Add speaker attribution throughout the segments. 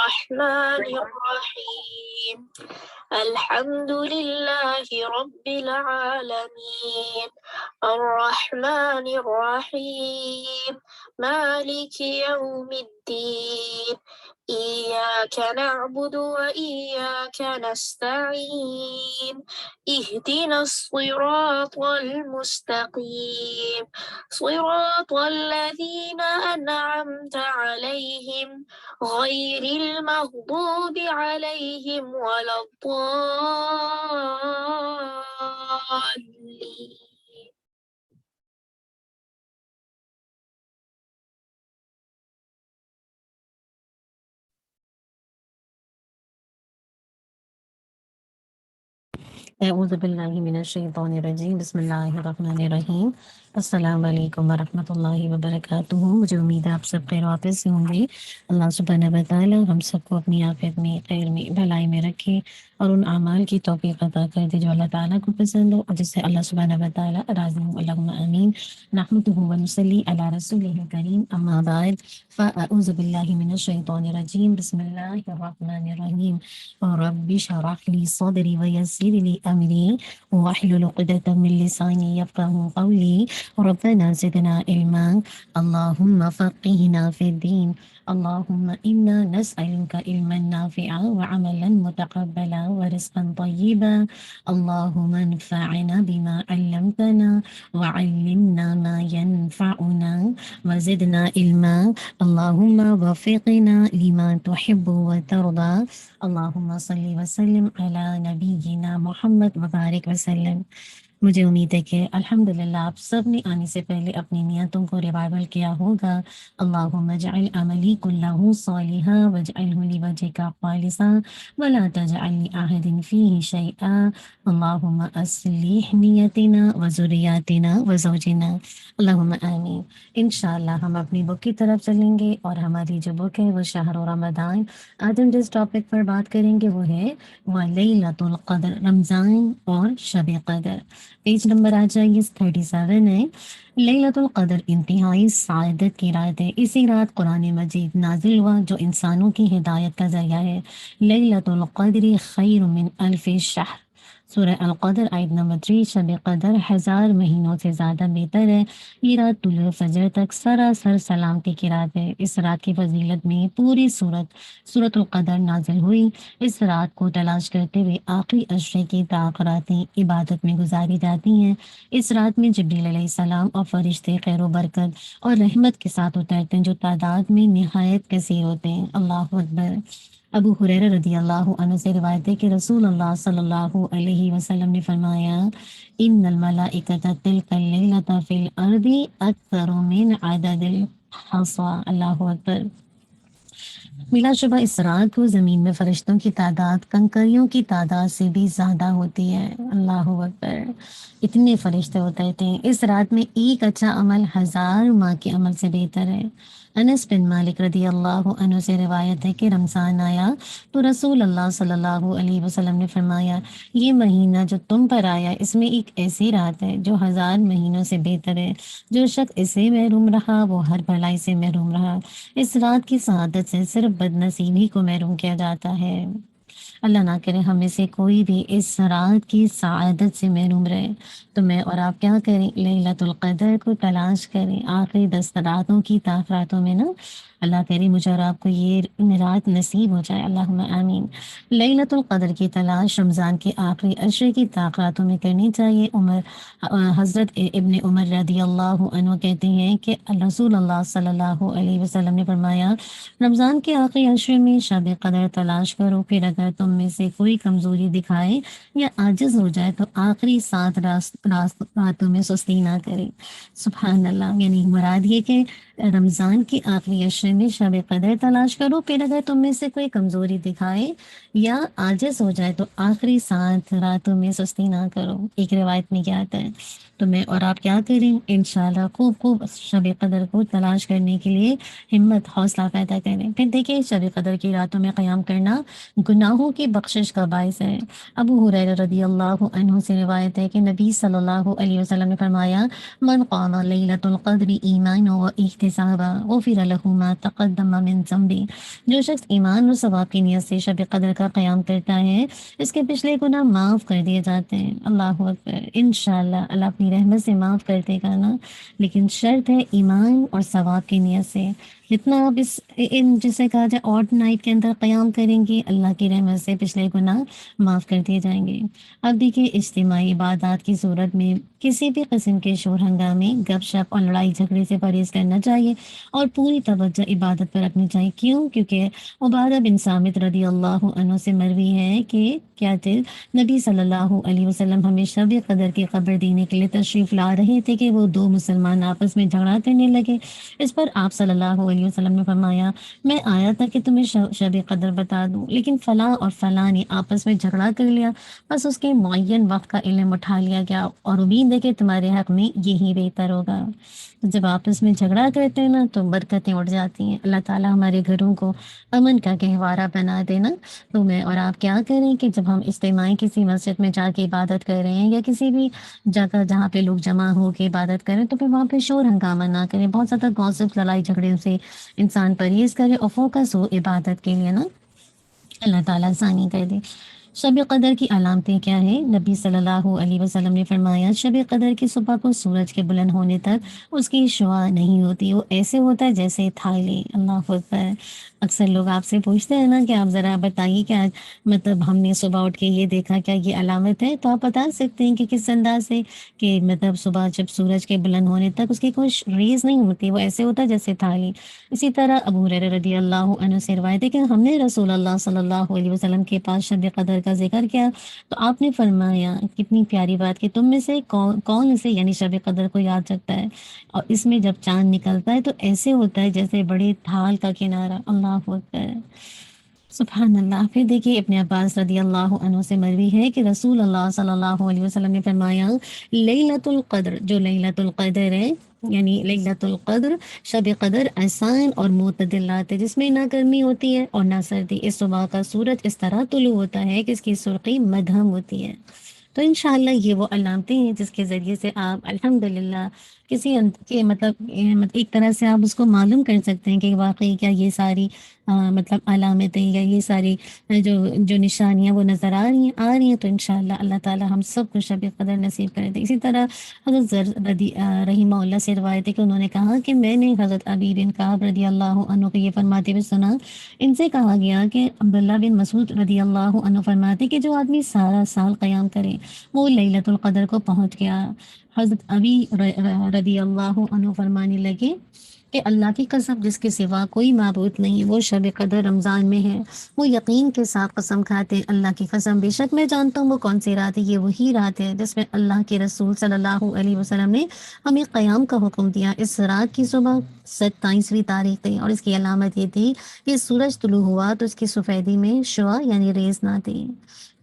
Speaker 1: الرحمن الرحيم الحمد لله رب العالمين الرحمن الرحيم مالك يوم الدين إياك نعبد وإياك نستعين اهدنا الصراط المستقيم صراط الذين أنعمت عليهم غير المغضوب عليهم ولا الضالين.
Speaker 2: اعوذ باللہ من الشیطان الرجیم بسم اللہ الرحمن الرحیم السلام علیکم ورحمۃ اللہ وبرکاتہ۔ مجھے امید ہے آپ سب خیر وافیت سے ہوں گے۔ اللہ سبحانہ و تعالیٰ ہم سب کو اپنی عافیت میں، خیر میں، بھلائی میں رکھے اور ان اعمال کی توفیق عطا کر دے جو اللہ تعالیٰ کو پسند ہو اور جس سے اللہ سبحانہ و تعالیٰ راضی ہوں۔ اللہم آمین۔ نحمدہ و نصلی علی رسولہ الکریم، اما بعد فاعوذ باللہ من الشیطان الرجیم بسم اللہ الرحمن الرحیم۔ رب اشرح لي صدري ويسر لي أمري واحلل عقدة من لساني يفقهوا قولي ربنا زدنا علما اللهم فقهنا في الدين اللهم إنا نسألك علما نافعا وعملا متقبلا ورزقا طيبا اللهم انفعنا بما علمتنا وعلمنا ما ينفعنا وزدنا علما اللهم وفقنا لما تحب وترضى اللہم صلی وسلم علی نبینا محمد وبارک وسلم۔ مجھے امید ہے کہ الحمدللہ آپ سب نے آنے سے پہلے اپنی نیتوں کو ریوائول کیا ہوگا۔ اللہم اجعل عملی کلہ صالحا واجعلہ لوجہک خالصا ولا تجعل لأحد فیہ شیئا اللہم اصلح نیتنا وذریاتنا وزوجنا اللہم آمین۔ انشاءاللہ ہم اپنی بک کی طرف چلیں گے اور ہماری جو بک ہے وہ شہر رمضان۔ آج ہم جس ٹاپک پر بات کریں گے وہ ہے ولیلۃ القدر، رمضان اور شب قدر۔ پیج نمبر آ جائیے 37 ہے۔ لیلۃ القدر انتہائی سعادت کی رات ہے۔ اسی رات قرآن مجید نازل ہوا جو انسانوں کی ہدایت کا ذریعہ ہے۔ لیلۃ القدر خیر من الف شہر، سورہ القدر آیت نمبر 3۔ شب قدر 1000 مہینوں سے زیادہ بہتر ہے۔ یہ رات طلوع فجر تک سراسر سلامتی کی رات ہے۔ اس رات کی فضیلت میں پوری سورۃ القدر نازل ہوئی۔ اس رات کو تلاش کرتے ہوئے آخری عشرے کی راتیں عبادت میں گزاری جاتی ہیں۔ اس رات میں جبریل علیہ السلام اور فرشتے خیر و برکت اور رحمت کے ساتھ اترتے ہیں جو تعداد میں نہایت کثیر ہوتے ہیں۔ اللہ اکبر۔ ابو ہریرہ رضی اللہ عنہ سے روایت ہے کہ رسول اللہ صلی اللہ علیہ وسلم نے فرمایا ان الملائکۃ تلک اللیلۃ فی الارض اکثر من عدد الحصى۔ اللہ اکبر۔ بلا شبہ اس رات کو زمین میں فرشتوں کی تعداد کنکریوں کی تعداد سے بھی زیادہ ہوتی ہے۔ اللہ اکبر۔ اتنے فرشتے ہوتے ہیں۔ اس رات میں ایک اچھا عمل 1000 ماہ کے عمل سے بہتر ہے۔ انس بن مالک رضی اللہ عنہ سے روایت ہے کہ رمضان آیا تو رسول اللہ صلی اللہ علیہ وسلم نے فرمایا یہ مہینہ جو تم پر آیا اس میں ایک ایسی رات ہے جو 1000 مہینوں سے بہتر ہے۔ جو شخص اسے محروم رہا وہ ہر بھلائی سے محروم رہا۔ اس رات کی سعادت سے صرف بد نصیب ہی کو محروم کیا جاتا ہے۔ اللہ نہ کرے ہم میں سے کوئی بھی اس رات کی سعادت سے محروم رہے۔ تو میں اور آپ کیا کریں، لیلۃ القدر کو تلاش کریں۔ آخری 10 راتوں کی راتوں میں نا اللہ کرے مجھے اور آپ کو یہ رات نصیب ہو جائے، اللہم آمین۔ لیلۃ القدر کی تلاش رمضان کے آخری عشرے کی راتوں میں کرنی چاہیے۔ حضرت ابن عمر رضی اللہ عنہ کہتے ہیں کہ رسول اللہ صلی اللہ علیہ وسلم نے فرمایا رمضان کے آخری عشرے میں شب قدر تلاش کرو، پھر اگر تم میں سے کوئی کمزوری دکھائے یا عاجز ہو جائے تو آخری 7 راتوں میں سستی نہ کرے۔ سبحان اللہ۔ یعنی مراد یہ کہ رمضان کے آخری عشرے میں شب قدر تلاش کرو، پھر اگر تم میں سے کوئی کمزوری دکھائے یا عاجز ہو جائے تو آخری 7 راتوں میں سستی نہ کرو۔ ایک روایت میں کیا آتا ہے۔ تو میں اور آپ کیا کریں، انشاءاللہ خوب شب قدر کو تلاش کرنے کے لیے ہمت حوصلہ پیدا کریں۔ پھر دیکھیں شب قدر کی راتوں میں قیام کرنا گناہوں کی بخشش کا باعث ہے۔ ابو ہریرہ رضی اللہ عنہ سے روایت ہے کہ نبی صلی اللہ علیہ وسلم نے فرمایا من قام لیلۃ القدر ایمانا و احتسابا غفر له ما تقدم من ذنبه۔ جو شخص ایمان اور ثواب کی نیت سے شب قدر کا قیام کرتا ہے اس کے پچھلے گناہ معاف کر دیے جاتے ہیں۔ اللہ اکبر، انشاءاللہ اللہ اپنی رحمت سے معاف کر دے گا نا، لیکن شرط ہے ایمان اور ثواب کی نیت سے۔ جتنا آپ ان جسے کہا جائے آڈ نائٹ کے اندر قیام کریں گے اللہ کی رحمت سے پچھلے گناہ معاف کر دیے جائیں گے۔ اب دیکھیے اجتماعی عبادات کی صورت میں کسی بھی قسم کے شور ہنگامے، گپ شپ اور لڑائی جھگڑے سے پرہیز کرنا چاہیے اور پوری توجہ عبادت پر رکھنی چاہیے۔ کیوں؟ کیونکہ عبادہ بن صامت رضی اللہ عنہ سے مروی ہے کہ کیا تھے، نبی صلی اللہ علیہ وسلم ہمیں شب قدر کی خبر دینے کے لیے تشریف لا رہے تھے کہ وہ دو مسلمان آپس میں جھگڑا کرنے لگے۔ اس پر آپ صلی اللہ علیہ وسلم نے فرمایا، میں آیا تھا کہ تمہیں شب قدر بتا دوں، لیکن فلاں اور فلاں نے آپس میں جھگڑا کر لیا، بس اس کے معین وقت کا علم اٹھا لیا گیا اور امید ہے کہ تمہارے حق میں یہی بہتر ہوگا۔ جب آپس میں جھگڑا کرتے ہیں نا تو برکتیں اٹھ جاتی ہیں۔ اللہ تعالیٰ ہمارے گھروں کو امن کا گہوارہ بنا دینا۔ تو میں اور آپ کیا کریں کہ جب ہم اجتماعی کسی مسجد میں جا کے عبادت کر رہے ہیں یا کسی بھی جگہ جہاں پہ لوگ جمع ہو کے عبادت کریں تو پھر وہاں پہ شور ہنگامہ نہ کریں، بہت زیادہ گوسپ لڑائی جھگڑے سے انسان پرہیز کرے اور فوکس ہو عبادت کے لیے نا، اللہ تعالیٰ آسانی کر دے۔ شب قدر کی علامتیں کیا ہیں؟ نبی صلی اللہ علیہ وسلم نے فرمایا، شب قدر کی صبح کو سورج کے بلند ہونے تک اس کی شعاع نہیں ہوتی، وہ ایسے ہوتا ہے جیسے تھالی۔ اللہ اکبر۔ اکثر لوگ آپ سے پوچھتے ہیں نا کہ آپ ذرا بتائیے کہ آج مطلب ہم نے صبح اٹھ کے یہ دیکھا، کیا یہ علامت ہے؟ تو آپ بتا سکتے ہیں کہ کس انداز سے، کہ مطلب صبح جب سورج کے بلند ہونے تک اس کی کوئی ریز نہیں ہوتی، وہ ایسے ہوتا ہے جیسے تھالی۔ اسی طرح ابو ہریرہ رضی اللہ عنہ سے روایت ہے کہ ہم نے رسول اللہ صلی اللہ علیہ وسلم کے پاس شب قدر کا ذکر کیا تو آپ نے فرمایا، کتنی پیاری بات کہ تم میں سے کون اسے یعنی شب قدر کو یاد رکھتا ہے، اور اس میں جب چاند نکلتا ہے تو ایسے ہوتا ہے جیسے بڑے تھال کا کنارہ۔ اللہ اکبر، سبحان اللہ۔ پھر دیکھیے ابن عباس رضی اللہ عنہ سے مروی ہے کہ رسول اللہ صلی اللہ علیہ وسلم نے فرمایا، لیلۃ القدر، جو لیلۃ القدر ہے یعنی لیلۃ القدر، شب قدر آسان اور معتدل رات ہے جس میں نہ گرمی ہوتی ہے اور نہ سردی۔ اس صبح کا سورج اس طرح طلوع ہوتا ہے کہ اس کی سرخی مدھم ہوتی ہے۔ تو انشاءاللہ یہ وہ علامتیں ہیں جس کے ذریعے سے آپ الحمدللہ کسی کے مطلب ایک طرح سے آپ اس کو معلوم کر سکتے ہیں کہ واقعی کیا یہ ساری مطلب علامتیں یا یہ ساری جو نشانیاں وہ نظر آ رہی ہیں تو انشاءاللہ اللہ تعالی ہم سب کو شب قدر نصیب کر دے۔ اسی طرح حضرت رحمہ اللہ سے روایت ہے کہ انہوں نے کہا کہ میں نے حضرت ابی بن کعب رضی اللہ عنہ کو یہ فرماتے ہوئے سنا، ان سے کہا گیا کہ عبداللہ بن مسعود رضی اللہ عنہ فرماتے کہ جو آدمی سارا سال قیام کرے وہ لیلۃ القدر کو پہنچ گیا۔ حضرت ابی رضی اللہ عنہ فرمانے لگے کہ اللہ کی قسم جس کے سوا کوئی معبود نہیں وہ شب قدر رمضان میں ہے۔ وہ یقین کے ساتھ قسم کھاتے، اللہ کی قسم بے شک میں جانتا ہوں وہ کون سی رات ہے، یہ وہی رات ہے جس میں اللہ کے رسول صلی اللہ علیہ وسلم نے ہمیں قیام کا حکم دیا۔ اس رات کی صبح 27ویں تاریخ تھی اور اس کی علامت یہ تھی کہ سورج طلوع ہوا تو اس کی سفیدی میں شعاع یعنی ریز نہ تھی۔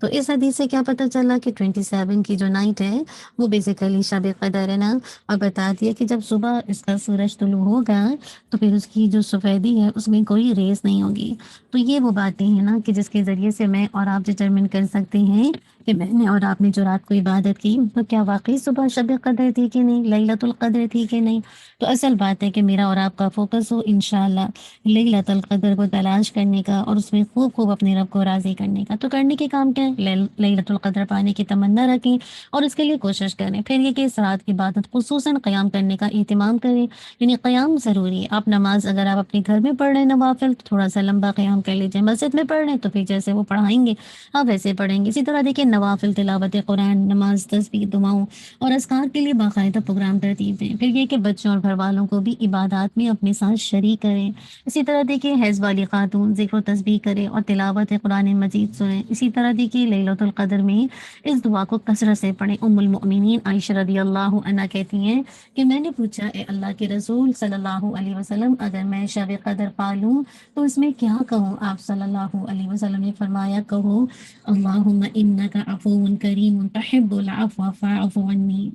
Speaker 2: تو اس حدیث سے کیا پتہ چلا کہ 27 کی جو نائٹ ہے وہ بیسیکلی شب قدر ہے نا، اور بتا دیا کہ جب صبح اس کا سورج طلوع ہوگا تو پھر اس کی جو سفیدی ہے اس میں کوئی ریز نہیں ہوگی۔ تو یہ وہ باتیں ہیں نا کہ جس کے ذریعے سے میں اور آپ ڈٹرمن کر سکتے ہیں کہ میں نے اور آپ نے جو رات کو عبادت کی تو کیا واقعی صبح شب قدر تھی کہ نہیں، لیلۃ القدر تھی کہ نہیں۔ تو اصل بات ہے کہ میرا اور آپ کا فوکس ہو انشاءاللہ لیلۃ القدر کو تلاش کرنے کا اور اس میں خوب خوب اپنے رب کو راضی کرنے کا۔ تو کرنے کے کام کیا ہے؟ لیلۃ القدر پانے کی تمنا رکھیں اور اس کے لیے کوشش کریں۔ پھر یہ کہ اس رات کی عبادت خصوصاً قیام کرنے کا اہتمام کریں، یعنی قیام ضروری ہے۔ آپ نماز اگر آپ اپنے گھر میں پڑھ رہے ہیں نوافل تو تھوڑا سا لمبا قیام کر لیجیے، مسجد میں پڑھ رہے ہیں تو پھر جیسے وہ پڑھائیں گے آپ ویسے پڑھیں گے۔ اسی طرح دیکھیں نوافل، تلاوت قرآن، نماز، تسبیح، دعاؤں اور اذکار کے لیے باقاعدہ پروگرام ترتیب دیں۔ پھر یہ کہ بچوں اور گھر والوں کو بھی عبادات میں اپنے ساتھ شریک کریں۔ اسی طرح دیکھیں حیض والی خاتون ذکر و تسبیح کرے اور تلاوت قرآن مجید سنیں۔ اسی طرح دیکھیے لیلۃ القدر میں اس دعا کو کثرت سے پڑھیں۔ ام المؤمنین عائشہ رضی اللہ عنہا کہتی ہیں کہ میں نے پوچھا، اے اللہ کے رسول صلی اللہ علیہ وسلم اگر میں شب قدر پا لوں تو اس میں کیا کہوں؟ آپ صلی اللہ علیہ وسلم نے فرمایا، کہو اللہم انک عفو کریم تحب العفو فاعف عنی۔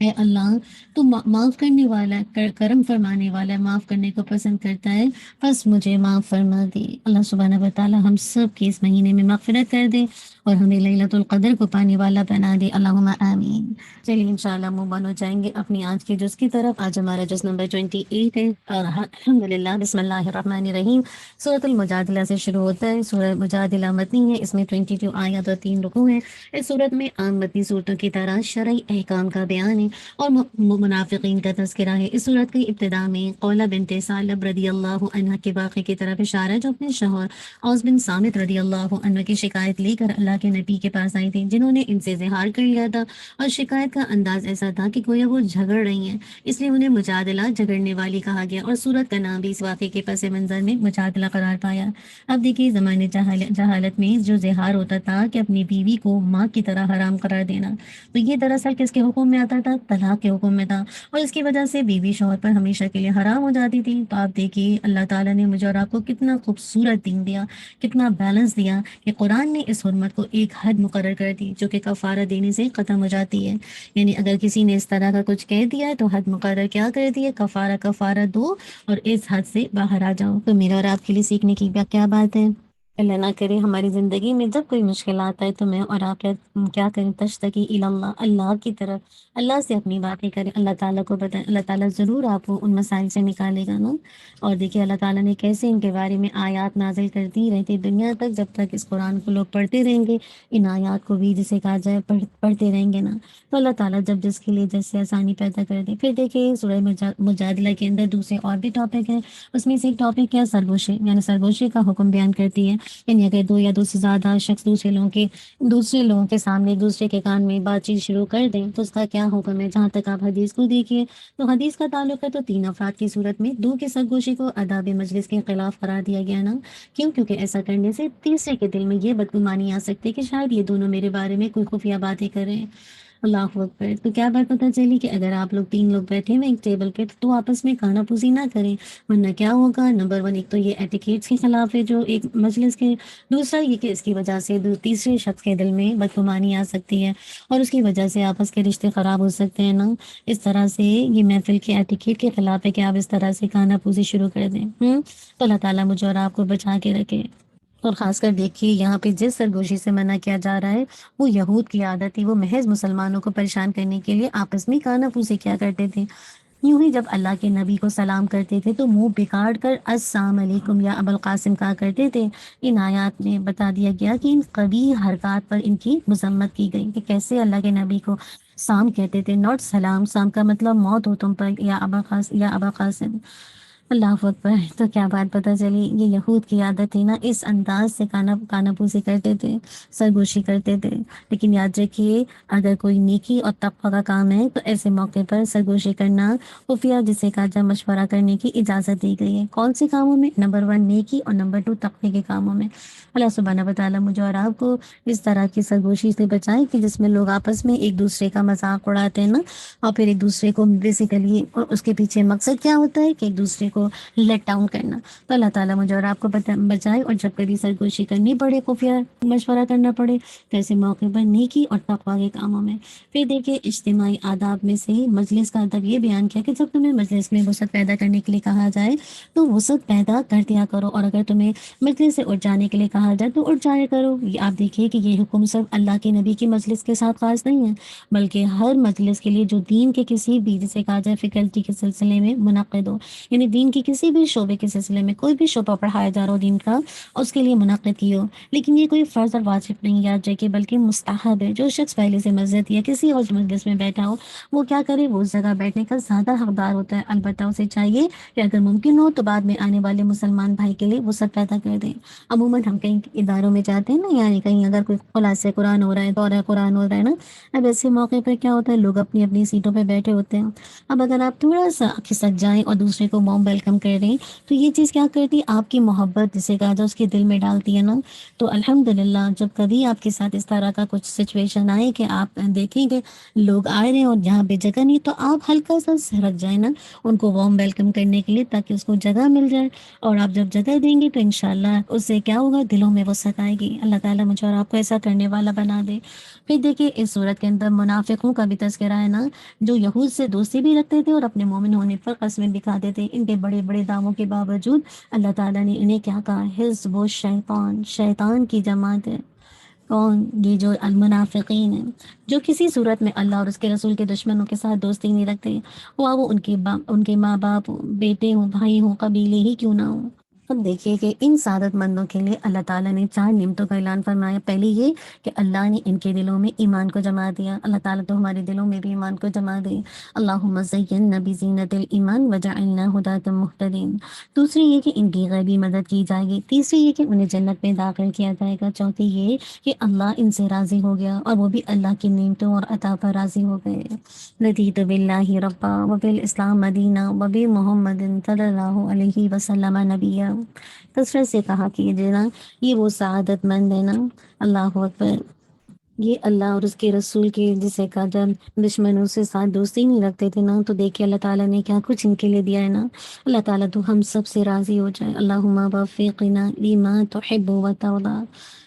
Speaker 2: اے اللہ تو معاف کرنے والا ہے، کرم فرمانے والا ہے، معاف کرنے کو پسند کرتا ہے، بس مجھے معاف فرما دے۔ اللہ سبحانہ و تعالی ہم سب کے اس مہینے میں مغفرت کر دے اور ہمیں لیلۃ القدر کو پانے والا بنا دے، اللہم آمین۔ چلیے انشاءاللہ منہ بن جائیں گے اپنی آج کے جز کی طرف۔ آج ہمارا جز نمبر 28 ہے، اور الحمدللہ بسم اللہ الرحمن الرحیم۔ سورۃ المجادلہ سے شروع ہوتا ہے۔ سورۃ مجادلہ مدنی ہے، اس میں 22 آیات اور 3 رکوع ہیں۔ اس سورت میں عام مدنی صورتوں کی طرح شرعی احکام کا بیان ہے اور منافقین کا تذکرہ ہے۔ اس سورت کی ابتدا میں قولہ بنت ثعلب رضی اللہ عنہ کے واقعے کی طرف اشارہ ہے، جو اپنے شوہر اوس بن صامت رضی اللہ عنہ کی شکایت لے کر اللہ کے نبی کے پاس آئی تھی، جنہوں نے ان سے اظہار کر لیا تھا، اور شکایت کا انداز ایسا تھا کہ گویا وہ جھگڑ رہی ہیں، اس لیے انہیں مجادلہ جھگڑنے والی کہا گیا، اور سورت کا نام بھی اس واقعے کے پس منظر میں مجادلہ قرار پایا۔ اب دیکھیے زمانے جہالت میں جو زہار ہوتا تھا کہ اپنی بیوی کو ماں کی طرح حرام قرار دینا، تو یہ دراصل کس کے حکم میں آتا تھا؟ طلاق کے حکم میں تھا، اور اس کی وجہ سے بیوی شوہر پر ہمیشہ کے لیے حرام ہو جاتی تھی۔ تو آپ دیکھیے اللہ تعالیٰ نے مجھے اور آپ کو کتنا خوبصورت دین دیا، کتنا بیلنس دیا، کہ قرآن نے اس حرمت کو ایک حد مقرر کر دی جو کہ کفارہ دینے سے ختم ہو جاتی ہے۔ یعنی اگر کسی نے اس طرح کا کچھ کہہ دیا ہے تو حد مقرر کیا کر دی ہے؟ کفارہ دو اور اس حد سے باہر آ جاؤ۔ تو میرا اور آپ کے لیے سیکھنے کی کیا بات ہے؟ اللہ نہ کرے ہماری زندگی میں جب کوئی مشکل آتا ہے تو میں اور آپ کیا کریں؟ تشتکی اللہ، اللہ کی طرف، اللہ سے اپنی باتیں کریں، اللہ تعالیٰ کو بتائیں، اللہ تعالیٰ ضرور آپ کو ان مسائل سے نکالے گا نا۔ اور دیکھیے اللہ تعالیٰ نے کیسے ان کے بارے میں آیات نازل کرتی رہتی دنیا تک، جب تک اس قرآن کو لوگ پڑھتے رہیں گے، ان آیات کو بھی جسے کہا جائے پڑھتے رہیں گے نا، تو اللہ تعالیٰ جب جس کے لیے جیسے آسانی پیدا کر دے۔ پھر دیکھیے سورہ مجادلہ کے اندر دوسرے اور بھی ٹاپک ہیں، اس میں سے ایک ٹاپک کیا؟ سرگوشی، یعنی سرگوشی کا حکم بیان کرتی ہے۔ یعنی اگر دو یا دو سے زیادہ شخص دوسرے لوگوں کے سامنے ایک دوسرے کے کان میں بات چیت شروع کر دیں تو اس کا کیا حکم ہے؟ جہاں تک آپ حدیث کو دیکھیے تو حدیث کا تعلق ہے تو 3 افراد کی صورت میں دو کی سرگوشی کو آداب مجلس کے خلاف قرار دیا گیا نا۔ کیونکہ ایسا کرنے سے تیسرے کے دل میں یہ بدگمانی آ سکتی ہے کہ شاید یہ دونوں میرے بارے میں کوئی خفیہ باتیں کر رہے ہیں۔ اللہ اکبر۔ تو کیا بات پتہ چلی کہ اگر آپ لوگ 3 لوگ بیٹھے ہوئے ایک ٹیبل پہ تو آپس میں کھانا پوسی نہ کریں، ورنہ کیا ہوگا؟ نمبر 1 ایک تو یہ ایٹیکیٹس کے خلاف ہے جو ایک مجلس کے، دوسرا یہ کہ اس کی وجہ سے تیسرے شخص کے دل میں بدگمانی آ سکتی ہے اور اس کی وجہ سے آپس کے رشتے خراب ہو سکتے ہیں نا۔ اس طرح سے یہ محفل کے ایٹیکیٹ کے خلاف ہے کہ آپ اس طرح سے کھانا پوسی شروع کر دیں۔ تو اللہ تعالیٰ مجھے اور آپ کو بچا کے رکھے۔ اور خاص کر دیکھیے یہاں پہ جس سرگوشی سے منع کیا جا رہا ہے وہ یہود کی عادت تھی، وہ محض مسلمانوں کو پریشان کرنے کے لیے آپس میں کانا پوسی کیا کرتے تھے۔ یوں ہی جب اللہ کے نبی کو سلام کرتے تھے تو منہ بگاڑ کر السلام علیکم یا ابو القاسم کہا کرتے تھے۔ ان آیات میں بتا دیا گیا کہ ان قبیح حرکات پر ان کی مذمت کی گئی کہ کیسے اللہ کے نبی کو سام کہتے تھے، نوٹ سلام۔ سام کا مطلب موت ہو تم پر یا ابا قاسم۔ اللہ اکبر۔ تو کیا بات پتہ چلی؟ یہ یہود کی عادت تھی نا، اس انداز سے کانا پوسی کرتے تھے، سرگوشی کرتے تھے۔ لیکن یاد رکھیے اگر کوئی نیکی اور تقوی کا کام ہے تو ایسے موقع پر سرگوشی کرنا خفیہ جسے کہا جائے مشورہ کرنے کی اجازت دی گئی ہے۔ کون سے کاموں میں؟ نمبر 1 نیکی اور نمبر 2 تقوی کے کاموں میں۔ اللہ سبحانہ و تعالیٰ مجھے اور آپ کو اس طرح کی سرگوشی سے بچائے کہ جس میں لوگ آپس میں ایک دوسرے کا مذاق اڑاتے ہیں نا، اور پھر ایک دوسرے کو بیسیکلی اس کے پیچھے مقصد کیا ہوتا ہے کہ ایک دوسرے کو لیٹ ڈاؤن کرنا۔ تو اللہ تعالیٰ مجھے اور آپ کو بچائے، اور جب کبھی سرگوشی کرنی پڑے، خفیہ مشورہ کرنا پڑے، تو ایسے موقع پر نیکی اور تقوی کے کاموں میں۔ پھر دیکھیے اجتماعی آداب میں سے مجلس کا ادب یہ بیان کیا کہ جب تمہیں مجلس میں وسعت پیدا کرنے کے لیے کہا جائے تو وسعت پیدا کر دیا کرو، اور اگر تمہیں مجلس سے اٹھ جانے کے لیے کہا جائے تو اٹھ جایا کرو۔ یہ آپ دیکھیے کہ یہ حکم صرف اللہ کے نبی کی مجلس کے ساتھ خاص نہیں ہے، بلکہ ہر مجلس کے لیے جو دین کے کسی بھی جسے کہا جائے فیکلٹی کے سلسلے میں منعقد ہو، یعنی دین کی کسی بھی شعبے کے سلسلے میں کوئی بھی شعبہ پڑھایا جا رہا ہو دین کا، اس کے لیے منعقد کی ہو۔ لیکن یہ کوئی فرض اور واجب نہیں یاد رکھے، بلکہ مستحب ہے۔ جو شخص پہلے سے مسجد یا کسی اور مجلس میں بیٹھا ہو وہ کیا کرے؟ وہ اس جگہ بیٹھنے کا زیادہ حقدار ہوتا ہے۔ البتہ اسے چاہیے کہ اگر ممکن ہو تو بعد میں آنے والے مسلمان بھائی کے لیے وسعت پیدا کر دیں۔ عموماً ہم کہیں اداروں میں جاتے ہیں نا، یعنی کہیں اگر کوئی خلاصہ قرآن ہو رہا ہے، دورہ قرآن ہو رہا ہے نا، اب ایسے موقع پر کیا ہوتا ہے لوگ اپنی اپنی سیٹوں پہ بیٹھے ہوتے ہیں۔ اب اگر آپ تھوڑا سا کھسک جائیں اور دوسرے کو وارم ویلکم کر دیں تو یہ چیز کیا کرتی ہے؟ آپ کی محبت جسے کہا جائے اس کے دل میں ڈالتی ہے نا۔ تو الحمدللہ جب کبھی آپ کے ساتھ اس طرح کا کچھ سچویشن آئے کہ آپ دیکھیں گے لوگ آ رہے ہیں اور جہاں پہ جگہ نہیں، تو آپ ہلکا سا سرک جائیں نا ان کو وارم ویلکم کرنے کے لیے، تاکہ اس کو جگہ مل جائے، اور آپ جب جگہ دیں گے تو انشاءاللہ اس سے کیا ہوگا؟ دلوں میں وسعت آئے گی۔ اللہ تعالیٰ مجھے اور آپ کو ایسا کرنے والا بنا دے۔ پھر دیکھیے اس صورت کے اندر منافقوں کا بھی تذکرہ ہے نا، جو یہود سے دوستی بھی رکھتے تھے اور اپنے مومن ہونے پر قسمیں دکھاتے تھے۔ ان کے بڑے بڑے دعووں کے باوجود اللہ تعالیٰ نے انہیں کیا کہا؟ حزب الشیطان، شیطان کی جماعت ہے۔ کون؟ یہ جو المنافقین ہیں، جو کسی صورت میں اللہ اور اس کے رسول کے دشمنوں کے ساتھ دوستی نہیں رکھتے، وہ ان کے ماں باپ ہوں، بیٹے ہوں، بھائی ہوں، قبیلے ہی کیوں نہ ہوں۔ اب دیکھیے کہ ان سعادت مندوں کے لیے اللہ تعالیٰ نے 4 نعمتوں کا اعلان فرمایا۔ پہلی یہ کہ اللہ نے ان کے دلوں میں ایمان کو جما دیا۔ اللہ تعالیٰ تو ہمارے دلوں میں بھی ایمان کو جما دے۔ اللہم زینا بزینت الایمان وجعلنا ھداۃ مہتدین۔ دوسری یہ کہ ان کی غیبی مدد کی جائے گی۔ تیسری یہ کہ انہیں جنت میں داخل کیا جائے گا۔ چوتھی یہ کہ اللہ ان سے راضی ہو گیا اور وہ بھی اللہ کی نعمتوں اور عطا پر راضی ہو گئے۔ رضیت باللہ ربا وبالاسلام مدینہ وبمحمد صلی اللہ علیہ وسلم نبیہ۔ کثرت سے کہا کیجیے نا، یہ وہ سعادت مند ہے نا، اللہ اکبر، یہ اللہ اور اس کے رسول کے جسے کا جب دشمنوں سے ساتھ دوستی نہیں رکھتے تھے نا، تو دیکھیے اللہ تعالیٰ نے کیا کچھ ان کے لیے دیا ہے نا۔ اللہ تعالیٰ تو ہم سب سے راضی ہو جائے۔ اللہم وفقنا لما تحب وترضى،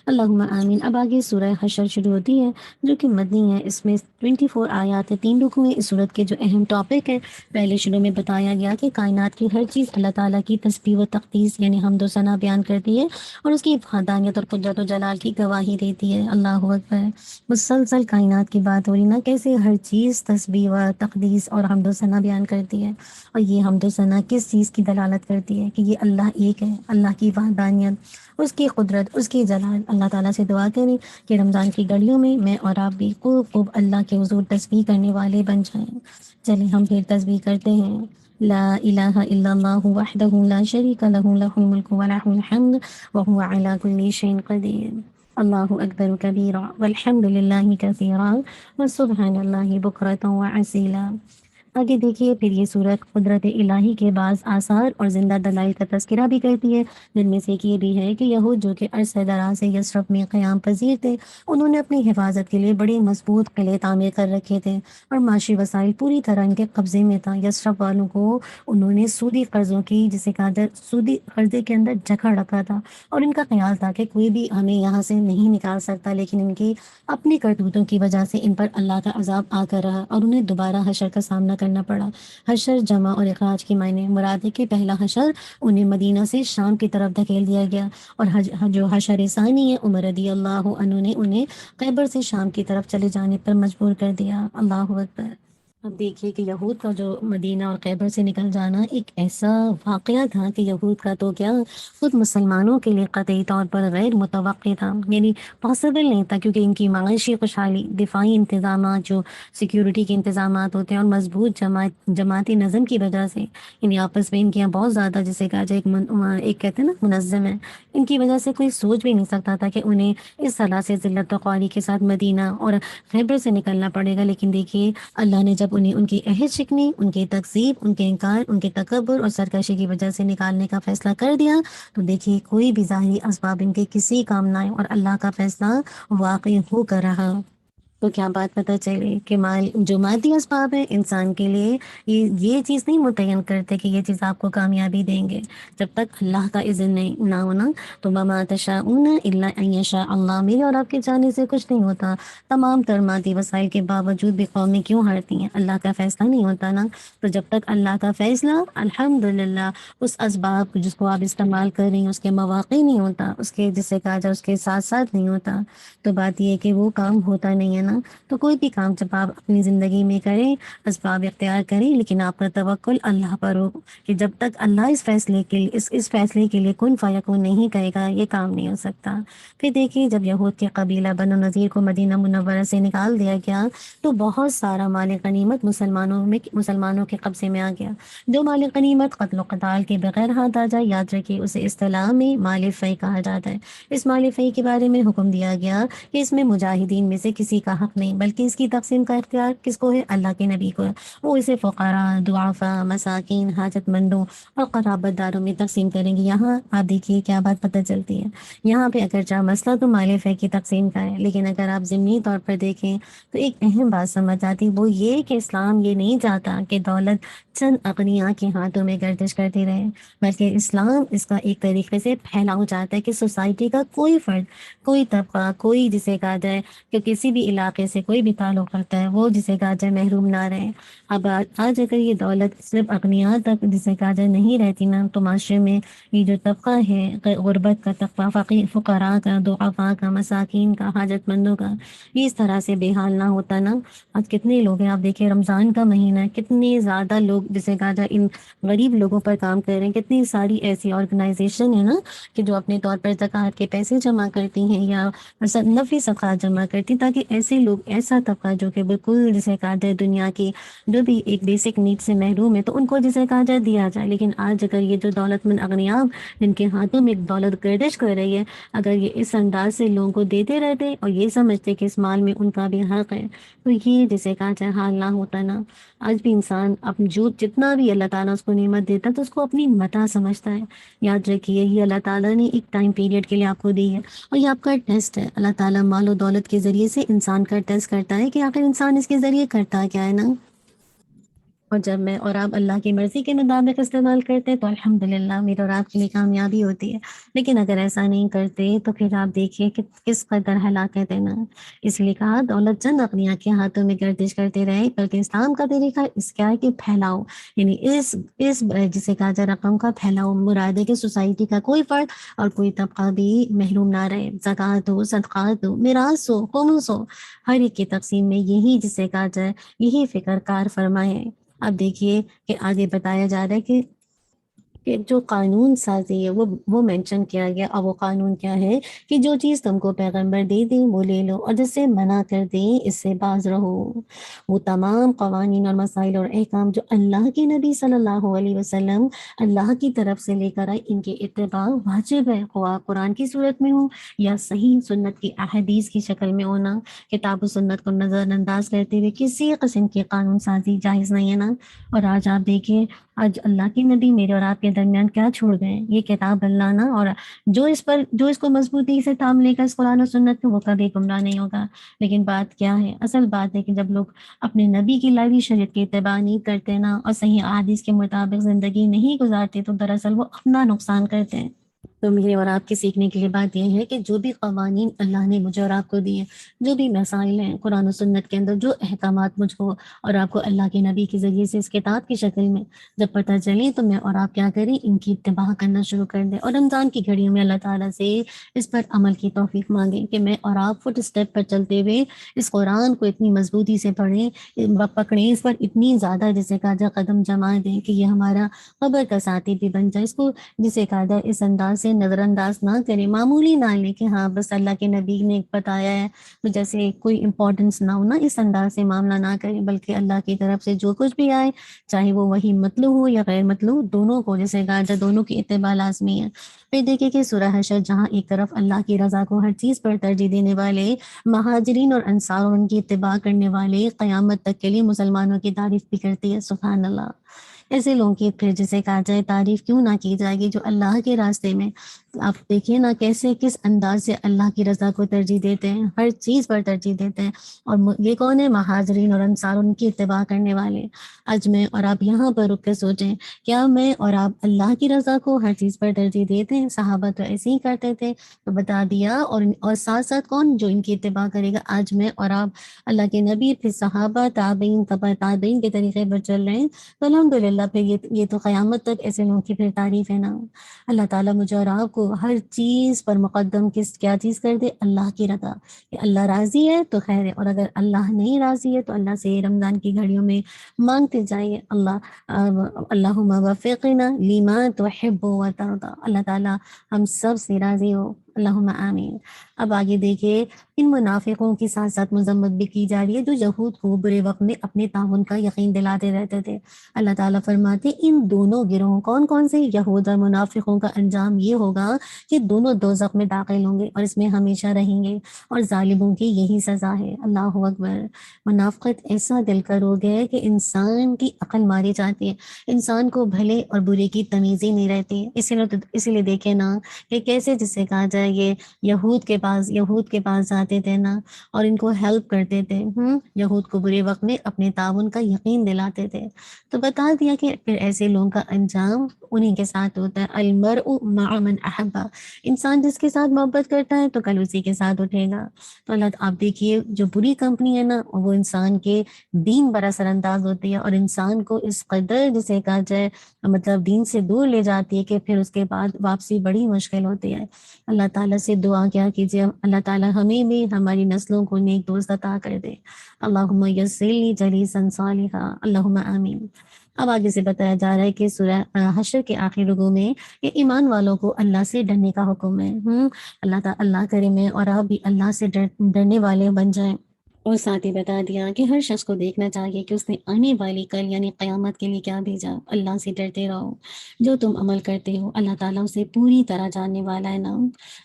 Speaker 2: اللہم آمین۔ اب آگے سورہ حشر شروع ہوتی ہے، جو کہ مدنی ہے۔ اس میں 24 آیات ہے، 3 رکوع ہیں۔ اس صورت کے جو اہم ٹاپک ہے، پہلے شروع میں بتایا گیا کہ کائنات کی ہر چیز اللہ تعالیٰ کی تسبیح و تقدیس یعنی حمد و ثنا بیان کرتی ہے اور اس کی وحدانیت اور قدرت و جلال کی گواہی دیتی ہے۔ اللہ اکبر، مسلسل کائنات کی بات ہو رہی نا، کیسے ہر چیز تسبیح و تقدیس اور حمد و ثنا بیان کرتی ہے۔ اور یہ حمد و ثنا کس چیز کی دلالت کرتی ہے؟ کہ یہ اللہ ایک ہے، اللہ کی وحدانیت، اس کی قدرت، اس کی جلال۔ اللہ تعالیٰ سے دعا کریں کہ رمضان کی گھڑیوں میں میں اور آپ بھی خوب خوب اللہ کے حضور تسبیح کرنے والے بن جائیں۔ چلیں ہم پھر تسبیح کرتے ہیں۔ لا الہ الا اللہ وحدہ لا شریک لہ لہ الملک ولہ الحمد وہو علی کل شیء قدیر۔ اللہ اکبر کبیرا والحمد للہ کثیرا وسبحان اللہ بکرۃ وعصیلا۔ آگے دیکھیے پھر یہ صورت قدرت الہی کے بعض آثار اور زندہ دلائل کا تذکرہ بھی کرتی ہے، جن میں سے ایک یہ بھی ہے کہ یہود جو کہ عرصہ دراز سے یثرب میں قیام پذیر تھے، انہوں نے اپنی حفاظت کے لیے بڑے مضبوط قلعے تعمیر کر رکھے تھے اور معاشی وسائل پوری طرح ان کے قبضے میں تھا۔ یثرب والوں کو انہوں نے سودی قرضوں کی، جسے کہا جائے سودی قرضے کے اندر جکڑ رکھا تھا، اور ان کا خیال تھا کہ کوئی بھی ہمیں یہاں سے نہیں نکال سکتا، لیکن ان کی اپنی کرتوتوں کی وجہ سے ان پر اللہ کا عذاب آ کر رہا اور انہیں دوبارہ حشر کا سامنا کرنا پڑا۔ حشر جمع اور اخراج کے معنی مراد ہے کہ پہلا حشر انہیں مدینہ سے شام کی طرف دھکیل دیا گیا، اور جو حشر ثانی ہے عمر رضی اللہ عنہ نے انہیں خیبر سے شام کی طرف چلے جانے پر مجبور کر دیا۔ اللہ اکبر۔ اب دیکھیے کہ یہود کا جو مدینہ اور خیبر سے نکل جانا ایک ایسا واقعہ تھا کہ یہود کا تو کیا، خود مسلمانوں کے لیے قطعی طور پر غیر متوقع تھا، یعنی پاسبل نہیں تھا، کیونکہ ان کی معاشی خوشحالی، دفاعی انتظامات، جو سیکیورٹی کے انتظامات ہوتے ہیں، اور مضبوط جماعتی نظم کی وجہ سے، یعنی آپس میں ان کے یہاں بہت زیادہ جسے کہا جائے ایک کہتے ہیں نا منظم ہے، ان کی وجہ سے کوئی سوچ بھی نہیں سکتا تھا کہ انہیں اس طرح سے ذلت و خواری کے ساتھ مدینہ اور خیبر سے نکلنا پڑے گا۔ لیکن دیکھیے اللہ نے جب انہیں ان کی عہد شکنی، ان کی تکذیب، ان کے انکار، ان کے تکبر اور سرکشی کی وجہ سے نکالنے کا فیصلہ کر دیا، تو دیکھیے کوئی بھی ظاہری اسباب ان کے کسی کام نہ آئے اور اللہ کا فیصلہ واقع ہو کر رہا۔ تو کیا بات پتہ چلے کہ جو مادی اسباب ہے انسان کے لیے یہ چیز نہیں متعین کرتے کہ یہ چیز آپ کو کامیابی دیں گے، جب تک اللہ کا اذن نہیں نہ ہونا۔ تو وما تشاءون الا ان یشاء اللہ، میرے اور آپ کے جانے سے کچھ نہیں ہوتا۔ تمام تر مادی وسائل کے باوجود بھی قومیں کیوں ہارتی ہیں؟ اللہ کا فیصلہ نہیں ہوتا نا۔ تو جب تک اللہ کا فیصلہ الحمدللہ اس اسباب جس کو آپ استعمال کر رہی ہیں اس کے مواقع نہیں ہوتا، اس کے جسے کہا جائے اس کے ساتھ ساتھ نہیں ہوتا، تو بات یہ ہے کہ وہ کام ہوتا نہیں ہے نا۔ تو کوئی بھی کام جب آپ اپنی زندگی میں کریں، اسباب اختیار کریں، لیکن آپ کا توکل اللہ پر ہو کہ جب تک اللہ اس فیصلے کے لیے اس فیصلے کے لیے کن فیکون نہیں کہے گا، یہ کام نہیں ہو سکتا۔ پھر دیکھیے جب یہود کے قبیلہ بنو نذیر کو مدینہ منورہ سے نکال دیا گیا، تو بہت سارا مال غنیمت مسلمانوں کے قبضے میں آ گیا۔ جو مال غنیمت قتل و قتال کے بغیر ہاتھ آ جائے، یاد رکھیے اسے اصطلاح میں مال فی کہا جاتا ہے۔ اس مال فی کے بارے میں حکم دیا گیا کہ اس میں مجاہدین میں سے کسی کا حق نہیں، بلکہ اس کی تقسیم کا اختیار کس کو ہے؟ اللہ کے نبی کو ہے۔ وہ اسے فقراء، ضعفاء، مساکین، حاجت مندوں اور قرابت داروں میں تقسیم کریں گے۔ یہاں آپ دیکھیے کیا بات پتہ چلتی ہے، یہاں پہ اگرچہ مسئلہ تو مال فی کی تقسیم کا ہے، لیکن اگر آپ ضمنی طور پر دیکھیں تو ایک اہم بات سمجھ آتی، وہ یہ کہ اسلام یہ نہیں چاہتا کہ دولت چند اغنیاء کے ہاتھوں میں گردش کرتی رہے، بلکہ اسلام اس کا ایک طریقے سے پھیلاؤ چاہتا ہے کہ سوسائٹی کا کوئی فرد، کوئی طبقہ، کوئی جسے کہا جائے کہ کسی بھی علاقے علاقے سے کوئی بھی تعلق کرتا ہے وہ جسے کہا جائے محروم نہ رہے۔ اب آج اگر یہ دولت صرف اغنیاء تک جسے کہا جائے نہیں رہتی نا، تو معاشرے میں یہ جو طبقہ ہے غربت کا طبقہ، فقراء کا، ضعفاء کا، مساکین کا، حاجت مندوں کا، یہ اس طرح سے بے حال نہ ہوتا نا، آج کتنے لوگ ہیں، آپ دیکھیں رمضان کا مہینہ ہے، کتنے زیادہ لوگ جسے کہا جائے ان غریب لوگوں پر کام کر رہے ہیں، کتنی ساری ایسی آرگنائزیشن ہے نا کہ جو اپنے طور پر زکوٰۃ کے پیسے جمع کرتی ہیں یا نفلی صدقات جمع کرتی ہیں، تاکہ ایسے لوگ، ایسا طبقہ جو کہ بالکل جسے کہا جائے دنیا کی جو بھی ایک بیسک نیڈ سے محروم ہے، تو ان کو جسے کہا جائے دیا جائے۔ لیکن آج اگر یہ جو دولت مند اغنیاء جن کے ہاتھوں میں دولت گردش کر رہی ہے، اگر یہ اس انداز سے لوگوں کو دیتے رہتے اور یہ سمجھتے کہ اس مال میں ان کا بھی حق ہے، تو یہ جسے کہا جائے حال نہ ہوتا نا۔ آج بھی انسان جو جتنا بھی اللہ تعالیٰ اس کو نعمت دیتا تو اس کو اپنی متاع سمجھتا ہے۔ یاد رکھیے یہ اللہ تعالیٰ نے ایک ٹائم پیریڈ کے لیے آپ کو دی ہے، اور یہ آپ کا ٹیسٹ ہے۔ اللہ تعالیٰ مال و دولت کے ذریعے سے انسان کا ٹیسٹ کرتا ہے کہ آخر انسان اس کے ذریعے کرتا کیا ہے نا۔ اور جب میں اور آپ اللہ کی مرضی کے مطابق استعمال کرتے ہیں تو الحمدللہ میرے اور آپ کے لیے کامیابی ہوتی ہے، لیکن اگر ایسا نہیں کرتے تو پھر آپ دیکھیے کہ کس قدر ہلاکت ہے نا۔ اس لیے کہا دولت چند اغنیاء کے ہاتھوں میں گردش کرتے رہے، بلکہ اسلام کا طریقہ اس کیا ہے کہ پھیلاؤ، یعنی اس جسے کہا جائے رقم کا پھیلاؤ، مراد ہے کہ سوسائٹی کا کوئی فرد اور کوئی طبقہ بھی محروم نہ رہے۔ زکوٰۃ ہو، صدقات ہو، میراث ہو، خمس ہو، ہر ایک کی تقسیم میں یہی جسے کہا جائے یہی فکر کار فرمائے۔ اب دیکھیے کہ آگے بتایا جا رہا ہے کہ جو قانون سازی ہے وہ مینشن کیا گیا، اور وہ قانون کیا ہے کہ جو چیز تم کو پیغمبر دے دیں وہ لے لو، اور جس سے منع کر دیں اس سے باز رہو۔ وہ تمام قوانین اور مسائل اور احکام جو اللہ کے نبی صلی اللہ علیہ وسلم اللہ کی طرف سے لے کر آئے، ان کے اتباع واجب ہے، خواہ قرآن کی صورت میں ہو یا صحیح سنت کی احادیث کی شکل میں ہونا۔ کتاب و سنت کو نظر انداز کرتے ہوئے کسی قسم کی قانون سازی جائز نہیں ہے نا۔ اور آج آپ دیکھیں، آج اللہ کے نبی میرے اور آپ کے درمیان کیا چھوڑ گئے، یہ کتاب اللہ نا، اور جو اس کو مضبوطی سے تھام لے گا اس قرآن و سنت کو، وہ کبھی گمراہ نہیں ہوگا۔ لیکن بات کیا ہے، اصل بات ہے کہ جب لوگ اپنے نبی کی لائی شریعت کی اتباع نہیں کرتے نا، اور صحیح احادیث کے مطابق زندگی نہیں گزارتے، تو دراصل وہ اپنا نقصان کرتے ہیں۔ تو میرے اور آپ کے سیکھنے کے لیے بات یہ ہے کہ جو بھی قوانین اللہ نے مجھے اور آپ کو دیے، جو بھی مسائل ہیں قرآن و سنت کے اندر، جو احکامات مجھ کو اور آپ کو اللہ کے نبی کے ذریعے سے اس کتاب کی شکل میں جب پتہ چلے، تو میں اور آپ کیا کریں، ان کی اتباع کرنا شروع کر دیں، اور رمضان کی گھڑیوں میں اللہ تعالیٰ سے اس پر عمل کی توفیق مانگیں کہ میں اور آپ فٹ اسٹیپ پر چلتے ہوئے اس قرآن کو اتنی مضبوطی سے پکڑیں، اس پر اتنی زیادہ جسے کہا جائے قدم جما دیں کہ یہ ہمارا قبر کا ساتھی بھی بن جائے۔ اس کو جسے کہا جائے اس انداز سے نظر انداز نہ کریں، معمولی نہ لیں کہ ہاں بس اللہ کے نبی نے بتایا ہے تو جیسے کوئی امپورٹنس نہ ہونا، اس انداز سے معاملہ نہ کریں، بلکہ اللہ کی طرف سے جو کچھ بھی آئے، چاہے وہ وہی مطلوب ہو یا غیر مطلوب، دونوں کو جیسے کہا جائے دونوں کی اتباع لازمی ہے۔ پھر دیکھیں کہ سورہ حشر جہاں ایک طرف اللہ کی رضا کو ہر چیز پر ترجیح دینے والے مہاجرین اور انصار اور ان کی اتباع کرنے والے قیامت تک کے لیے مسلمانوں کی تعریف بھی کرتی ہے، سبحان اللہ۔ ایسے لوگوں کی پھر جسے کہا جائے تعریف کیوں نہ کی جائے گی جو اللہ کے راستے میں، آپ دیکھیے نا کیسے کس انداز سے اللہ کی رضا کو ترجیح دیتے ہیں، ہر چیز پر ترجیح دیتے ہیں۔ اور یہ کون ہے؟ مہاجرین اور انصار، ان کی اتباع کرنے والے۔ آج میں اور آپ یہاں پر رک کے سوچیں، کیا میں اور آپ اللہ کی رضا کو ہر چیز پر ترجیح دیتے ہیں؟ صحابہ تو ایسے ہی کرتے تھے، تو بتا دیا، اور ساتھ ساتھ کون جو ان کی اتباع کرے گا؟ آج میں اور آپ اللہ کے نبی، پھر صحابہ، تابعین، تبع تابعین کے طریقے پر چل رہے ہیں، تو الحمدللہ پھر یہ تو قیامت تک ایسے لوگوں کی پھر تعریف ہے نا۔ اللہ تعالیٰ مجھے اور آپ کو ہر چیز پر مقدم کیا چیز کر دے؟ اللہ کی رضا، کہ اللہ راضی ہے تو خیر ہے، اور اگر اللہ نہیں راضی ہے تو اللہ سے رمضان کی گھڑیوں میں مانگتے جائیے، اللہم وفقنا لما تحب و ترضى، اللہ تعالیٰ ہم سب سے راضی ہو، اللہم آمین۔ اب آگے دیکھیے، ان منافقوں کی ساتھ ساتھ مذمت بھی کی جا رہی ہے جو یہود کو برے وقت میں اپنے تعاون کا یقین دلاتے رہتے تھے۔ اللہ تعالیٰ فرماتے ان دونوں گروہوں، کون کون سے؟ یہود اور منافقوں کا انجام یہ ہوگا کہ دونوں دوزخ میں داخل ہوں گے اور اس میں ہمیشہ رہیں گے، اور ظالموں کی یہی سزا ہے۔ اللہ اکبر۔ منافقت ایسا دل کا روگ ہے کہ انسان کی عقل ماری جاتی ہے، انسان کو بھلے اور برے کی تمیز ہی نہیں رہتی۔ اسی لیے دیکھیں نا کہ کیسے جسے کہا جائے یہ یہود کے پاس جاتے تھے نا، اور ان کو ہیلپ کرتے تھے، یہود کو برے وقت میں اپنے تعاون کا یقین دلاتے تھے، تو بتا دیا کہ پھر ایسے لوگوں کا انجام انہیں کے ساتھ ہوتا ہے۔ المرء مع من احبا، انسان جس کے ساتھ محبت کرتا ہے تو کل اسی کے ساتھ اٹھے گا۔ تو اللہ آپ دیکھیے جو بری کمپنی ہے نا، وہ انسان کے دین پر اثر انداز ہوتی ہے، اور انسان کو اس قدر جسے کہا جائے مطلب دین سے دور لے جاتی ہے کہ پھر اس کے بعد واپسی بڑی مشکل ہوتی ہے۔ اللہ تعالیٰ سے دعا کیا کیجیے، اللہ تعالیٰ ہمیں بھی ہماری نسلوں کو نیک دوست عطا کر دے۔ اللہم یسر لی جلیسا صالحا، اللہم آمین۔ اب آگے سے بتایا جا رہا ہے کہ سورہ حشر کے آخری رکوع میں کہ ایمان والوں کو اللہ سے ڈرنے کا حکم ہے۔ اللہ کرے میں اور آپ بھی اللہ سے ڈرنے والے بن جائیں۔ اور ساتھ ہی بتا دیا کہ ہر شخص کو دیکھنا چاہیے کہ اس نے آنے والی کل یعنی قیامت کے لیے کیا بھیجا۔ اللہ سے ڈرتے رہو، جو تم عمل کرتے ہو اللہ تعالیٰ اسے پوری طرح جاننے والا ہے نا۔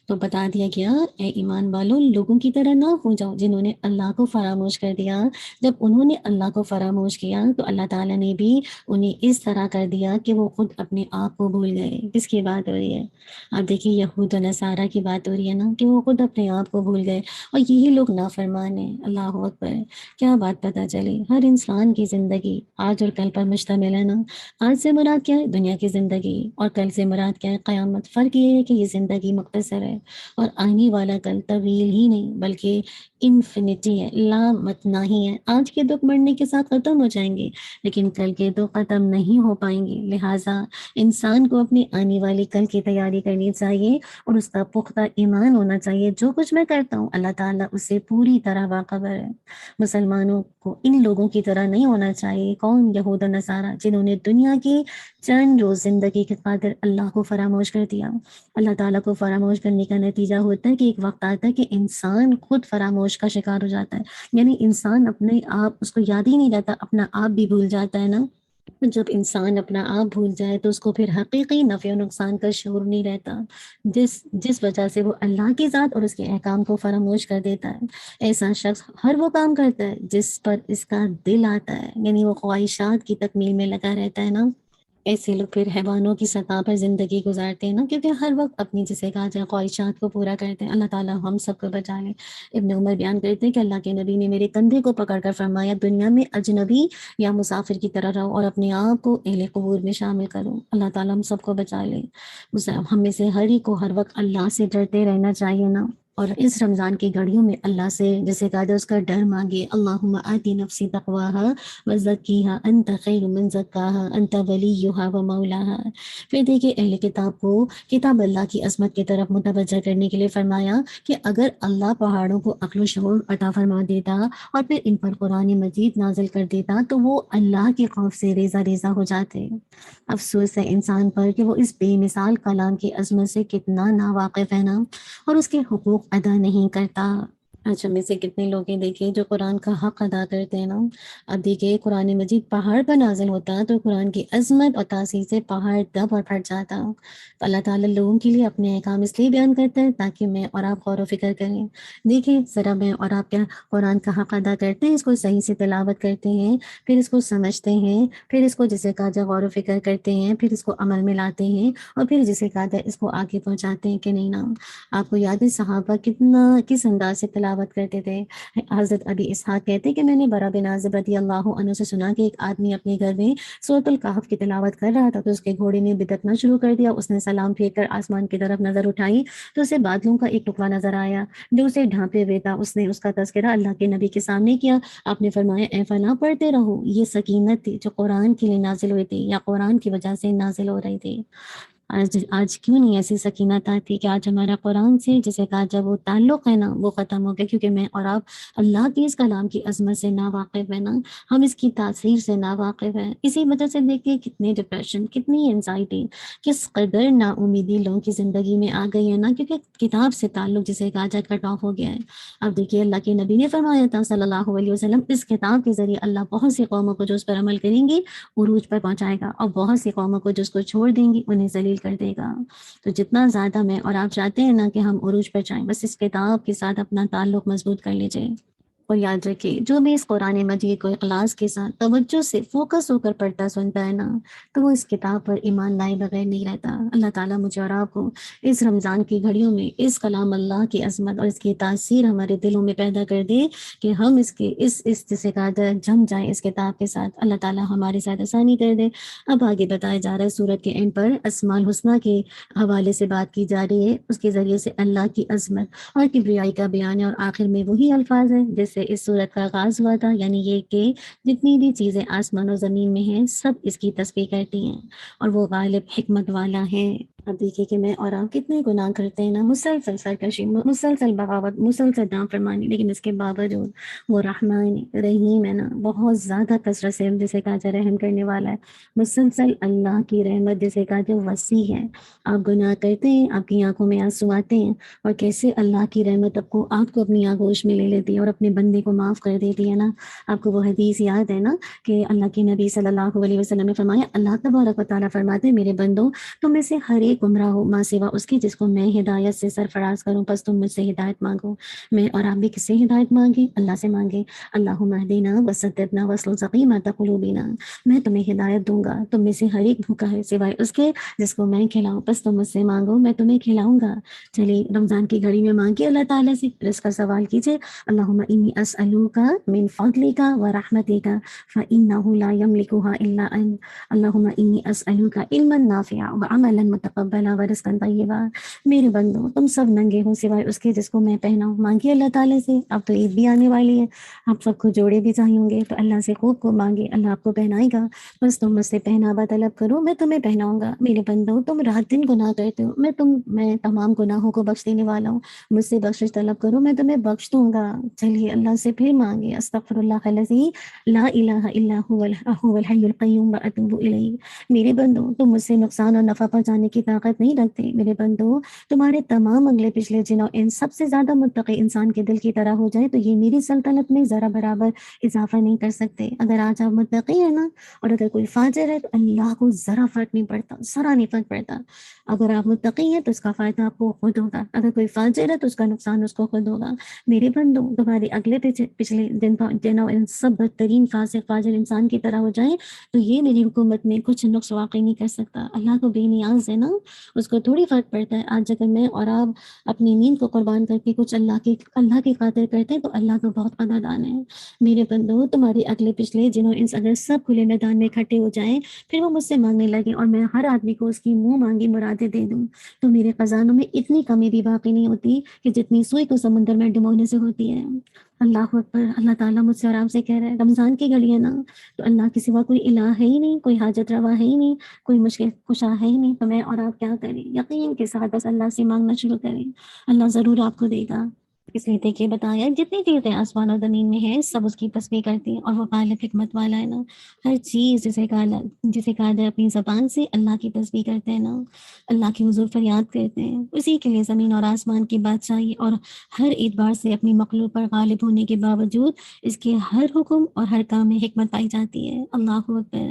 Speaker 2: تو بتا دیا گیا اے ایمان والوں، لوگوں کی طرح نہ ہو جاؤ جنہوں نے اللہ کو فراموش کر دیا۔ جب انہوں نے اللہ کو فراموش کیا تو اللہ تعالیٰ نے بھی انہیں اس طرح کر دیا کہ وہ خود اپنے آپ کو بھول گئے۔ کس کی بات ہو رہی ہے؟ اب دیکھیے یہود و نصارہ کی بات ہو رہی ہے نا، کہ وہ خود اپنے آپ کو بھول گئے، اور یہی لوگ نافرمان ہیں۔ اللہ اکبر، کیا بات پتہ چلی؟ ہر انسان کی زندگی آج اور کل پر مشتمل ہے نا۔ آج سے مراد کیا ہے؟ دنیا کی زندگی، اور کل سے مراد کیا ہے؟ قیامت۔ فرق یہ ہے کہ یہ زندگی مختصر ہے، اور آنے والا کل طویل ہی نہیں بلکہ انفینٹی ہے، لامتناہی ہے۔ آج کے دکھ مرنے کے ساتھ ختم ہو جائیں گے، لیکن کل کے دکھ ختم نہیں ہو پائیں گے۔ لہٰذا انسان کو اپنی آنے والی کل کی تیاری کرنی چاہیے، اور اس کا پختہ ایمان ہونا چاہیے۔ جو کچھ میں کرتا ہوں اللہ تعالیٰ اس سے پوری طرح باخبر ہے۔ مسلمانوں کو ان لوگوں کی طرح نہیں ہونا چاہیے، کون؟ یہود و نصارہ، جنہوں نے دنیا کی چند روز زندگی کے خاطر اللہ کو فراموش کر دیا۔ اللہ تعالیٰ کو فراموش کرنے کا نتیجہ ہوتا ہے کہ ایک وقت آتا ہے کہ انسان خود فراموش کا شکار ہو جاتا ہے، یعنی انسان اپنے آپ، اس کو یاد ہی نہیں رہتا، اپنا آپ بھی بھول جاتا ہے نا۔ جب انسان اپنا آپ بھول جائے تو اس کو پھر حقیقی نفع و نقصان کا شعور نہیں رہتا، جس وجہ سے وہ اللہ کی ذات اور اس کے احکام کو فراموش کر دیتا ہے۔ ایسا شخص ہر وہ کام کرتا ہے جس پر اس کا دل آتا ہے، یعنی وہ خواہشات کی تکمیل میں لگا رہتا ہے نا۔ ایسے لوگ پھر حیوانوں کی سطح پر زندگی گزارتے ہیں نا، کیونکہ ہر وقت اپنی جسے کہا جائے خواہشات کو پورا کرتے ہیں۔ اللہ تعالیٰ ہم سب کو بچا لے۔ ابن عمر بیان کرتے ہیں کہ اللہ کے نبی نے میرے کندھے کو پکڑ کر فرمایا، دنیا میں اجنبی یا مسافر کی طرح رہو، اور اپنے آپ کو اہل قبور میں شامل کرو۔ اللہ تعالیٰ ہم سب کو بچا لے۔ ہم میں سے ہر ایک کو ہر وقت اللہ سے ڈرتے رہنا چاہیے نا، اور اس رمضان کی گھڑیوں میں اللہ سے جسے کہا جائے اس کا ڈر مانگے۔ اللہم آتی نفسی تقواہا وزکیہا انت خیر من زکاہا انت ولیہا و مولاہا۔ پھر دیکھیں اہل کتاب کو کتاب اللہ کی عظمت کی طرف متوجہ کرنے کے لیے فرمایا کہ اگر اللہ پہاڑوں کو عقل و شعور عطا فرما دیتا اور پھر ان پر قرآن مجید نازل کر دیتا تو وہ اللہ کے خوف سے ریزہ ریزہ ہو جاتے۔ افسوس ہے انسان پر کہ وہ اس بے مثال کلام کی عظمت سے کتنا ناواقف ہے نا، اور اس کے حقوق ادا نہیں کرتا۔ آج ہم میں سے کتنے لوگ ہیں دیکھیں جو قرآن کا حق ادا کرتے ہیں نا۔ اب دیکھیں قرآن مجید پہاڑ پر نازل ہوتا تو قرآن کی عظمت اور تاثیر سے پہاڑ دب اور پھٹ جاتا۔ تو اللہ تعالیٰ لوگوں کے لیے اپنے احکام اس لیے بیان کرتا ہے تاکہ میں اور آپ غور و فکر کریں۔ دیکھیں ذرا میں اور آپ کیا قرآن کا حق ادا کرتے ہیں، اس کو صحیح سے تلاوت کرتے ہیں، پھر اس کو سمجھتے ہیں، پھر اس کو جسے کہا جائے غور و فکر کرتے ہیں، پھر اس کو عمل میں لاتے ہیں، اور پھر جسے کہا جائے اس کو آگے پہنچاتے ہیں کہ نہیں نا۔ آپ کو یاد ہے صحابہ کس انداز سے تلاوت کرتے تھے؟ حضرت ابی اسحاق کہتے ہیں کہ میں نے برا بن عازب رضی اللہ عنہ سے سنا کہ ایک آدمی اپنے گھر میں سورۃ الکہف کی تلاوت کر رہا تھا تو اس کے گھوڑے نے بدعتنا شروع کر دیا۔ اس نے سلام پھیر کر آسمان کی طرف نظر اٹھائی تو اسے بادلوں کا ایک ٹکڑا نظر آیا جو اسے ڈھانپے ہوئے تھا۔ اس نے اس کا تذکرہ اللہ کے نبی کے سامنے کیا۔ آپ نے فرمایا اے فلاں پڑھتے رہو، یہ سکینت تھی جو قرآن کے لیے نازل ہوئی تھی یا قرآن کی وجہ سے نازل ہو رہی تھی۔ آج کیوں نہیں ایسی سکینت آتی کہ آج ہمارا قرآن سے جسے کہا جب وہ تعلق ہے نا وہ ختم ہو گیا، کیونکہ میں اور آپ اللہ کی اس کلام کی عظمت سے ناواقف ہے نا، ہم اس کی تاثیر سے ناواقف ہیں۔ اسی وجہ سے دیکھیے کتنے ڈپریشن، کتنی انزائٹی، کس قدر نا امیدی لوگوں کی زندگی میں آ گئی ہے نا، کیونکہ کتاب سے تعلق جسے کہا جائے کٹ آف ہو گیا ہے۔ اب دیکھیے اللہ کے نبی نے فرمایا تھا صلی اللہ علیہ وسلم، اس کتاب کے ذریعے اللہ بہت سی قوموں کو جو اس پر عمل کریں گی عروج پر پہنچائے گا، اور بہت سی قوموں کو جو اس کو چھوڑ دیں گی انہیں ذلیل کر دے گا۔ تو جتنا زیادہ میں اور آپ چاہتے ہیں نا کہ ہم عروج پر جائیں، بس اس کتاب کے ساتھ اپنا تعلق مضبوط کر لیجئے۔ اور یاد رکھیے جو بھی اس قرآن مجید کو اخلاص کے ساتھ توجہ سے فوکس ہو کر پڑھتا سنتا ہے نا، تو وہ اس کتاب پر ایمان لائے بغیر نہیں رہتا۔ اللہ تعالیٰ مجھے اور آپ کو اس رمضان کی گھڑیوں میں اس کلام اللہ کی عظمت اور اس کی تاثیر ہمارے دلوں میں پیدا کر دے کہ ہم اس سے قادر جم جائیں اس کتاب کے ساتھ۔ اللہ تعالیٰ ہمارے ساتھ آسانی کر دے۔ اب آگے بتایا جا رہا ہے سورت کے اینڈ پر اسماء الحسنہ کے حوالے سے بات کی جا رہی ہے، اس کے ذریعے سے اللہ کی عظمت اور کبریائی کا بیان ہے، اور آخر میں وہی الفاظ ہیں جس سے اس صورت کا آغاز ہوا تھا، یعنی یہ کہ جتنی بھی چیزیں آسمان و زمین میں ہیں سب اس کی تسبیح کرتی ہیں اور وہ غالب حکمت والا ہے۔ اب دیکھیے کہ میں اور آپ کتنے گناہ کرتے ہیں نا، مسلسل سرکشی، مسلسل بغاوت، مسلسل نافرمانی، لیکن اس کے باوجود وہ رحمان رحیم ہے نا، بہت زیادہ کثرت سے جسے کہا جائے رحم کرنے والا ہے۔ مسلسل اللہ کی رحمت جسے کہا جائے وسیع ہے۔ آپ گناہ کرتے ہیں، آپ کی آنکھوں میں آنسو آتے ہیں، اور کیسے اللہ کی رحمت آپ کو اپنی آغوش میں لے لیتی ہے اور اپنے بندے کو معاف کر دیتی ہے نا۔ آپ کو وہ حدیث یاد ہے نا کہ اللہ کے نبی صلی اللہ علیہ وسلم نے فرمایا، اللہ تبارک و تعالیٰ فرماتے ہیں، میرے بندوں تم میں سے ہر ایک گمراہ ہو ماں سوا اس کی جس کو میں ہدایت سے سرفراز کروں، پس تم مجھ سے ہدایت مانگو۔ میں اور آپ بھی کس سے ہدایت مانگیں؟ اللہ سے مانگیں۔ اللہم اہدنا وسددنا واسلل سقیمۃ قلوبنا، میں تمہیں ہدایت دوں گا، تم میں سے ہر ایک بھوکا ہے سوائے اس کے جس کو میں کھلاؤں، پس تم مجھ سے مانگو میں تمہیں کھلاؤں گا۔ چلیے رمضان کی گھڑی میں مانگیے اللہ تعالیٰ سے، رزق کا سوال کیجیے۔ اللہم انی اسألوک من فضلک ورحمتک فإنہ لا یملکها الا انت، اللہم انی اسألوک علما نافعا وعملا متقبلا ورزقا طیبا۔ میرے بندو تم سب ننگے ہو سوائے اس کے جس کو میں پہناؤں، مانگیے اللہ تعالیٰ سے۔ اب تو عید بھی آنے والی ہے، آپ سب کو جوڑے بھی چاہیے ہوں گے، تو اللہ سے خوب مانگے، اللہ آپ کو پہنائے گا۔ بس تم مجھ سے پہناوا طلب کرو، میں تمہیں پہناؤں گا۔ میرے بندو تم رات دن گناہ کرتے ہو، میں تمام گناہوں کو بخش دینے والا ہوں، مجھ سے بخشش طلب کرو میں تمہیں بخش دوں گا۔ چلیے اللہ سے پھر مانگے، استغفر اللہ الذی لا الہ الا هو الحی القیوم واتوب الیہ۔ میرے بندو تم مجھ سے نقصان اور نفع پہنچانے کی طاقت نہیں رکھتے، میرے بندو تمہارے تمام اگلے پچھلے جنوں ان سب سے زیادہ متقی انسان کے دل کی طرح ہو جائے تو یہ میری سلطنت میں ذرا برابر اضافہ نہیں کر سکتے۔ اگر آج آپ متقی ہیں نا، اور اگر کوئی فاجر ہے تو اللہ کو ذرا فرق نہیں پڑتا، ذرا نہیں فرق پڑتا۔ اگر آپ متقی ہیں تو اس کا فائدہ آپ کو خود ہوگا، اگر کوئی فاجر ہے تو اس کا نقصان اس کو خود ہوگا۔ میرے بندو تمہارے اگلے پچھلے جنوں ان سب بدترین فاسق فاجر انسان کی طرح ہو جائیں تو یہ میری حکومت میں کچھ نقص واقع نہیں کر سکتا۔ اللہ کو بے نیاز ہے نا، اس کو تھوڑی فرق پڑتا ہے۔ آج اگر میں اور آپ اپنی نیند کو قربان کر کے کچھ اللہ کی خاطر کرتے ہیں تو اللہ تو بہت قدردان ہے۔ میرے بندو تمہارے اگلے پچھلے جنوں انس اگر سب کھلے میدان میں اکٹھے ہو جائیں پھر وہ مجھ سے مانگنے لگے اور میں ہر آدمی کو اس کی منہ مانگی مرادیں دے دوں تو میرے خزانوں میں اتنی کمی بھی باقی نہیں ہوتی کہ جتنی سوئی کو سمندر میں ڈبونے سے ہوتی ہے۔ اللہ اکبر۔ اللہ تعالیٰ مجھ سے آرام سے کہہ رہا ہے رمضان کی گھڑی ہے نا، تو اللہ کے سوا کوئی الہ ہے ہی نہیں، کوئی حاجت روا ہے ہی نہیں، کوئی مشکل کشا ہے ہی نہیں، تو میں اور آپ کیا کریں؟ یقین کے ساتھ بس اللہ سے مانگنا شروع کریں، اللہ ضرور آپ کو دے گا۔ اس لیے دیکھیے بتایا جتنی چیزیں آسمان و زمین میں ہیں سب اس کی تسبیح کرتی ہیں، اور وہ غالب حکمت والا ہے نا، ہر چیز جسے کہا جائے اپنی زبان سے اللہ کی تسبیح کرتے ہیں نا، اللہ کی حضور فریاد کرتے ہیں، اسی کے لیے زمین اور آسمان کی بادشاہی اور ہر اعتبار سے اپنی مخلوق پر غالب ہونے کے باوجود اس کے ہر حکم اور ہر کام میں حکمت پائی جاتی ہے۔ اللہ اکبر۔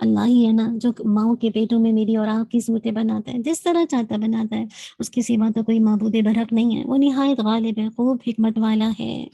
Speaker 2: اللہ ہی ہے نا جو ماؤں کے پیٹوں میں میری اور آپ کی صورتیں بناتا ہے، جس طرح چاہتا بناتا ہے، اس کے سوا تو کوئی معبود برحق نہیں ہے، وہ نہایت غالب ہے، خوب حکمت والا ہے۔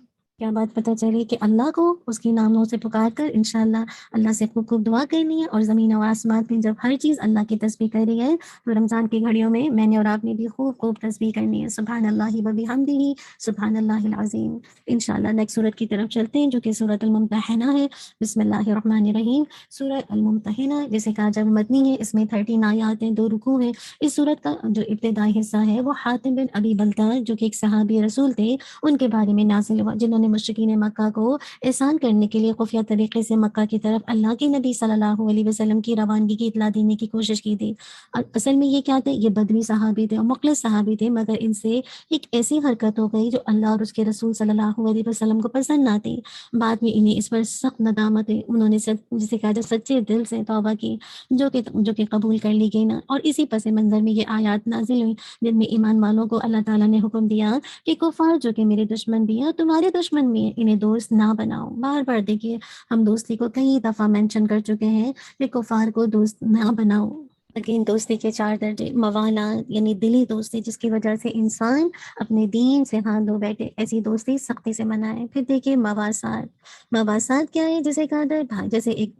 Speaker 2: کیا بات پتہ چلی کہ اللہ کو اس کے ناموں سے پکار کر انشاءاللہ اللہ سے خوب دعا کرنی ہے، اور زمین و آسمان میں جب ہر چیز اللہ کی تسبیح کر رہی ہے تو رمضان کی گھڑیوں میں نے اور آپ نے بھی خوب تسبیح کرنی ہے۔ سبحان اللہ و بحمدہ، سبحان اللہ العظیم۔ انشاءاللہ نیکسٹ سورت کی طرف چلتے ہیں جو کہ سورۃ الممتحنہ ہے۔ بسم اللہ الرحمن الرحیم۔ سورۃ الممتحنہ جسے کہا جب مدنی ہے، اس میں 13 آیات ہیں، 2 رکوع ہیں۔ اس سورت کا جو ابتدائی حصہ ہے وہ حاتم بن ابی بلتع جو کہ ایک صحابی رسول تھے ان کے بارے میں نازل ہوا، جنہوں نے مشرکین مکہ کو احسان کرنے کے لیے خفیہ طریقے سے مکہ کی طرف اللہ کے نبی صلی اللہ علیہ وسلم کی روانگی کی اطلاع دینے کی کوشش کی تھی۔ اور اصل میں یہ کیا تھے؟ یہ بدوی صحابی تھے اور مخلص صحابی تھے، مگر ان سے ایک ایسی حرکت ہو گئی جو اللہ اور اس کے رسول صلی اللہ علیہ وسلم کو پسند نہ تھی۔ بعد میں انہیں اس پر سخت ندامت ہے، انہوں نے جسے کہا جائے سچے دل سے توبہ کی جو کہ قبول کر لی گئی نا، اور اسی پس منظر میں یہ آیات نازل ہوئی جن میں ایمان والوں کو اللہ تعالیٰ نے حکم دیا کہ کفار جو کہ میرے دشمن بھی ہیں تمہارے دشمن بھی ہیں، انہیں دوست نہ بناؤ۔ بار بار دیکھیے ہم دوستی کو کئی دفعہ مینشن کر چکے ہیں کہ کفار کو دوست نہ بناؤ۔ لیکن دوستی کے 4 درجے، موالات یعنی دلی دوستی جس کی وجہ سے انسان اپنے دین سے ہاتھ دھو بیٹھے، ایسی دوستی سختی سے منائے۔ پھر دیکھیے مواسات، مواسات کیا ہے؟ جیسے کہا جائے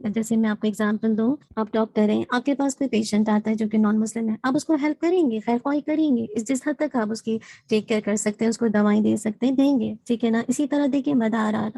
Speaker 2: جیسے میں آپ کو اگزامپل دوں، آپ ڈاکٹر ہیں، آپ کے پاس کوئی پیشنٹ آتا ہے جو کہ نان مسلم ہے، آپ اس کو ہیلپ کریں گے، خیر خواہی کریں گے، جس حد تک آپ اس کی ٹیک کیئر کر سکتے ہیں، اس کو دوائیں دے سکتے ہیں دیں گے، ٹھیک ہے نا۔ اسی طرح دیکھیے مدارات،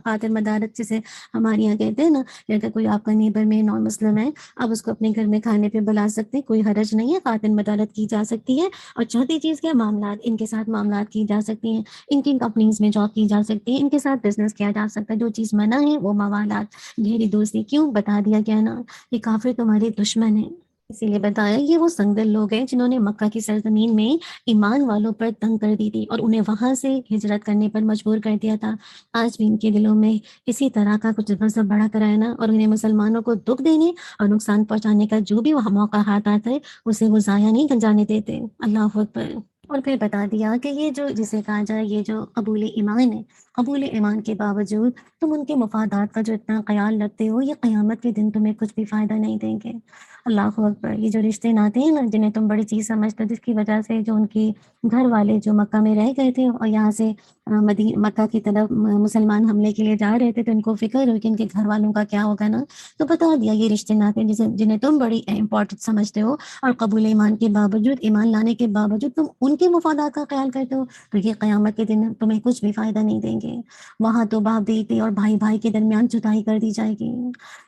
Speaker 2: خاطر مدارت جسے ہمارے یہاں کہتے ہیں نا، اگر کوئی آپ کا نیبر میں نان مسلم ہے، آپ اس کو اپنے گھر میں کھانے پہ بلا سکتے ہیں، کوئی حرج نہیں ہے، خاتن مدارت کی جا سکتی ہے۔ اور چوتھی چیز کیا؟ معاملات، ان کے ساتھ معاملات کی جا سکتی ہیں، ان کی کمپنیز میں جاب کی جا سکتی ہے، ان کے ساتھ بزنس کیا جا سکتا ہے۔ جو چیز منع ہے وہ موالات، گہری دوستی۔ کیوں؟ بتا دیا گیا نا، یہ کافر تمہارے دشمن ہیں، اسی لیے بتایا یہ وہ سنگدل لوگ ہیں جنہوں نے مکہ کی سرزمین میں ایمان والوں پر تنگ کر دی تھی اور انہیں وہاں سے ہجرت کرنے پر مجبور کر دیا تھا۔ آج بھی ان کے دلوں میں اسی طرح کا کچھ مذہب بڑا کرا ہے نا، اور انہیں مسلمانوں کو دکھ دینے اور نقصان پہنچانے کا جو بھی وہ موقع ہاتھ آتا ہے اسے وہ ضائع نہیں جانے دیتے۔ اللہ اکبر۔ اور پھر بتا دیا کہ یہ جو جسے کہا جائے یہ جو قبول ایمان ہے، قبول ایمان کے باوجود تم ان کے مفادات کا جو اتنا خیال رکھتے ہو، یہ قیامت کے دن تمہیں کچھ بھی فائدہ نہیں دیں گے۔ اللہ اکبر۔ یہ جو رشتے ناتے ہیں نا جنہیں تم بڑی چیز سمجھتے ہو، جس کی وجہ سے جو ان کی گھر والے جو مکہ میں رہ گئے تھے اور یہاں سے مکہ کی طرف مسلمان حملے کے لیے جا رہے تھے، تو ان کو فکر ہو کہ ان کے گھر والوں کا کیا ہوگا نا، تو بتا دیا یہ رشتے ناتے جنہیں تم بڑی امپورٹنٹ سمجھتے ہو اور قبول ایمان کے باوجود، ایمان لانے کے باوجود تم ان کے مفادات کا خیال کرتے ہو، تو یہ قیامت کے دن تمہیں کچھ بھی فائدہ نہیں دیں گے۔ وہاں تو باپ بیٹے اور بھائی بھائی کے درمیان جدائی کر دی جائے گی۔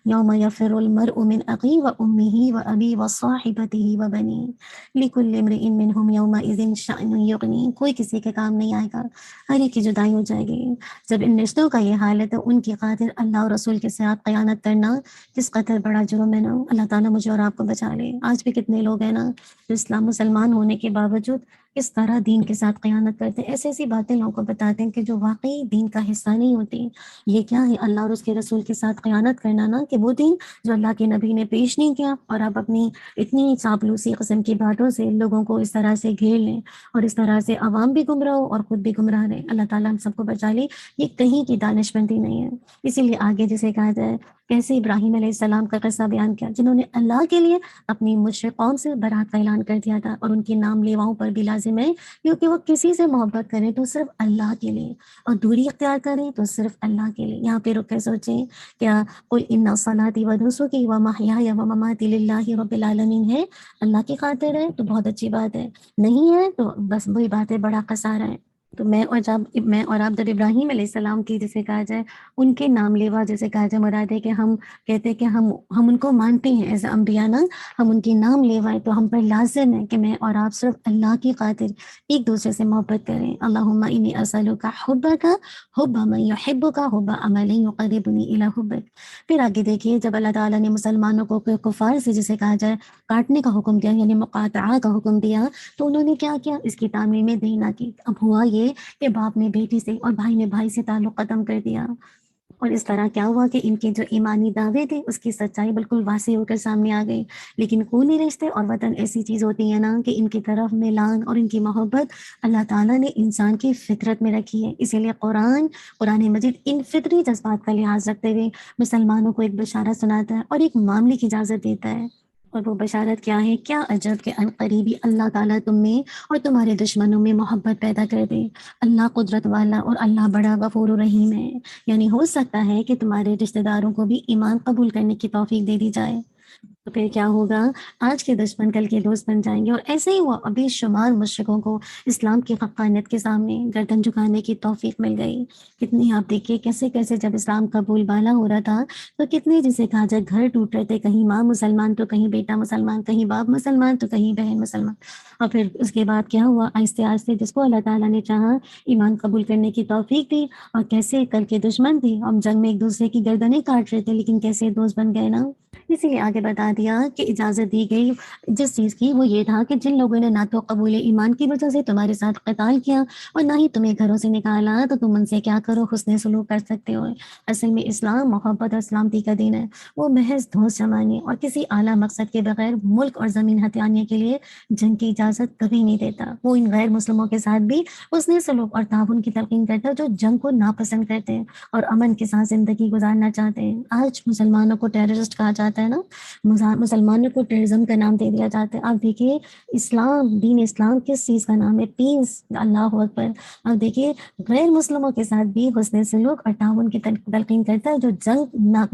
Speaker 2: یوم یفر المرء من اخیہ و امہ و ابی و صاحبتہ و بنیہ لکل امرئ منہم یومئذ شأن یغنیہ۔ کوئی کسی کے کام نہیں آئے گا، ہر ایک کی جدائی ہو جائے گی۔ جب ان رشتوں کا یہ حال ہے تو ان کی خاطر اللہ اور رسول کے ساتھ خیانت کرنا کس قدر بڑا جرم ہے نا۔ اللہ تعالیٰ مجھے اور آپ کو بچا لے۔ آج بھی کتنے لوگ ہیں نا جو اسلام مسلمان ہونے کے باوجود کس طرح دین کے ساتھ خیانت کرتے ہیں، ایسی ایسی باتیں لوگوں کو بتاتے ہیں کہ جو واقعی دین کا حصہ نہیں ہوتی۔ یہ کیا ہے؟ اللہ اور اس کے رسول کے ساتھ خیانت کرنا نا، کہ وہ دین جو اللہ کے نبی نے پیش نہیں کیا، اور آپ اپنی اتنی چاپلوسی قسم کی باتوں سے لوگوں کو اس طرح سے گھیر لیں اور اس طرح سے عوام بھی گمراہ ہو اور خود بھی گمراہ رہے۔ اللہ تعالیٰ ہم سب کو بچا لے۔ یہ کہیں کی دانش مندی نہیں ہے۔ اسی لیے آگے جسے کہا جائے کیسے ابراہیم علیہ السلام کا قصہ بیان کیا، جنہوں نے اللہ کے لیے اپنی مشرک قوم سے برات کا اعلان کر دیا تھا، اور ان کے نام لیواؤں پر بھی لازم ہے کیونکہ وہ کسی سے محبت کریں تو صرف اللہ کے لیے، اور دوری اختیار کریں تو صرف اللہ کے لیے۔ یہاں پہ رک کے سوچیں، کیا قل ان صلاتی و نسکی و محیای و مماتی للہ رب العالمین ہے؟ اللہ کی خاطر ہے تو بہت اچھی بات ہے، نہیں ہے تو بس وہی بات ہے، بڑا خسارہ ہے۔ تو میں اور آپ جب ابراہیم علیہ السلام کی جسے کہا جائے ان کے نام لیوا جسے کہا جائے، مراد ہے کہ ہم کہتے ہیں کہ ہم ان کو مانتے ہیں ایز انبیاء نا، ہم ان کی نام لیوائیں تو ہم پر لازم ہے کہ میں اور آپ صرف اللہ کی خاطر ایک دوسرے سے محبت کریں۔ اللہم انی اسألک حبک حب من یحبک حب عمل یقربنی الی حبک۔ پھر آگے دیکھیے جب اللہ تعالیٰ نے مسلمانوں کو کفار سے جسے کہا جائے کاٹنے کا حکم دیا، یعنی مقاطعہ کا حکم دیا، تو انہوں نے کیا کیا؟ اس کی تعمیر میں دینا کی۔ اب ہوا یہ کہ باپ نے بیٹی سے اور بھائی نے بھائی سے تعلق ختم کر دیا، اور اس طرح کیا ہوا کہ ان کے جو ایمانی دعوے تھے اس کی سچائی بالکل واضح ہو کر سامنے آ گئی۔ لیکن خونی رشتے اور وطن ایسی چیز ہوتی ہے نا کہ ان کی طرف میلان اور ان کی محبت اللہ تعالیٰ نے انسان کی فطرت میں رکھی ہے۔ اسی لیے قرآن مجید ان فطری جذبات کا لحاظ رکھتے ہوئے مسلمانوں کو ایک بشارت سناتا ہے اور ایک معاملے کی اجازت دیتا ہے، اور وہ بشارت کیا ہے؟ کیا عجب کہ عنقریبی اللہ تعالیٰ تم میں اور تمہارے دشمنوں میں محبت پیدا کر دے۔ اللہ قدرت والا اور اللہ بڑا غفور و رحیم ہے، یعنی ہو سکتا ہے کہ تمہارے رشتہ داروں کو بھی ایمان قبول کرنے کی توفیق دے دی جائے، تو پھر کیا ہوگا؟ آج کے دشمن کل کے دوست بن جائیں گے۔ اور ایسے ہی ہوا، ابھی شمار مشرکوں کو اسلام کی حقانیت کے سامنے گردن جھکانے کی توفیق مل گئی۔ کتنی آپ دیکھیے کیسے کیسے جب اسلام کا بول بالا ہو رہا تھا تو کتنے جسے کہا جائے گھر ٹوٹ رہے تھے، کہیں ماں مسلمان تو کہیں بیٹا مسلمان، کہیں باپ مسلمان تو کہیں بہن مسلمان۔ اور پھر اس کے بعد کیا ہوا؟ آہستہ آہستہ جس کو اللہ تعالیٰ نے چاہا ایمان قبول کرنے کی توفیق دی، اور کیسے کل کے دشمن تھے، ہم جنگ میں ایک دوسرے کی گردنیں کاٹ رہے تھے لیکن کیسے دوست بن گئے نا۔ اسی لیے آگے بتا دیا کہ اجازت دی گئی جس چیز کی، وہ یہ تھا کہ جن لوگوں نے نہ تو قبول ایمان کی وجہ سے تمہارے ساتھ قتال کیا اور نہ ہی تمہیں گھروں سے نکالا، تو تم ان سے کیا کرو؟ حسن سلوک کر سکتے ہو۔ اصل میں اسلام محبت اور سلامتی کا دین ہے، وہ محض دھوس جمانے اور کسی اعلیٰ مقصد کے بغیر ملک اور زمین ہتھیانے کے لیے جنگ کی اجازت کبھی نہیں دیتا۔ وہ ان غیر مسلموں کے ساتھ بھی حسن سلوک اور تعاون کی تلقین کرتا ہے جو جنگ کو ناپسند کرتے ہیں اور امن کے ساتھ زندگی گزارنا چاہتے ہیں۔ آج مسلمانوں کو ٹیررسٹ کہا جاتا جاتا ہے نا، مسلمانوں کو ٹیررزم کا نام دے دیا جاتا ہے۔ آپ دیکھیے اسلام، دین اسلام کس چیز کا نام ہے؟ پیس، اللہ اکبر۔ آپ دیکھیے غیر مسلموں کے ساتھ بھی حسن سلوک اور تعاون کی تلقین کرتا ہے، جو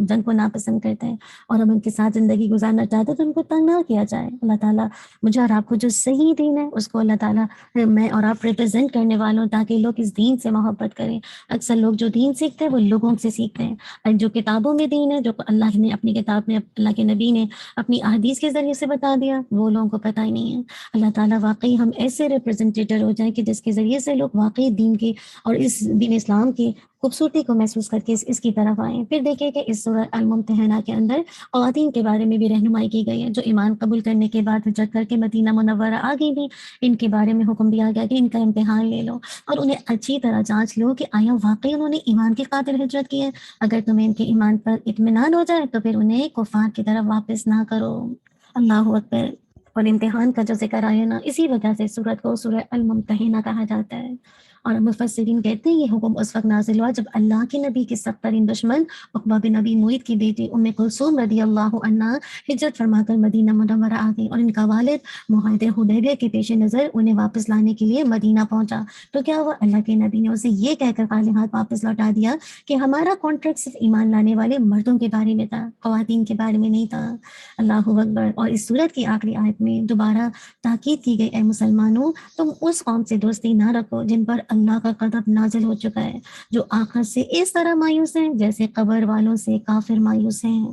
Speaker 2: جنگ کو ناپسند کرتے ہیں اور ہم ان کے ساتھ زندگی گزارنا چاہتے ہیں تو ان کو تنگ نہ کیا جائے۔ اللہ تعالیٰ مجھے اور آپ کو جو صحیح دین ہے اس کو اللہ تعالیٰ میں اور آپ ریپرزینٹ کرنے والوں، تاکہ لوگ اس دین سے محبت کریں۔ اکثر لوگ جو دین سیکھتے ہیں وہ لوگوں سے سیکھتے ہیں، اور جو کتابوں میں دین ہے، جو اللہ نے اپنی کتاب میں، اللہ کے نبی نے اپنی احادیث کے ذریعے سے بتا دیا، وہ لوگوں کو پتہ ہی نہیں ہے۔ اللہ تعالیٰ واقعی ہم ایسے ریپرزنٹیٹر ہو جائیں کہ جس کے ذریعے سے لوگ واقعی دین کی اور اس دین اسلام کی خوبصورتی کو محسوس کر کے اس کی طرف آئیں۔ پھر دیکھیں کہ اس سورہ الممتحنہ کے اندر خواتین کے بارے میں بھی رہنمائی کی گئی ہے، جو ایمان قبول کرنے کے بعد ہجرت کر کے مدینہ منورہ آ گئی تھیں۔ ان کے بارے میں حکم دیا گیا کہ ان کا امتحان لے لو اور انہیں اچھی طرح جانچ لو کہ آیا واقعی انہوں نے ایمان کی خاطر ہجرت کی ہے۔ اگر تمہیں ان کے ایمان پر اطمینان ہو جائے تو پھر انہیں کفار کی طرف واپس نہ کرو۔ اللہ اکبر۔ اور امتحان کا جو ذکر آیا نا، اسی وجہ سے سورت کو سورہ الممتحنہ کہا جاتا ہے۔ اور مفسرین کہتے ہیں یہ حکم اس وقت نازل ہوا جب اللہ کے نبی کے سخت ترین دشمن عقبہ بن ابی معیط کی بیٹی ام کلثوم رضی اللہ عنہا ہجرت فرما کر مدینہ منورہ آ گئی، اور ان کا والد معاہدہ حدیبیہ کے پیش نظر انہیں واپس لانے کے لیے مدینہ پہنچا۔ تو کیا ہوا؟ اللہ کے نبی نے اسے یہ کہہ کر خالی ہاتھ واپس لوٹا دیا کہ ہمارا کانٹریکٹ صرف ایمان لانے والے مردوں کے بارے میں تھا، خواتین کے بارے میں نہیں تھا۔ اللہ اکبر۔ اور اس سورت کی آخری آیت میں دوبارہ تاکید کی گئی، اے مسلمانوں تم اس قوم سے دوستی نہ رکھو جن پر اللہ کا غضب نازل ہو چکا ہے، جو آخر سے اس طرح مایوس ہیں جیسے قبر والوں سے کافر مایوس ہیں۔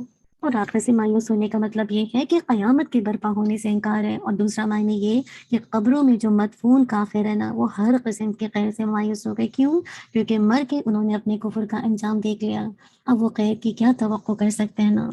Speaker 2: اور آخر سے مایوس ہونے کا مطلب یہ ہے کہ قیامت کے برپا ہونے سے انکار ہے، اور دوسرا معنی یہ کہ قبروں میں جو مدفون کافر ہے نا، وہ ہر قسم کے خیر سے مایوس ہو گئے۔ کیوں؟ کیونکہ مر کے انہوں نے اپنے کفر کا انجام دیکھ لیا، اب وہ خیر کی کیا توقع کر سکتے ہیں نا۔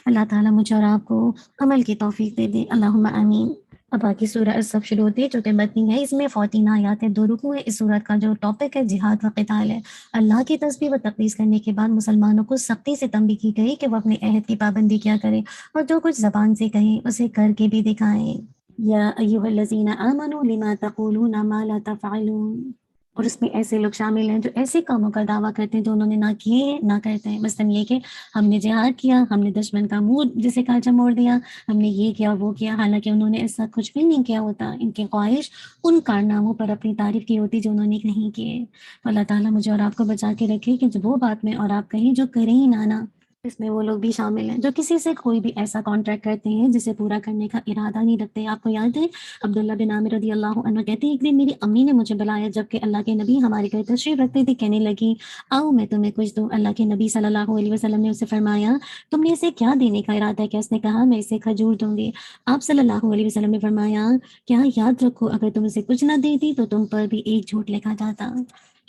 Speaker 2: اللہ تعالیٰ مجھے اور آپ کو عمل کی توفیق دے دے، اللہم آمین۔ اب باقی سورہ الصف شروع ہوتی ہے جو کہ مدنی ہے، اس میں 14 آیات ہے، 2 رکوع ہے۔ اس سورت کا جو ٹاپک ہے جہاد و قتال ہے۔ اللہ کی تسبیح و تقدیس کرنے کے بعد مسلمانوں کو سختی سے تنبیہ کی گئی کہ وہ اپنے عہد کی پابندی کیا کریں، اور جو کچھ زبان سے کہیں اسے کر کے بھی دکھائیں۔ یا ایھا الذین آمنوا لما تقولون ما لا تفعلون۔ اور اس میں ایسے لوگ شامل ہیں جو ایسے کاموں کا دعویٰ کرتے ہیں جو انہوں نے نہ کیے ہیں نہ کرتے ہیں۔ مثلاً یہ کہ ہم نے جہاد کیا، ہم نے دشمن کا منہ جسے کانچا موڑ دیا، ہم نے یہ کیا وہ کیا، حالانکہ انہوں نے ایسا کچھ بھی نہیں کیا ہوتا۔ ان کی خواہش ان کارناموں پر اپنی تعریف کی ہوتی جو انہوں نے نہیں کیے۔ اللہ تعالیٰ مجھے اور آپ کو بچا کے رکھے کہ وہ بات میں اور آپ کہیں جو کریں ہی نہ، اس میں وہ لوگ بھی شامل ہیں جو کسی سے کوئی بھی ایسا کانٹریکٹ کرتے ہیں جسے پورا کرنے کا ارادہ نہیں رکھتے۔ آپ کو یاد ہے عبداللہ بن عامر رضی اللہ عنہ کہتے ہیں ایک دن میری امی نے مجھے بلایا جبکہ اللہ کے نبی ہمارے گھر تشریف رکھتے تھے، کہنے لگی آؤ میں تمہیں کچھ دوں۔ اللہ کے نبی صلی اللہ علیہ وسلم نے اسے فرمایا تم نے اسے کیا دینے کا ارادہ کیا؟ اس نے کہا میں اسے کھجور دوں گی۔ آپ صلی اللہ علیہ وسلم نے فرمایا کیا یاد رکھو اگر تم اسے کچھ نہ دیتی تو تم پر بھی ایک جھوٹ لکھا جاتا۔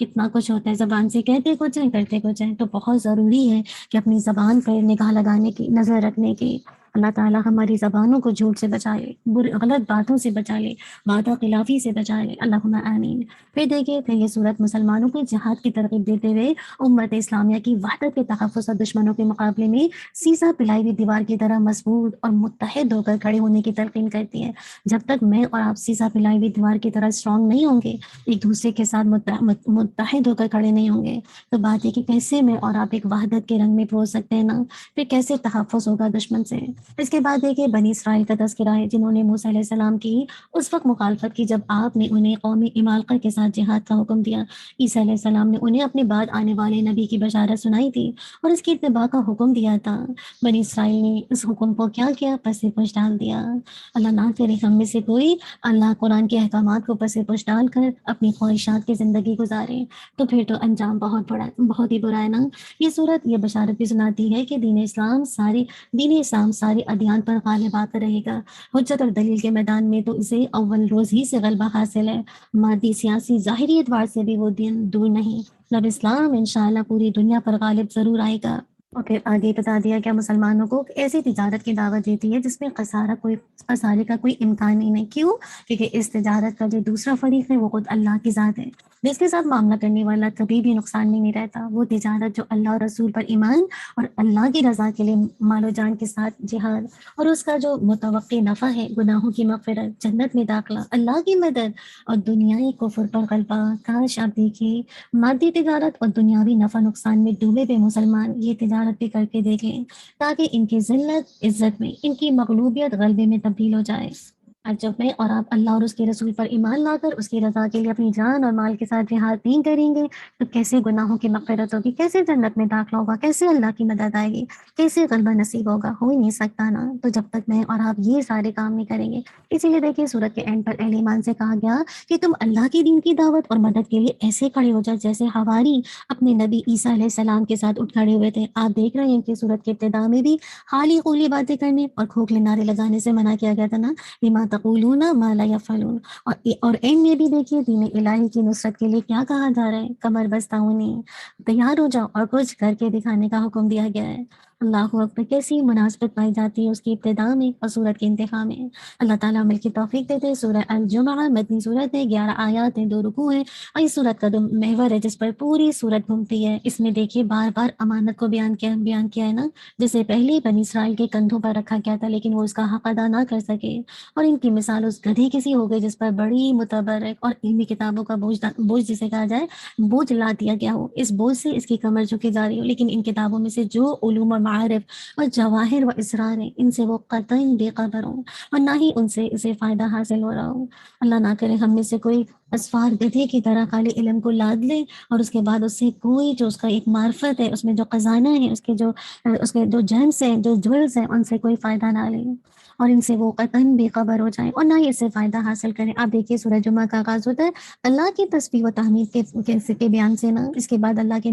Speaker 2: کتنا کچھ ہوتا ہے، زبان سے کہتے کچھ ہیں کرتے کچھ ہیں، تو بہت ضروری ہے کہ اپنی زبان پر نگاہ لگانے کی، نظر رکھنے کی۔ اللہ تعالیٰ ہماری زبانوں کو جھوٹ سے بچا لے، غلط باتوں سے بچا لے، وعدہ خلافی سے بچا لے، اللہم آمین۔ پھر دیکھیے پھر یہ صورت مسلمانوں کو جہاد کی ترغیب دیتے ہوئے امت اسلامیہ کی وحدت کے تحفظ اور دشمنوں کے مقابلے میں سیسا پلائی ہوئی دیوار کی طرح مضبوط اور متحد ہو کر کھڑے ہونے کی تلقین کرتی ہے۔ جب تک میں اور آپ سیسا پلائی ہوئی دیوار کی طرح اسٹرانگ نہیں ہوں گے، ایک دوسرے کے ساتھ متحد ہو کر کھڑے نہیں ہوں گے، تو بات یہ کہ کیسے میں اور آپ ایک وحدت کے رنگ میں پروس سکتے ہیں نا، پھر کیسے تحفظ ہوگا دشمن سے۔ اس کے بعد دیکھیے بنی اسرائیل کا تذکرہ ہے جنہوں نے موسیٰ علیہ السلام کی اس وقت مخالفت کی جب آپ نے انہیں قوم عمالقہ کے ساتھ جہاد کا حکم دیا۔ عیسیٰ علیہ السلام نے انہیں اپنے بعد آنے والے نبی کی بشارت سنائی تھی اور اس کی اتباع کا حکم دیا تھا۔ بنی اسرائیل نے اس حکم کو کیا کیا؟ پس پش ڈال دیا۔ اللہ نہ کرے ہم میں سے کوئی اللہ قرآن کے احکامات کو پس پش ڈال کر اپنی خواہشات کی زندگی گزارے، تو پھر تو انجام بہت ہی برا ہے نا۔ یہ صورت یہ بشارت بھی سناتی ہے کہ دین اسلام سارے ادیان پر غالب آتا رہے گا۔ حجت اور دلیل کے میدان میں تو اسے اول روز ہی سے غلبہ حاصل ہے، مادی سیاسی ظاہری اعتبار سے بھی وہ دن دور نہیں، جب اسلام انشاءاللہ پوری دنیا پر غالب ضرور آئے گا۔ اور پھر آگے بتا دیا کیا مسلمانوں کو ایسی تجارت کی دعوت دیتی ہے جس میں خسارے کا کوئی امکان ہی نہیں۔ کیوں؟ کیونکہ اس تجارت کا جو دوسرا فریق ہے وہ خود اللہ کی ذات ہے۔ جس کے ساتھ معاملہ کرنے والا کبھی بھی نقصان میں نہیں رہتا، وہ تجارت جو اللہ اور رسول پر ایمان اور اللہ کی رضا کے لیے مال و جان کے ساتھ جہاد، اور اس کا جو متوقع نفع ہے گناہوں کی مغفرت، جنت میں داخلہ، اللہ کی مدد اور دنیائی کفر پر غلبہ۔ کاش آپ دیکھیں مادی تجارت اور دنیاوی نفع نقصان میں ڈوبے ہوئے مسلمان یہ تجارت بھی کر کے دیکھ لیں، تاکہ ان کی ذلت عزت میں، ان کی مغلوبیت غلبے میں تبدیل ہو جائے۔ آج جب میں اور آپ اللہ اور اس کے رسول پر ایمان لا کر اس کی رضا کے لیے اپنی جان اور مال کے ساتھ جہاد نہیں کریں گے تو کیسے گناہوں کی مغفرت ہوگی، کیسے جنت میں داخلہ ہوگا، کیسے اللہ کی مدد آئے گی، کیسے غلبہ نصیب ہوگا؟ ہو ہی نہیں سکتا نا۔ تو جب تک میں اور آپ یہ سارے کام نہیں کریں گے، اسی لیے دیکھیے سورت کے اینڈ پر اہل ایمان سے کہا گیا کہ تم اللہ کی دین کی دعوت اور مدد کے لیے ایسے کھڑے ہو جائے جیسے حواری اپنے نبی عیسیٰ علیہ السلام کے ساتھ اٹھ کھڑے ہوئے تھے۔ آپ دیکھ رہے ہیں کہ سورت کے ابتدا میں بھی خالی قولی باتیں کرنے اور کھوکھلے نعرے لگانے سے منع کیا گیا تھا نا، لما تقولون ما لا یفعلون، اور اینڈ میں بھی دیکھیے دین الہی کی نصرت کے لیے کیا کہا جا رہا ہے، کمر بستہ ہونی، تیار ہو جاؤ اور کچھ کر کے دکھانے کا حکم دیا گیا ہے۔ اللہ اکبر، کیسی مناسبت پائی جاتی ہے اس کی ابتدا میں اور سورت کے انتہا میں۔ اللہ تعالیٰ عمل کی توفیق دیتے۔ سورہ الجمعہ مدنی سورت ہے، 11 آیات ہیں، 2 رکوع ہیں، اور اس سورت کا جو محور ہے جس پر پوری سورت گھومتی ہے، اس میں دیکھیے بار بار امانت کو بیان کیا ہے نا، جسے پہلے بنی اسرائیل کے کندھوں پر رکھا گیا تھا لیکن وہ اس کا حق ادا نہ کر سکے، اور ان کی مثال اس گدھے کی سی ہو گئی جس پر بڑی متبرک اور علمی کتابوں کا بوجھ جسے کہا جائے بوجھ لا دیا گیا ہو، اس بوجھ سے اس کی کمر جھکی جا رہی ہو، لیکن ان کتابوں میں سے جو علوم اور معارف اور جواہر و اسرار ہیں ان سے وہ قطعی بے خبر ہوں، اور نہ ہی ان سے اسے فائدہ حاصل ہو رہا ہو۔ اللہ نہ کرے ہم میں سے کوئی اسفار گدھے کی طرح خالی علم کو لاد لے اور اس کے بعد اس سے کوئی جو اس کا ایک معرفت ہے، اس میں جو خزانہ ہے، اس کے جو جیمز ہیں، جو جولز ہیں، ان سے کوئی فائدہ نہ لے اور ان سے وہ قطعاً بے خبر ہو جائیں اور نہ ہی اس سے فائدہ حاصل کریں۔ آپ دیکھیے سورہ جمعہ کا آغاز ہوتا ہے اللہ کی تسبیح و تحمید کے بیان سے نا، اس کے بعد اللہ کے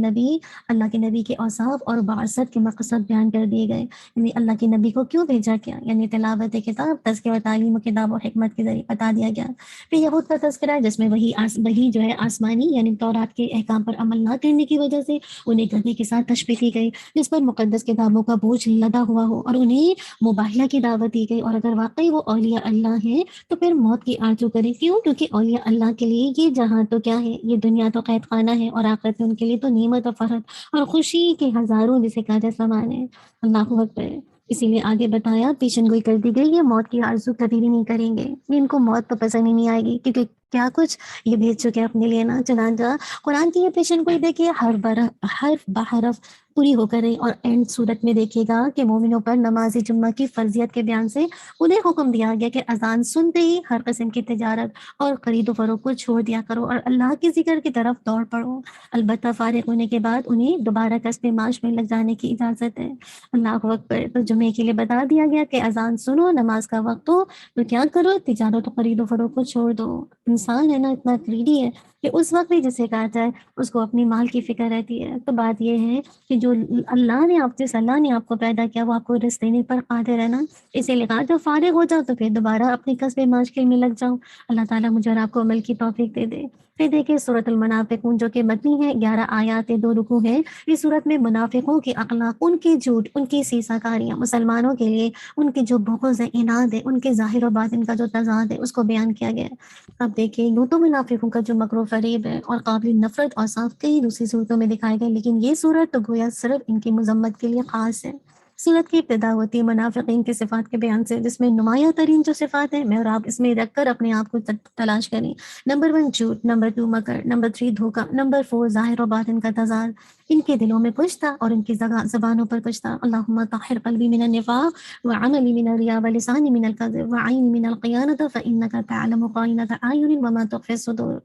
Speaker 2: نبی کے اوصاف اور بعثت کے مقصد بیان کر دیے گئے، یعنی اللہ کے نبی کو کیوں بھیجا گیا، یعنی تلاوت کتاب، تذکرہ و تعلیم و کتاب و حکمت کے ذریعے بتا دیا گیا۔ پھر یہود کا تذکرہ ہے جس میں وہی جو ہے آسمانی یعنی تورات کے احکام پر عمل نہ کرنے کی وجہ سے انہیں گدھے کے ساتھ تشبیہ کی گئی جس پر مقدس کتابوں کا بوجھ لدا ہوا ہو، اور انہیں مباہلہ کی دعوت دی گئی، اور اگر واقعی وہ اولیاء اللہ ہیں تو پھر موت کی آرزو کریں، کیوں؟ کیونکہ اولیاء اللہ کے لیے یہ جہاں تو کیا ہے، یہ دنیا تو قید خانہ ہے، اور آخرت میں ان کے لیے تو نعمت و فرحت اور خوشی کے ہزاروں جسے کہا جائے سامان ہے۔ اللہ اکبر۔ اسی لیے آگے بتایا پیشن گوئی کر دی گئی، یہ موت کی آرزو کبھی بھی نہیں کریں گے، یہ ان کو موت تو پسند ہی نہیں آئے گی، کیونکہ کیا کچھ یہ بھیج چکے اپنے لیے نا۔ چنانچہ قرآن کی یہ پیشن گوئی دیکھیے حرف بحرف پوری ہو کر رہی، اور اینڈ صورت میں دیکھیے گا کہ مومنوں پر نماز جمعہ کی فرضیت کے بیان سے انہیں حکم دیا گیا کہ اذان سنتے ہی ہر قسم کی تجارت اور خرید و فروخت کو چھوڑ دیا کرو اور اللہ کے ذکر کی طرف دوڑ پڑو، البتہ فارغ ہونے کے بعد انہیں دوبارہ کسب معاش میں لگ جانے کی اجازت ہے۔ اللہ اکبر۔ تو جمعے کے لیے بتا دیا گیا کہ اذان سنو، نماز کا وقت ہو تو کیا کرو، تجارت و خرید و فروخت کو چھوڑ دو۔ انسان ہے نا اتنا گریڈی ہے کہ اس وقت بھی جسے کہا جائے اس کو اپنی مال کی فکر رہتی ہے۔ تو بات یہ ہے کہ جس اللہ نے آپ کو پیدا کیا وہ آپ کو رزق دینے پر قادر ہے نا، اسی لیے کہا جب فارغ ہو جاؤ تو پھر دوبارہ اپنی کسب مشکل میں لگ جاؤ۔ اللہ تعالیٰ مجھے اور آپ کو عمل کی توفیق دے دے۔ پھر دیکھیں سورۃ المنافقون جو کہ مدنی ہے، 11 آیات 2 رکوع ہے۔ اس سورت میں منافقوں کے اخلاق، ان کی جھوٹ، ان کی سیسہ کاریاں، مسلمانوں کے لیے ان کے جو بغض ہے، اناد ہے، ان کے ظاہر و باطن کا جو تضاد ہے اس کو بیان کیا گیا ہے۔ اب دیکھیں یوں تو منافقوں کا جو مکر و فریب ہے اور قابل نفرت اور صاف کئی دوسری صورتوں میں دکھائے گئے، لیکن یہ صورت تو گویا صرف ان کی مذمت کے لیے خاص ہے۔ صورت کی ابتدا ہوتی ہے منافقین کی صفات کے بیان سے، جس میں نمایاں ترین جو صفات ہیں میں اور آپ اس میں رکھ کر اپنے آپ کو تلاش کریں۔ نمبر 1 جھوٹ، نمبر 2 مکر، نمبر 3 دھوکہ، نمبر 4 ظاہر و باطن کا تضاد۔ ان کے دلوں میں کچھ تھا اور ان کی زبانوں پر کچھ تھا۔ اللہم طہر قلبی من النفاق وعملی من الریاء ولسانی من الکذب وعینی من الخیانۃ فإنک تعلم خائنۃ اعین وما تخفی الصدور۔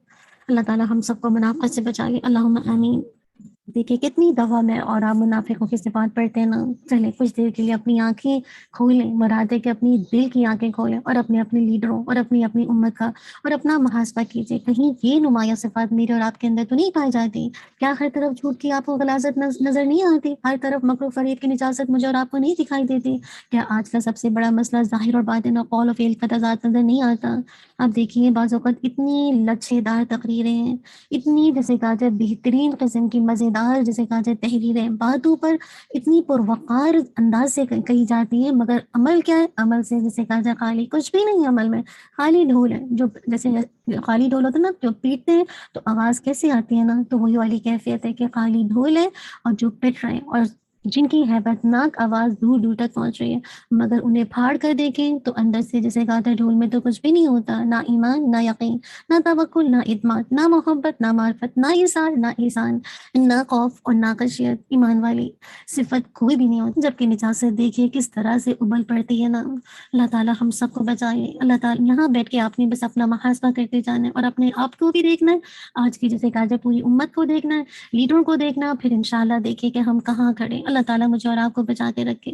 Speaker 2: اللہ تعالی ہم سب کو منافقت سے بچا لے، اللہم آمین۔ دیکھیں کتنی دفعہ میں اور آپ منافقوں کی صفات پڑھتے ہیں نا۔ چلیں کچھ دیر کے لیے اپنی آنکھیں کھولیں، مراد ہے کہ اپنی دل کی آنکھیں کھولیں اور اپنے لیڈروں اور اپنی امت کا اور اپنا محاسبہ کیجیے، کہیں یہ نمایاں صفات میرے اور آپ کے اندر تو نہیں پائی جاتی؟ کیا ہر طرف جھوٹ کی آپ کو غلاظت نظر نہیں آتی؟ ہر طرف مکر و فریب کی نجاست مجھے اور آپ کو نہیں دکھائی دیتی؟ کیا آج کا سب سے بڑا مسئلہ ظاہر اور باطن اور قول و فعل کا تضاد نظر نہیں آتا؟ آپ دیکھیے بعض اوقات اتنی لچھے دار تقریریں ہیں، اتنی جیسے کہا جائے بہترین قسم کی مزیدار شاندار جسے کہا جائے تحریریں باتوں پر اتنی پروقار انداز سے کہی جاتی ہیں، مگر عمل کیا ہے؟ عمل سے جسے کہا جائے خالی کچھ بھی نہیں ہے عمل میں، خالی ڈھول ہے، جو جیسے خالی ڈھول ہوتا ہے نا، جو پیٹتے ہیں تو آواز کیسے آتی ہے نا، تو وہی والی کیفیت ہے کہ خالی ڈھول ہے اور جو پٹ رہے ہیں، اور جن کی ہیبت ناک آواز دور دور تک پہنچ رہی ہے، مگر انہیں پھاڑ کر دیکھیں تو اندر سے جیسے کہا تھا ڈھول میں تو کچھ بھی نہیں ہوتا، نہ ایمان، نہ یقین، نہ توکل، نہ اعتماد، نہ محبت، نہ معرفت، نہ یسار، نہ احسان، نہ خوف اور نہ خشیت، ایمان والی صفت کوئی بھی نہیں ہوتی۔ جبکہ نجاست دیکھیے کس طرح سے ابل پڑتی ہے نا۔ اللہ تعالیٰ ہم سب کو بچائے۔ اللہ تعالیٰ یہاں بیٹھ کے آپ نے بس اپنا محاسبہ کرتے جانا ہے اور اپنے آپ کو بھی دیکھنا ہے، آج کی جیسے کہا جائے پوری امت کو دیکھنا ہے، لیڈروں کو دیکھنا، پھر انشاءاللہ دیکھیں کہ ہم کہاں کھڑے۔ اللہ تعالیٰ مجھے اور آپ کو بچا کے رکھے۔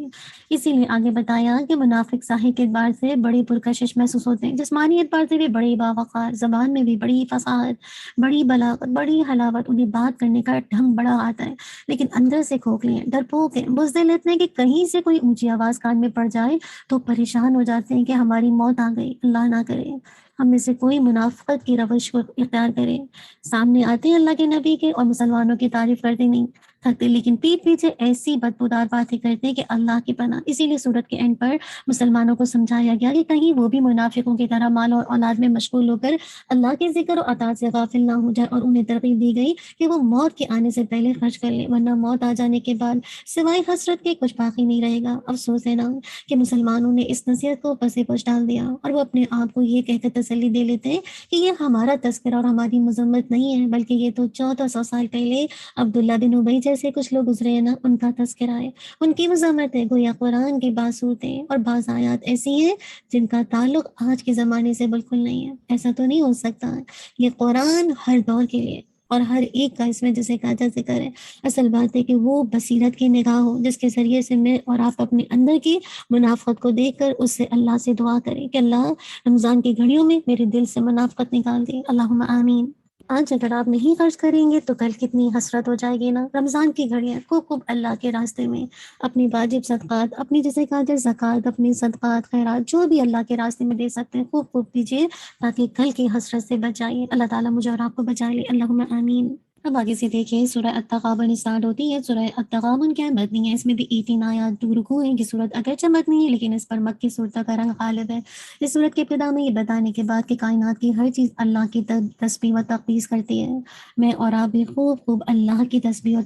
Speaker 2: اسی لیے آگے بتایا کہ منافق ظاہر کے اعتبار سے بڑی پرکشش محسوس ہوتے ہیں، جسمانی اعتبار سے بھی بڑی باوقار، زبان میں بھی بڑی فصاحت، بڑی بلاغت، بڑی حلاوت، انہیں بات کرنے کا ڈھنگ بڑا آتا ہے، لیکن اندر سے کھوکھلے ہیں، ڈرپوک ہیں، بزدل اتنے ہیں کہ کہیں سے کوئی اونچی آواز کان میں پڑ جائے تو پریشان ہو جاتے ہیں کہ ہماری موت آ گئی۔ اللہ نہ کرے ہم میں سے کوئی منافقت کی روش کو اختیار کرے۔ سامنے آتے ہیں اللہ کے نبی کے اور مسلمانوں کی تعریف کرتے نہیں تھکتے، لیکن پیٹھ پیچھے ایسی بدبودار باتیں کرتے ہیں کہ اللہ کی پناہ۔ اسی لیے سورت کے اینڈ پر مسلمانوں کو سمجھایا گیا کہ کہیں وہ بھی منافقوں کی طرح مال اور اولاد میں مشغول ہو کر اللہ کے ذکر و اطاعت سے غافل نہ ہو جائے، اور انہیں ترغیب دی گئی کہ وہ موت کے آنے سے پہلے خرچ کر لیں، ورنہ موت آ جانے کے بعد سوائے حسرت کے کچھ باقی نہیں رہے گا۔ افسوس ہے نا کہ مسلمانوں نے اس نصیحت کو پسے پوش ڈال دیا، اور وہ اپنے آپ کو یہ کہہ کر تسلی دے لیتے ہیں کہ یہ ہمارا تذکرہ اور ہماری مذمت نہیں ہے، بلکہ یہ تو 1400 سال پہلے عبداللہ بن ابی جیسے کچھ لوگ گزرے ہیں نا، ان کا تذکرہ ہے، ان کی مذمت ہے۔ گویا قرآن کی بعض صورتیں اور بعض آیات ایسی ہیں جن کا تعلق آج کے زمانے سے بالکل نہیں ہے۔ ایسا تو نہیں ہو سکتا، یہ قرآن ہر دور کے لیے اور ہر ایک کا اس میں جیسے کا جا ذکر ہے۔ اصل بات ہے کہ وہ بصیرت کی نگاہ ہو جس کے ذریعے سے میں اور آپ اپنے اندر کی منافقت کو دیکھ کر اس سے اللہ سے دعا کریں کہ اللہ رمضان کی گھڑیوں میں میرے دل سے منافقت نکال دے۔ اللہم آمین۔ آج اگر آپ نہیں خرچ کریں گے تو کل کتنی حسرت ہو جائے گی نا۔ رمضان کی گھڑیاں خوب اللہ کے راستے میں اپنی واجب صدقات، اپنی جیسے کہا جائے زکوٰۃ، اپنی صدقات خیرات جو بھی اللہ کے راستے میں دے سکتے ہیں خوب دیجیے، تاکہ کل کی حسرت سے بچائیے۔ اللہ تعالیٰ مجھے اور آپ کو بچائے لے، اللہم آمین۔ اب آگے سے دیکھیں سورہ التغابن اسٹارٹ ہوتی ہے۔ سورہ التغابن کیا ہے؟ مدنی ہے، اس میں بھی 18 آیات 2 رکوع ہیں۔ یہ صورت اگرچہ مدنی ہے لیکن اس پر مکی صورتوں کا رنگ غالب ہے۔ اس صورت کے ابتدا میں یہ بتانے کے بعد کہ کائنات کی ہر چیز اللہ کی تسبیح و تقدیس کرتی ہے، میں اور آپ بھی خوب اللہ کی تسبیح و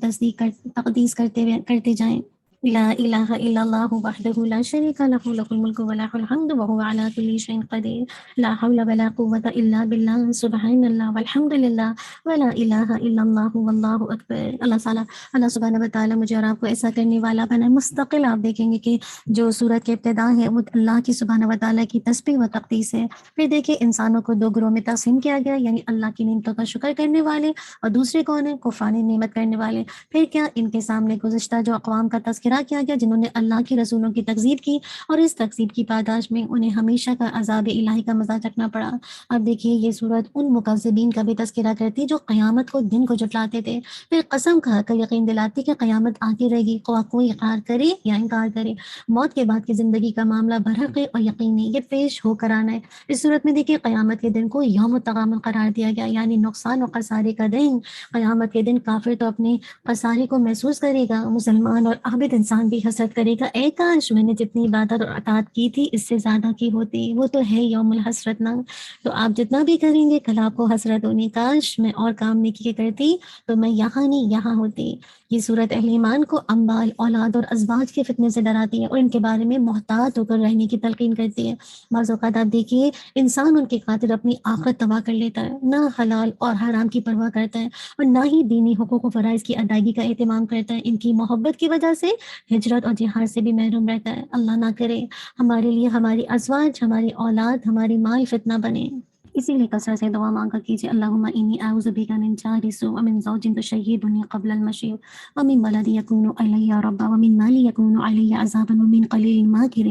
Speaker 2: تقدیس کرتے جائیں۔ لا الہ الا اللہ وحدہ لا شریک لہ لہ الملک و لہ الحمد وہو علی کل شیء قدیر، لا حول ولا قوۃ الا باللہ، سبحان اللہ والحمد للہ ولا الہ الا اللہ واللہ اکبر۔ اللہ سبحانہ و تعالیٰ مجھے اور آپ کو ایسا کرنے والا بنائے۔ مستقل آپ دیکھیں گے کہ جو سورت کے ابتدا ہے وہ اللہ کی سبحانہ و تعالیٰ کی تسبیح و تقدیس ہے۔ پھر دیکھیں انسانوں کو 2 گروہ میں تقسیم کیا گیا، یعنی اللہ کی نعمتوں کا شکر کرنے والے اور دوسرے کون ہیں؟ کفران نعمت کرنے والے۔ پھر کیا ان کے سامنے گزشتہ جو اقوام کا تذکرہ کیا گیا جنہوں نے اللہ کی رسولوں کی تکذیب کی، اور اس تکذیب کی پاداش میں انہیں ہمیشہ کا عذاب الہی کا مزہ چکھنا پڑا۔ اب دیکھیے یہ صورت ان مکذبین کا بھی تذکرہ کرتی جو قیامت کو دن کو جھٹلاتے تھے، پھر قسم کھا کر یقین دلاتی کہ قیامت آتی رہے گی، خواہ کوئی اقرار کرے یا انکار کرے۔ موت کے بعد کی زندگی کا معاملہ برحق اور یقینی یہ پیش ہو کر آنا ہے۔ اس صورت میں دیکھیے قیامت کے دن کو یوم التغابن قرار دیا گیا، یعنی نقصان و خسارے کا دن۔ قیامت کے دن کافر تو اپنے خسارے کو محسوس کرے گا، مسلمان اور عابد انسان بھی حسرت کرے گا، اے کاش میں نے جتنی عبادت اور اطاعت کی تھی اس سے زیادہ کی ہوتی۔ وہ تو ہے یوم الحسرت نا، تو آپ جتنا بھی کریں گے کل آپ کو حسرت ہونی، کاش میں اور کام نیکی کے کرتی تو میں یہاں نہیں یہاں ہوتی۔ یہ صورت اہل ایمان کو اموال، اولاد اور ازواج کے فتنے سے ڈراتی ہے اور ان کے بارے میں محتاط ہو کر رہنے کی تلقین کرتی ہے۔ بعض اوقات آپ دیکھیے انسان ان کی خاطر اپنی آخرت تباہ کر لیتا ہے، نہ حلال اور حرام کی پرواہ کرتا ہے اور نہ ہی دینی حقوق و فرائض کی ادائیگی کا اہتمام کرتا ہے۔ ان کی محبت کی وجہ سے ہجرت اور جہاد سے بھی محروم رہتا ہے۔ اللہ نہ کرے ہمارے لیے ہماری ازواج، ہماری اولاد، ہماری مال فتنہ بنے۔ اسی لیے کثرت سے دعا مانگا کیجیے، اللہم انی اعوذ بک من جار سوء ومن زوج تشیبنی قبل المشیب ومن ولد یکون علی ربا ومن مال یکون علی عذابا ومن قلیل ماکر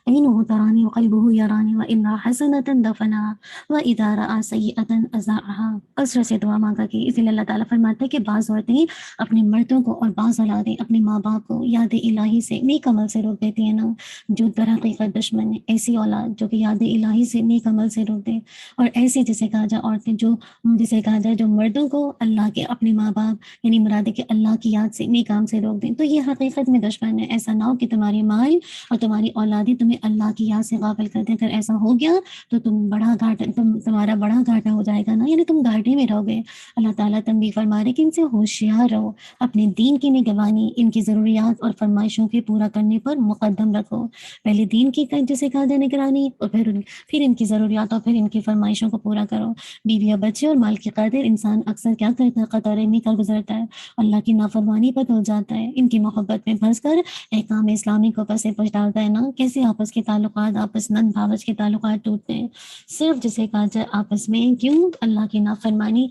Speaker 2: عینہ ترانی وقلبہ یرانی وان رأى حسنة دفنها واذا رأى سیئة ازاءها۔ کثرت سے دعا مانگا کی۔ اسی لیے اللہ تعالیٰ فرماتے ہیں کہ بعض عورتیں اپنے مردوں کو اور بعض اولادیں اپنے ماں باپ کو یاد الہی سے نیک عمل سے روک دیتی ہیں نا، جو در حقیقت دشمن ہے۔ ایسی اولاد جو کہ یاد الہی سے نیک عمل سے روک دے اور ایسی جسے کہا جائے عورتیں جو جسے کہا جائے جو مردوں کو اللہ کے اپنے ماں باپ یعنی مراد ہے کہ اللہ کی یاد سے نیک کام سے روک دیں، تو یہ حقیقت میں دشمن ہے۔ ایسا نہ ہو کہ تمہاری مال اور تمہاری اولادیں تمہیں اللہ کی یاد سے غافل کر دیں۔ اگر ایسا ہو گیا تو تمہارا بڑا گھاٹا ہو جائے گا نا، یعنی تم گھاٹے میں رہو گے۔ اللہ تعالیٰ تنبیہ فرما رہے کہ ان سے ہوشیار رہو، اپنے دین کی نگہبانی ان کی ضروریات اور فرمائشوں کے پورا کرنے پر مقدم رکھو۔ پہلے دین کی جسے کہا جائے نگرانی، اور پھر ان کی ضروریات اور پھر ان کی فرمائشوں کو پورا کرو۔ بیویاں، بچے اور مال کی قدر انسان اکثر کیا کرتا ہے؟ قطع رحمی کر گزرتا ہے، اللہ کی نافرمانی پر ہو جاتا ہے، ان کی محبت میں پھنس کر احکام اسلامی کو پس پش ڈالتا ہے نا۔ کیسے آپس کے تعلقات، آپس نند بھاوج کے تعلقات ٹوٹتے ہیں، صرف جسے کہا جائے آپس میں کیوں؟ اللہ کی نافرمانی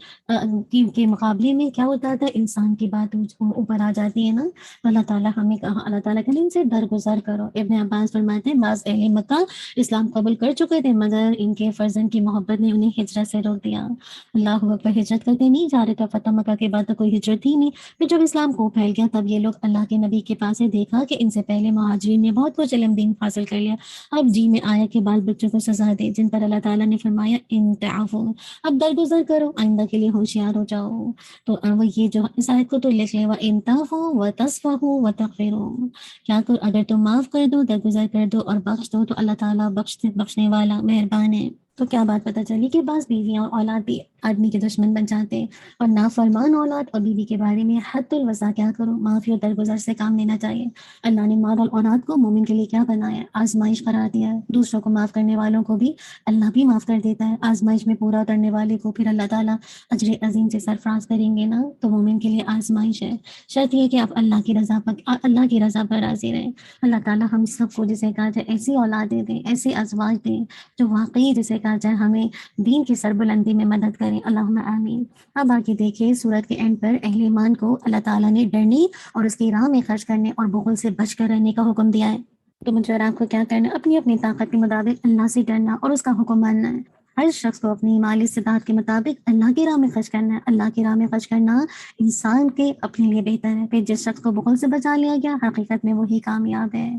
Speaker 2: کے مقابلے میں کیا ہوتا تھا؟ انسان کی بات اوپر آ جاتی ہے نا۔ اللہ تعالیٰ ہمیں اللہ تعالیٰ کہ ان سے درگزر کرو۔ ابن عباس فرماتے ہیں بعض اہل مکہ اسلام قبول کر چکے تھے مگر ان کے فرزند کی محبت نے انہیں ہجرت سے روک دیا۔ اللہ اکبر، ہجرت کرتے نہیں جا رہے تھے، فتح مکہ کے بعد تو کوئی ہجرت ہی نہیں۔ پھر جب اسلام کو پھیل گیا تب یہ لوگ اللہ کے نبی کے پاس سے دیکھا کہ ان سے پہلے مہاجرین نے بہت کچھ علم دین حاصل کر لیا، اب جی میں آیا کہ بال بچوں کو سزا دے، جن پر اللہ تعالیٰ نے فرمایا ان تعفو، اب درگزر کرو، آئندہ کے لیے ہوشیار ہو جاؤ۔ تو وہ یہ جو اس آیت کو تو لکھ لے، وَإِن تَعْفُوا وَتَصْفَحُوا وَتَغْفِرُوا، کیا کرو؟ اگر تم معاف کر دو، درگزر کر دو اور بخش دو تو اللہ تعالیٰ بخشنے والا مہربان ہے۔ تو کیا بات پتہ چلی کہ بعض بیویاں اور اولاد بھی آدمی کے دشمن بن جاتے ہیں، اور نافرمان اولاد اور بیوی کے بارے میں حد الوسع کیا کرو؟ معافی اور درگزر سے کام لینا چاہیے۔ اللہ نے مال اور اولاد کو مومن کے لیے کیا بنایا ہے؟ آزمائش قرار دیا ہے۔ دوسروں کو معاف کرنے والوں کو بھی اللہ بھی معاف کر دیتا ہے۔ آزمائش میں پورا اترنے والے کو پھر اللہ تعالیٰ اجر عظیم سے سرفراز کریں گے نا۔ تو مومن کے لیے آزمائش ہے، شرط یہ کہ آپ اللہ کی رضا پر راضی رہیں۔ اللہ تعالیٰ ہم سب کو جسے کہا جائے ایسی اولادیں دیں، ایسے ازواج دیں جو واقعی جسے کہا جائے ہمیں دین کی سربلندی میں مدد کریں، اللہم آمین۔ اب آگے دیکھیے سورت کے اینڈ پر اہل ایمان کو اللہ تعالیٰ نے ڈرنے اور اس کی راہ میں خرچ کرنے اور بخل سے بچ کر رہنے کا حکم دیا ہے۔ تو مجھے اور آپ کو کیا کرنا ہے؟ اپنی اپنی طاقت کے مطابق اللہ سے ڈرنا اور اس کا حکم ماننا ہے۔ ہر شخص کو اپنی مالی استطاعت کے مطابق اللہ کی راہ میں خرچ کرنا ہے۔ اللہ کی راہ میں خرچ کرنا انسان کے اپنے لیے بہتر ہے۔ پھر جس شخص کو بخل سے بچا لیا گیا حقیقت میں وہی کامیاب ہے۔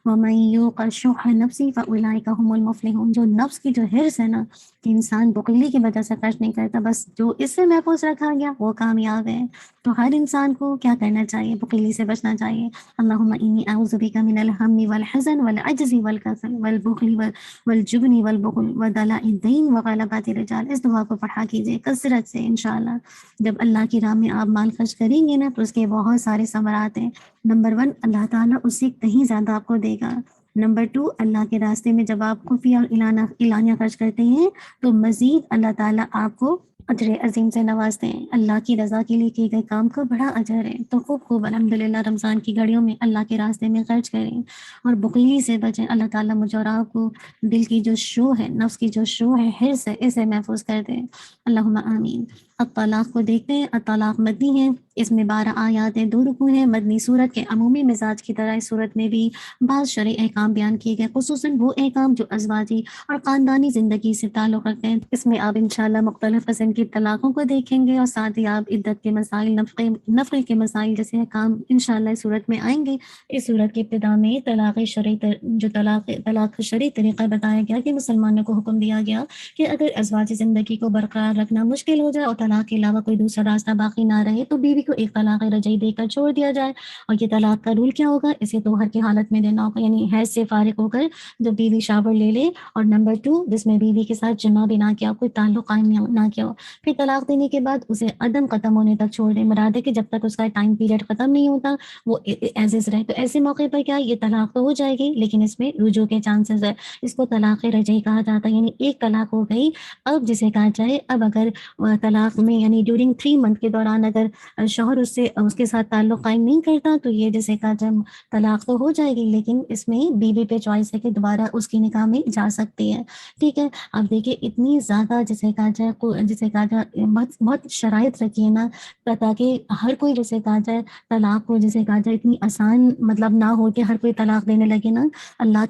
Speaker 2: وَمَن يُوقَ شُحَّ نَفْسِهِ فَأُولَٰئِكَ هُمُ الْمُفْلِحُونَ، جو نفس کی جو حرص ہے نا کہ انسان بخیلی کی وجہ سے خرچ نہیں کرتا، بس جو اس سے محفوظ رکھا گیا وہ کامیاب ہے۔ تو ہر انسان کو کیا کرنا چاہیے؟ بخیلی سے بچنا چاہیے۔ اللہم انی اعوذ بک من الہم والحزن والعجز والکسل والبخل والجبن والبخل ودلع الدین وغلبۃ الرجال۔ اس دعا کو پڑھا کیجیے کثرت سے انشاءاللہ۔ جب اللہ کی راہ میں آپ مال خرچ کریں گے نا تو اس کے بہت سارے ثمرات ہیں۔ نمبر 1، اللہ تعالیٰ اس سے کہیں زیادہ آپ کو دے گا۔ نمبر 2، اللہ کے راستے میں جب آپ خفیہ اور اعلانیہ خرچ کرتے ہیں تو مزید اللہ تعالیٰ آپ کو اجر عظیم سے نوازتے ہیں۔ اللہ کی رضا کے لیے کیے گئے کام کا بڑا اجر ہے۔ تو خوب الحمدللہ رمضان کی گھڑیوں میں اللہ کے راستے میں خرچ کریں اور بخیلی سے بچیں۔ اللہ تعالیٰ مجھے اور آپ کو دل کی جو شو ہے، نفس کی جو شو ہے، حرص ہے، اسے محفوظ کر دیں، اللہم آمین۔ اب طلاق کو دیکھتے ہیں۔ الطلاق مدنی ہے، اس میں 12 آیات ہیں، 2 رکوع ہیں۔ مدنی صورت کے عمومی مزاج کی طرح اس صورت میں بھی بعض شرعی احکام بیان کیے گئے، خصوصاً وہ احکام جو ازواجی اور خاندانی زندگی سے تعلق رکھتے ہیں۔ اس میں آپ انشاءاللہ مختلف قسم کی طلاقوں کو دیکھیں گے اور ساتھ ہی آپ عدت کے مسائل، نفقے کے مسائل جیسے احکام انشاءاللہ اس صورت میں آئیں گے۔ اس صورت کی ابتدا میں طلاق شرعی طریقہ بتایا گیا کہ مسلمانوں کو حکم دیا گیا کہ اگر ازواجی زندگی کو برقرار رکھنا مشکل ہو جائے اور طلاق کے علاوہ کوئی دوسرا راستہ باقی نہ رہے تو بیوی کو ایک طلاق رجعی دے کر چھوڑ دیا جائے۔ اور یہ طلاق کا رول کیا ہوگا؟ اسے توہر کی حالت میں دینا ہوگا، یعنی حیض سے فارغ ہو کر جب بیوی شاور لے لے، اور نمبر 2 جس میں بیوی کے ساتھ جمع بھی نہ کیا، کوئی تعلق قائم نہ کیا ہو۔ پھر طلاق دینے کے بعد اسے عدم ختم ہونے تک چھوڑ دیں، مراد ہے کہ جب تک اس کا ٹائم پیریڈ ختم نہیں ہوتا وہ ایز از رہے۔ تو ایسے موقع پر کیا یہ طلاق تو ہو جائے گی لیکن اس میں رجوع کے چانسز ہے، اس کو طلاق رجعی کہا جاتا ہے، یعنی ایک طلاق ہو گئی اب جسے کہا جائے اب اگر طلاق میں یعنی ڈیورنگ 3 منتھ کے دوران اگر شوہر اس کے ساتھ تعلق قائم نہیں کرتا تو یہ جسے کہا جائے طلاق تو ہو جائے گی، لیکن اس میں بیوی پہ چوائس ہے کہ دوبارہ اس کی نکاح میں جا سکتی ہے۔ ٹھیک ہے، اب دیکھیے اتنی زیادہ جسے کہا جائے بہت شرائط رکھیے نا تاکہ ہر کوئی جسے کہا جائے طلاق کو جسے کہا جائے اتنی آسان مطلب نہ ہو کہ ہر کوئی طلاق دینے لگے نا۔ اللہ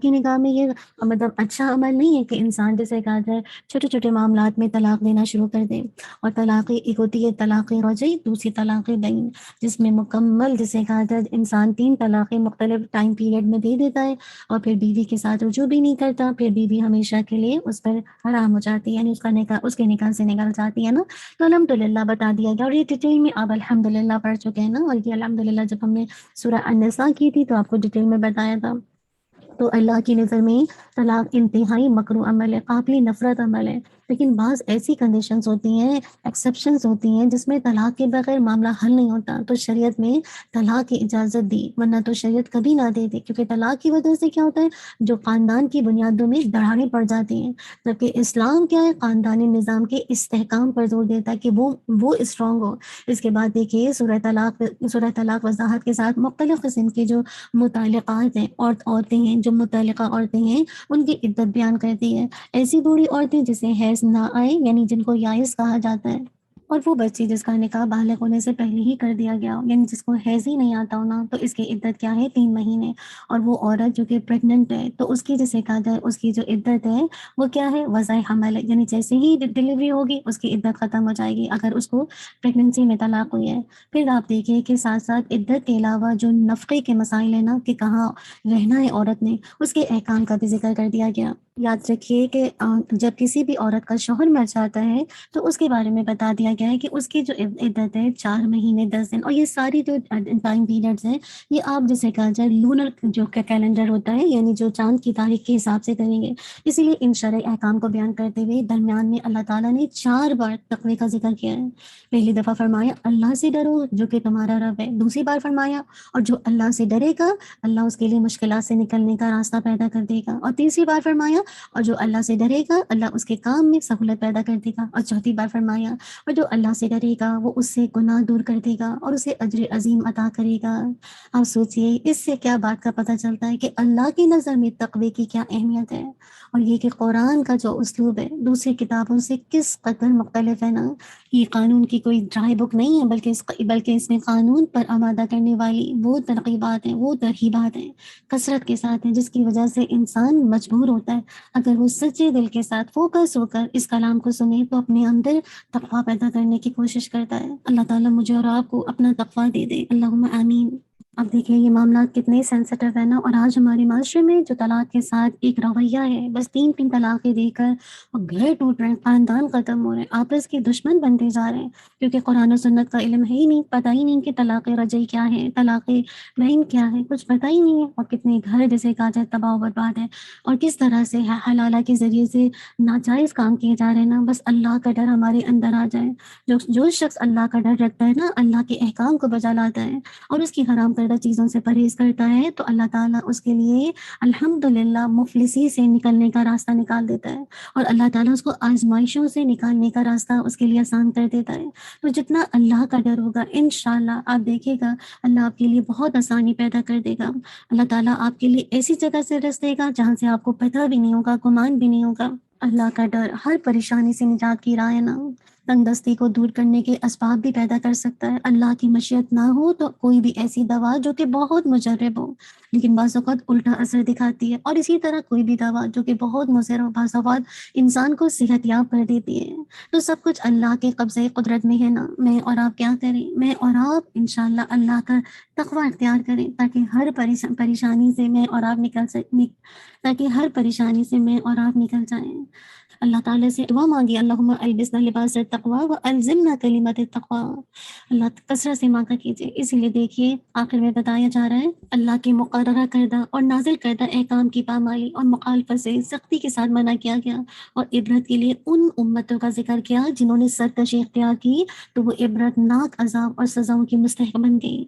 Speaker 2: کی نگاہ میں یہ مطلب اچھا عمل نہیں ہے کہ انسان جسے کہا جائے چھوٹے چھوٹے معاملات میں طلاق دینا شروع کر دے۔ اور طلاق ایک ہوتی ہے طلاق رجعی، دوسری طلاق بین، جس میں مکمل جسے کہا جائے انسان 3 طلاقیں مختلف ٹائم پیریڈ میں دے دیتا ہے اور پھر بیوی کے ساتھ رجوع بھی نہیں کرتا، پھر بیوی ہمیشہ کے لیے اس پر حرام ہو جاتی ہے، یعنی اس کا نکاح اس کے نکاح سے نکل جاتی ہے نا۔ تو الحمدللہ بتا دیا گیا، اور یہ ڈیٹیل میں آپ الحمدللہ پڑھ چکے ہیں نا، اور یہ الحمدللہ جب ہم نے سورہ النساء کی تھی تو آپ کو ڈیٹیل میں بتایا تھا۔ تو اللہ کی نظر میں طلاق انتہائی مکروہ عمل ہے، قابل نفرت عمل ہے، لیکن بعض ایسی کنڈیشنز ہوتی ہیں، ایکسیپشنز ہوتی ہیں جس میں طلاق کے بغیر معاملہ حل نہیں ہوتا، تو شریعت میں طلاق کی اجازت دی، ورنہ تو شریعت کبھی نہ دے دے، کیونکہ طلاق کی وجہ سے کیا ہوتا ہے، جو خاندان کی بنیادوں میں دراڑیں پڑ جاتی ہیں، جبکہ اسلام کیا ہے، خاندانی نظام کے استحکام پر زور دیتا ہے کہ وہ اسٹرانگ ہو۔ اس کے بعد دیکھیے سورہ طلاق وضاحت کے ساتھ مختلف قسم کے جو متعلقات ہیں، عورتیں ہیں، جو متعلقہ عورتیں ہیں ان کی عدت بیان کرتی ہے۔ ایسی بوڑھی عورتیں جسے حیض نہ آئے، یعنی جن کو یائس کہا جاتا ہے، اور وہ بچی جس کا نکاح بالغ ہونے سے پہلے ہی کر دیا گیا ہو، یعنی جس کو حیض ہی نہیں آتا ہونا، تو اس کی عدت کیا ہے، 3 مہینے۔ اور وہ عورت جو کہ پریگننٹ ہے تو اس کی جسے کہا جائے اس کی جو عدت ہے وہ کیا ہے، وضع حمل ہے، یعنی جیسے ہی ڈلیوری ہوگی اس کی عدت ختم ہو جائے گی اگر اس کو پریگننسی میں طلاق ہوئی ہے۔ پھر آپ دیکھیے کہ ساتھ ساتھ عدت کے علاوہ جو نفقے کے مسائل ہیں نا، کہ کہاں رہنا ہے عورت نے، اس کے احکام کا بھی ذکر کر دیا گیا۔ یاد رکھیے کہ جب کسی بھی عورت کا شوہر مر جاتا ہے تو اس کے بارے میں بتا دیا گیا ہے کہ اس کی جو عدت ہے 4 مہینے 10 دن، اور یہ ساری جو ٹائم پیریڈز ہیں یہ آپ جسے کہا جائے لونر جو کیلنڈر ہوتا ہے، یعنی جو چاند کی تاریخ کے حساب سے کریں گے۔ اسی لیے ان شرعی احکام کو بیان کرتے ہوئے درمیان میں اللہ تعالیٰ نے 4 بار تقوی کا ذکر کیا ہے۔ پہلی دفعہ فرمایا اللہ سے ڈرو جو کہ تمہارا رب ہے، دوسری بار فرمایا اور جو اللہ سے ڈرے گا اللہ اس کے لیے مشکلات سے نکلنے کا راستہ پیدا کر دے گا، اور تیسری بار فرمایا اور جو اللہ سے ڈرے گا اللہ اس کے کام میں سہولت پیدا کر دے گا، اور چوتھی بار فرمایا اور جو اللہ سے ڈرے گا وہ اس سے گناہ دور کر دے گا اور اسے اجر عظیم عطا کرے گا۔ آپ سوچئے اس سے کیا بات کا پتہ چلتا ہے کہ اللہ کی نظر میں تقوی کی کیا اہمیت ہے، اور یہ کہ قرآن کا جو اسلوب ہے دوسری کتابوں سے کس قدر مختلف ہے نا۔ یہ قانون کی کوئی ڈرائی بک نہیں ہے، بلکہ اس میں قانون پر آمادہ کرنے والی وہ ترغیبات ہیں، وہ ترغیبات ہیں کثرت کے ساتھ ہیں، جس کی وجہ سے انسان مجبور ہوتا ہے اگر وہ سچے دل کے ساتھ فوکس ہو کر اس کلام کو سنے تو اپنے اندر تقویٰ پیدا کرنے کی کوشش کرتا ہے۔ اللہ تعالیٰ مجھے اور آپ کو اپنا تقویٰ دے دے، اللہم آمین۔ اب دیکھیں یہ معاملات کتنے سینسٹیو ہیں نا، اور آج ہمارے معاشرے میں جو طلاق کے ساتھ ایک رویہ ہے، بس 3 طلاقیں دے کر اور گھر ٹوٹ رہے ہیں، خاندان ختم ہو رہے ہیں، آپس کے دشمن بنتے جا رہے ہیں، کیونکہ قرآن و سنت کا علم ہے ہی نہیں، پتہ ہی نہیں کہ طلاق رجعی کیا ہے، طلاق بہن کیا ہے، کچھ پتہ ہی نہیں ہے، اور کتنے گھر جیسے کہا جائے تباہ و برباد ہے، اور کس طرح سے حلالہ کے ذریعے سے ناجائز کام کیے جا رہے ہیں نا۔ بس اللہ کا ڈر ہمارے اندر آ جائے، جو شخص اللہ کا ڈر رکھتا ہے نا، اللہ کے احکام کو بجا لاتا ہے اور اس کی حرام کردہ چیزوں سے پرہیز کرتا ہے، تو اللہ تعالیٰ اس کے لیے الحمدللہ مفلسی سے نکلنے کا راستہ نکال دیتا ہے، اور اللہ تعالیٰ اس کو آزمائشوں سے نکالنے کا راستہ اس کے لیے آسان کر دیتا ہے۔ تو جتنا اللہ کا ڈر ہوگا انشاءاللہ آپ دیکھیے گا اللہ آپ کے لیے بہت آسانی پیدا کر دے گا، اللہ تعالیٰ آپ کے لیے ایسی جگہ سے رس دے گا جہاں سے آپ کو پتہ بھی نہیں ہوگا، گمان بھی نہیں ہوگا۔ اللہ کا ڈر ہر پریشانی سے نجات کی راہ ہے نا، تنگ دستی کو دور کرنے کے اسباب بھی پیدا کر سکتا ہے۔ اللہ کی مشیت نہ ہو تو کوئی بھی ایسی دوا جو کہ بہت مجرب ہو لیکن بعض اوقات الٹا اثر دکھاتی ہے، اور اسی طرح کوئی بھی دوا جو کہ بہت مضر ہو بعض اوقات انسان کو صحت یاب کر دیتی ہے۔ تو سب کچھ اللہ کے قبضے قدرت میں ہے نا، میں اور آپ کیا کریں، میں اور آپ انشاءاللہ اللہ کا تقویٰ اختیار کریں تاکہ ہر پریشانی سے میں اور آپ نکل جائیں۔ اللہ تعالیٰ سے دعا مانگی اللہم البسنا لباس التقوی والزمنا کلمت التقوی، اللہ کثرت سے مانگا کیجئے۔ اسی لیے دیکھیے آخر میں بتایا جا رہا ہے اللہ کے مقررہ کردہ اور نازل کردہ احکام کی پامالی اور مخالفت سے سختی کے ساتھ منع کیا گیا، اور عبرت کے لیے ان امتوں کا ذکر کیا جنہوں نے سرکشی اختیار کی تو وہ عبرتناک عذاب اور سزاؤں کی مستحق بن گئی۔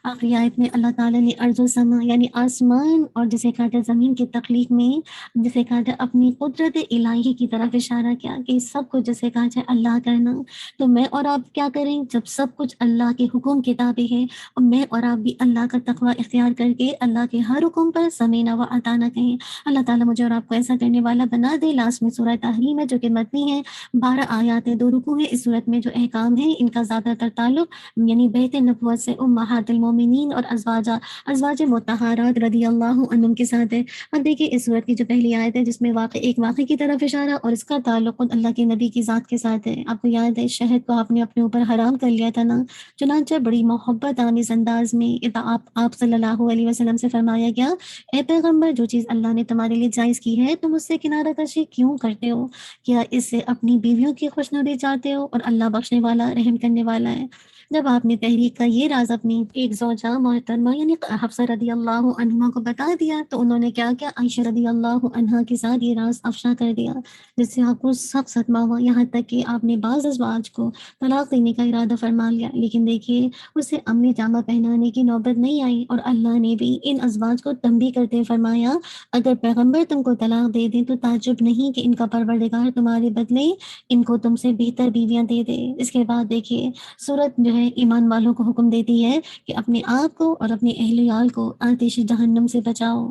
Speaker 2: آخری آیت میں اللہ تعالیٰ نے ارض و سما یعنی آسمان اور جسے کہا جائے زمین کی تخلیق میں جسے کہا جائے اپنی قدرت الہی کی طرف اشارہ کیا کہ سب کچھ جسے کہا جائے اللہ کرنا۔ تو میں اور آپ کیا کریں جب سب کچھ اللہ کے حکم کے تابع ہے، اور میں اور آپ بھی اللہ کا تقویٰ اختیار کر کے اللہ کے ہر حکم پر سمینا و اطاعنا کہیں۔ اللہ تعالیٰ مجھے اور آپ کو ایسا کرنے والا بنا دے۔ لاسٹ میں سورہ تحریم ہے جو کہ مدنی ہے، 12 آیات 2 رکوع ہے۔ اس صورت میں جو احکام ہیں ان کا زیادہ تر تعلق یعنی بیت نبوت سے امہات المومنین اور ازواج مطہرات رضی اللہ عنہم کے ساتھ ہے۔ اب دیکھیے اس صورت کی جو پہلی آیت ہے جس میں ایک واقعے کی طرف اشارہ اور اس کا تعلق اللہ کے نبی کی ذات کے ساتھ ہے۔ آپ کو یاد ہے شہد کو آپ نے اپنے اوپر حرام کر لیا تھا نا، چنانچہ بڑی محبت آمیز انداز میں آپ صلی اللہ علیہ وسلم سے فرمایا گیا، اے پیغمبر، جو چیز اللہ نے تمہارے لیے جائز کی ہے تم اس سے کنارہ کشی کیوں کرتے ہو؟ کیا اس سے اپنی بیویوں کی خوشنودی چاہتے ہو؟ اور اللہ بخشنے والا رحم کرنے والا ہے۔ جب آپ نے تحریک کا یہ راز اپنی ایک زوجہ محترمہ یعنی حفصہ رضی اللہ عنہا کو بتا دیا تو انہوں نے کیا کیا، عائشہ رضی اللہ عنہا کے ساتھ یہ راز افشا کر دیا، جس سے آپ کو سخت صدمہ ہوا، یہاں تک کہ آپ نے بعض ازواج کو طلاق دینے کا ارادہ فرما لیا۔ لیکن دیکھیے اسے امنی جامہ پہنانے کی نوبت نہیں آئی، اور اللہ نے بھی ان ازواج کو تنبیہ کرتے فرمایا، اگر پیغمبر تم کو طلاق دے دیں تو تعجب نہیں کہ ان کا پروردگار تمہارے بدلے ان کو تم سے بہتر بیویاں دے دے۔ اس کے بعد دیکھیے سورت جو ہے ایمان والوں کو حکم دیتی ہے کہ اپنے آپ کو اور اپنے اہل عیال کو آتش جہنم سے بچاؤ۔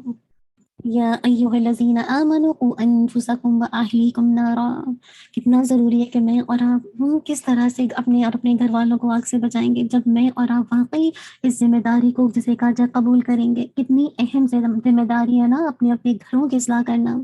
Speaker 2: یا ایھا الذین آمنوا قوا انفسکم واہلیکم نارا، کتنا ضروری ہے کہ میں اور آپ کس طرح سے اپنے اور اپنے گھر والوں کو آگ سے بچائیں گے جب میں اور آپ واقعی اس ذمہ داری کو جسے کہا جائے قبول کریں گے۔ کتنی اہم ذمہ داری ہے نا اپنے گھروں کی اصلاح کرنا،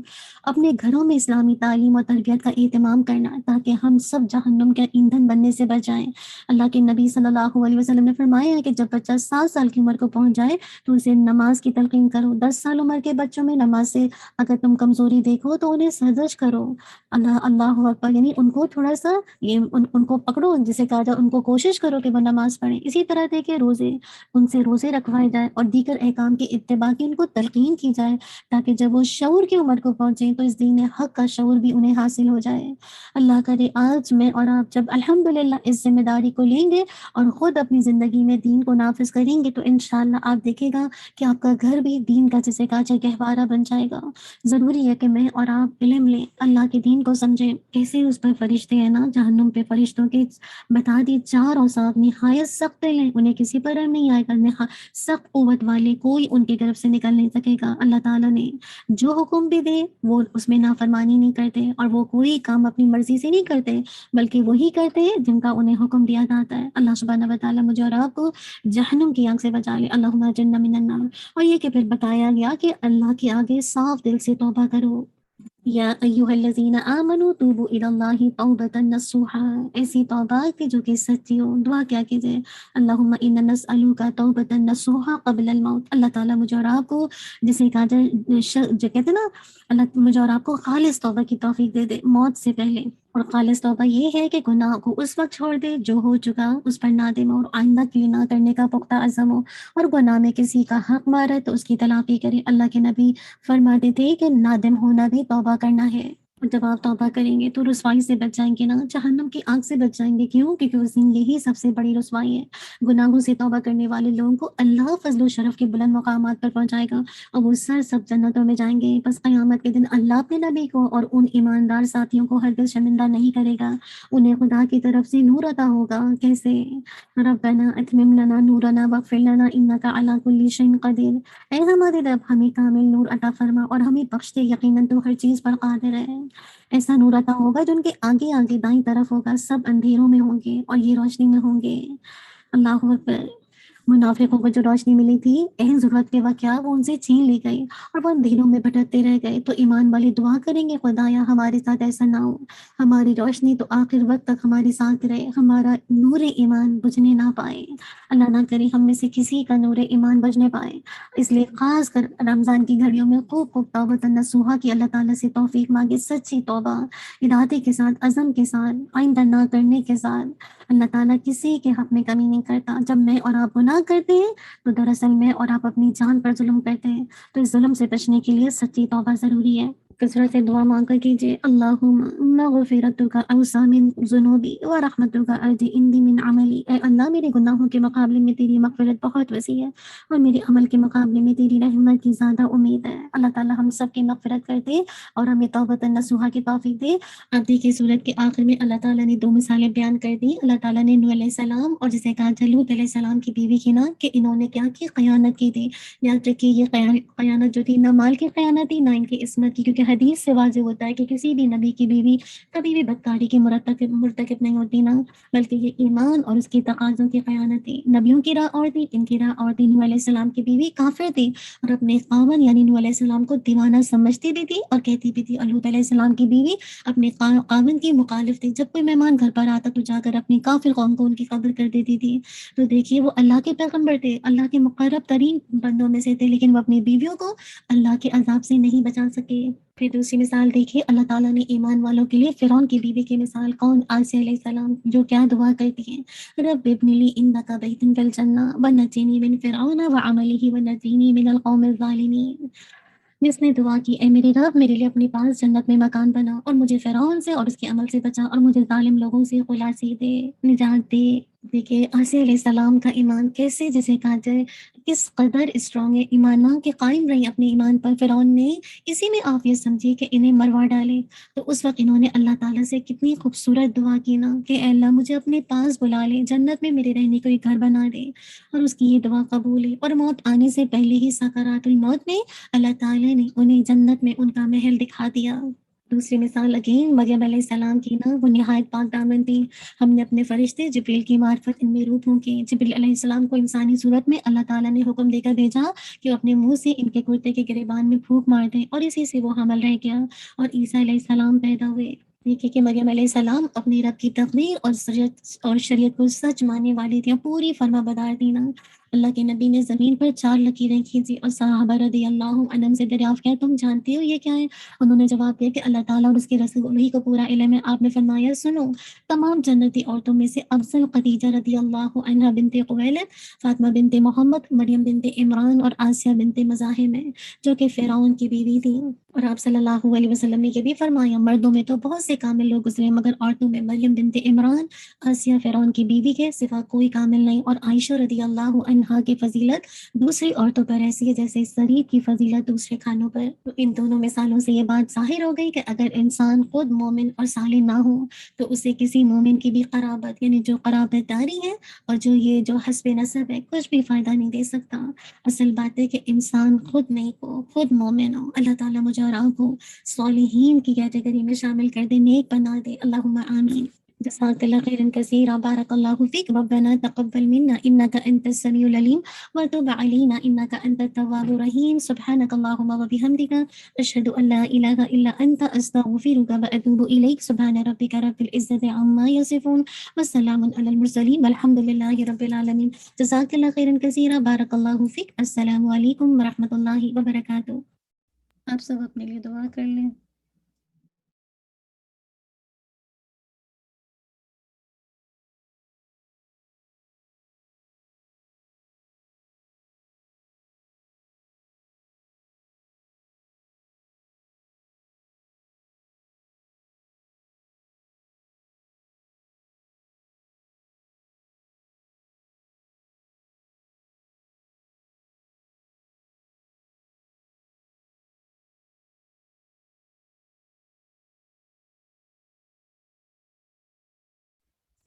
Speaker 2: اپنے گھروں میں اسلامی تعلیم اور تربیت کا اہتمام کرنا، تاکہ ہم سب جہنم کے ایندھن بننے سے بچائیں۔ اللہ کے نبی صلی اللہ علیہ وسلم نے فرمایا ہے کہ جب بچہ 7 سال کی عمر کو پہنچ جائے تو اسے نماز کی تلقین کرو۔ 10 سال عمر کے بچوں میں نماز سے اگر تم کمزوری دیکھو تو انہیں سرزش کرو، اللہ اکبر، یعنی ان کو تھوڑا سا ان کو پکڑو، جسے کہا جائے ان کو کوشش کرو کہ وہ نماز پڑھیں۔ اسی طرح دیکھیں روزے، ان سے روزے رکھوائے جائیں اور دیگر احکام کی اتباع کی ان کو تلقین کی جائے، تاکہ جب وہ شعور کی عمر کو پہنچیں تو اس دین حق کا شعور بھی انہیں حاصل ہو جائے۔ اللہ کرے آج میں اور آپ جب الحمدللہ اس ذمہ داری کو لیں گے اور خود اپنی زندگی میں دین کو نافذ کریں گے تو انشاءاللہ آپ دیکھیں گا کہ آپ کا گھر بھی دین کا جسے کہا جائے گہوارہ بن جائے گا۔ ضروری ہے کہ میں اور آپ علم لیں، اللہ کے دین کو سمجھیں۔ کیسے اس پر فرشتے ہیں نا، جہنم پہ فرشتوں کے بتا دی 4 اوصاف نہایت سخت لیں، انہیں کسی پر نہیں آئے گا، سخت قوت والے کوئی ان کی طرف سے نکل نہیں سکے گا۔ اللہ تعالیٰ نے جو حکم بھی دے وہ اس میں نافرمانی نہیں کرتے، اور وہ کوئی کام اپنی مرضی سے نہیں کرتے بلکہ وہی کرتے ہیں جن کا انہیں حکم دیا جاتا ہے۔ اللہ سبحانہ و تعالیٰ مجھے اور آپ کو جہنم کی آگ سے بچا لے، اللہم اجرنا من النار۔ اور یہ کہ پھر بتایا گیا کہ اللہ کے آگے صاف دل سے توبہ کرو۔ یا ایھا الذین آمنوا توبوا الی اللہ توبۃ نصوحا، ایسی توبہ کہ جو کہ سچی ہو۔ دعا کیا کیجئے، اللہم انا نسألک توبۃ نصوحا قبل الموت۔ اللہ تعالیٰ مجھے اور آپ کو جسے کہا جائے جو کہتے ہیں نا، اللہ مجھے اور آپ کو خالص توبہ کی توفیق دے دے موت سے پہلے۔ اور خالص توبہ یہ ہے کہ گناہ کو اس وقت چھوڑ دے جو ہو چکا اس پر نادم ہو، اور آئندہ کے لیے نہ کرنے کا پختہ عزم ہو، اور گناہ میں کسی کا حق مارا تو اس کی تلافی کرے۔ اللہ کے نبی فرماتے تھے کہ نادم ہونا بھی توبہ کرنا ہے، اور جب آپ توبہ کریں گے تو رسوائی سے بچ جائیں گے نا، جہنم کی آگ سے بچ جائیں گے۔ کیوں؟ کیونکہ اس دن یہی سب سے بڑی رسوائی ہے۔ گناہوں سے توبہ کرنے والے لوگوں کو اللہ فضل و شرف کے بلند مقامات پر پہنچائے گا، اور وہ سب جنتوں میں جائیں گے۔ بس قیامت کے دن اللہ اپنے نبی کو اور ان ایماندار ساتھیوں کو ہرگز شرمندہ نہیں کرے گا، انہیں خدا کی طرف سے نور عطا ہوگا۔ کیسے؟ ربنا اتمم لنا نورنا واغفر لنا انک علی کل شیء قدیر، اے ہمارے رب ہمیں کامل نور عطا فرما اور ہمیں بخش دے، یقیناً تو ہر چیز پر قادر ہے۔ ایسا نور عطا ہوگا جو ان کے آگے آگے دائیں طرف ہوگا، سب اندھیروں میں ہوں گے اور یہ روشنی میں ہوں گے۔ اللہ اکبر۔ منافقوں کو جو روشنی ملی تھی اہم ضرورت کے وقت کیا وہ ان سے چھین لی گئی اور وہ اندھیروں میں بھٹکتے رہ گئے۔ تو ایمان والے دعا کریں گے، خدایا ہمارے ساتھ ایسا نہ ہو، ہماری روشنی تو آخر وقت تک ہمارے ساتھ رہے، ہمارا نور ایمان بجھنے نہ پائے۔ اللہ نہ کرے ہم میں سے کسی کا نور ایمان بجھنے پائے۔ اس لیے خاص کر رمضان کی گھڑیوں میں خوب توبۃ نصوحا کی اللہ تعالیٰ سے توفیق مانگے، سچی توبہ، ارادے کے ساتھ، عزم کے ساتھ، آئندہ نہ کرنے کے ساتھ۔ اللہ تعالیٰ کسی کے حق میں کمی نہیں کرتا۔ جب میں اور آپ گناہ کرتے ہیں تو دراصل میں اور آپ اپنی جان پر ظلم کرتے ہیں، تو اس ظلم سے بچنے کے لیے سچی توبہ ضروری ہے۔ کثرت سے دعا مانگ کر کیجیے، اللہم مغفرتک اوسع من ذنوبی ورحمتک ارجی عندی من عملی، اے اللہ میرے گناہوں کے مقابلے میں تیری مغفرت بہت وسیع ہے اور میرے عمل کے مقابلے میں تیری رحمت کی زیادہ امید ہے۔ اللہ تعالیٰ ہم سب کی مغفرت کر دے اور ہمیں توبۃ نصوحا کی توفیق دے۔ آپ دیکھیے سورت کے آخر میں اللہ تعالیٰ نے 2 مثالیں بیان کر دی۔ اللہ تعالیٰ نے نوح علیہ السلام اور جسے کہا لوط علیہ السلام کی بیوی کی نا کہ انہوں نے کیا کی، خیانت کی تھی۔ یاد رکھیے یہ خیانت جو تھی نہ مال کی خیانت تھی نہ ان کی عصمت کی، کیونکہ حدیث سے واضح ہوتا ہے کہ کسی بھی نبی کی بیوی کبھی بھی بدکاری کی مرتکب نہیں ہوتی نا، بلکہ یہ ایمان اور اس کی تقاضوں کی خیانتیں. نبیوں کی راہ اور تھی، ان کی راہ اور تھی. نوح علیہ السلام کی بیوی کافر تھی اور اپنے خاوند یعنی نوح علیہ السلام کو دیوانہ سمجھتی بھی تھی اور کہتی بھی تھی. اور لوط علیہ السلام کی بیوی اپنے خاوند کی مخالف تھی. جب کوئی مہمان گھر پر آتا تو جا کر اپنی کافر قوم کو ان کی قدر کر دیتی تھی. تو دیکھیے وہ اللہ کے پیغمبر تھے، اللہ کے مقرب ترین بندوں میں سے تھے، لیکن وہ اپنی بیویوں کو اللہ کے عذاب سے نہیں بچا سکے. پھر دوسری مثال دیکھیے، اللہ تعالیٰ نے ایمان والوں کے لیے فرعون کی بیوی کی مثال. کون؟ آسیہ علیہ السلام، جو کیا دعا کرتی ہیں، رب ابن لی عندک بیتا فی الجنہ ونجنی من فرعون وعملہ ونجنی من القوم الظالمین. جس نے دعا کی، اے میرے رب میرے لیے اپنے پاس جنت میں مکان بنا اور مجھے فرعون سے اور اس کے عمل سے بچا اور مجھے ظالم لوگوں سے خلاصی دے، نجات دے. دیکھیے آسیہ علیہ السلام کا ایمان کیسے جسے کہا جائے کس قدر اسٹرانگ ہے، ایمان کے قائم رہی اپنے ایمان پر. فرعون نے اسی میں عافیت سمجھی کہ انہیں مروا ڈالے، تو اس وقت انہوں نے اللہ تعالیٰ سے کتنی خوبصورت دعا کی نا کہ اے اللہ مجھے اپنے پاس بلا لے، جنت میں میرے رہنے کو ایک گھر بنا دے. اور اس کی یہ دعا قبول ہے، اور موت آنے سے پہلے ہی سکرات الموت میں اللہ تعالیٰ نے انہیں جنت میں ان کا محل دکھا دیا. دوسری مثال اگین مریم علیہ السلام کی نا، وہ نہایت پاک دامن تھی. ہم نے اپنے فرشتے جبریل کی معرفت ان میں روح پھونکی. جبریل علیہ السلام کو انسانی صورت میں اللہ تعالیٰ نے حکم دے کر بھیجا کہ وہ اپنے منہ سے ان کے کرتے کے گریبان میں پھونک مار دیں، اور اسی سے وہ حمل رہ گیا اور عیسیٰ علیہ السلام پیدا ہوئے. دیکھیے کہ مریم علیہ السلام اپنی رب کی تقدیر اور شریعت کو سچ ماننے والی تھی، پوری فرما بردار تھی نا. اللہ کے نبی نے زمین پر 4 لکیریں کھینچی اور صحابہ رضی اللہ عنہم سے دریافت کیا، تم جانتے ہو یہ کیا ہے؟ انہوں نے جواب دیا کہ اللہ تعالیٰ اور اس کے رسول ہی کو پورا علم ہے. آپ نے فرمایا سنو، تمام جنتی عورتوں میں سے افضل خدیجہ رضی اللہ عنہا بنت خویلد، فاطمہ بنت محمد، مریم بنت عمران اور آسیہ بنت مزاحم ہے جو کہ فرعون کی بیوی تھی. اور آپ صلی اللہ علیہ وسلم نے یہ بھی فرمایا، مردوں میں تو بہت سے کامل لوگ گزرے مگر عورتوں میں مریم بنت عمران، آسیہ فرعون کی بیوی کے سوا کوئی کامل نہیں. اور عائشہ رضی اللہ عنہا کی فضیلت دوسری عورتوں پر ایسی ہے جیسے سرید کی فضیلت دوسرے کھانوں پر. تو ان دونوں مثالوں سے یہ بات ظاہر ہو گئی کہ اگر انسان خود مومن اور صالح نہ ہو تو اسے کسی مومن کی بھی قرابت یعنی جو قرابت داری ہے اور جو یہ جو حسب نسب ہے کچھ بھی فائدہ نہیں دے سکتا. اصل بات ہے کہ انسان خود نیک ہو، خود مومن ہو. اللہ تعالیٰ مجھے اور آپ کو صالحین کی کیٹیگری میں شامل کر دے، نیک بنا دے. اللہم آمین. جزاک اللہ خیرا کثیرا، بارک اللہ فیک. ربنا تقبل منا انک انت السمیع العلیم وتب علینا انک انت التواب الرحیم. سبحانک اللہم وبحمدک اشہد ان لا الہ الا انت استغفرک واتوب الیک. سبحان ربک رب العزۃ عما یصفون والسلام علی المرسلین والحمد للہ رب العالمین. جزاک اللہ خیرا کثیرا، بارک اللہ فیک. السلام علیکم ورحمۃ اللہ وبرکاتہ. آپ سب اپنے لیے دعا کر لیں.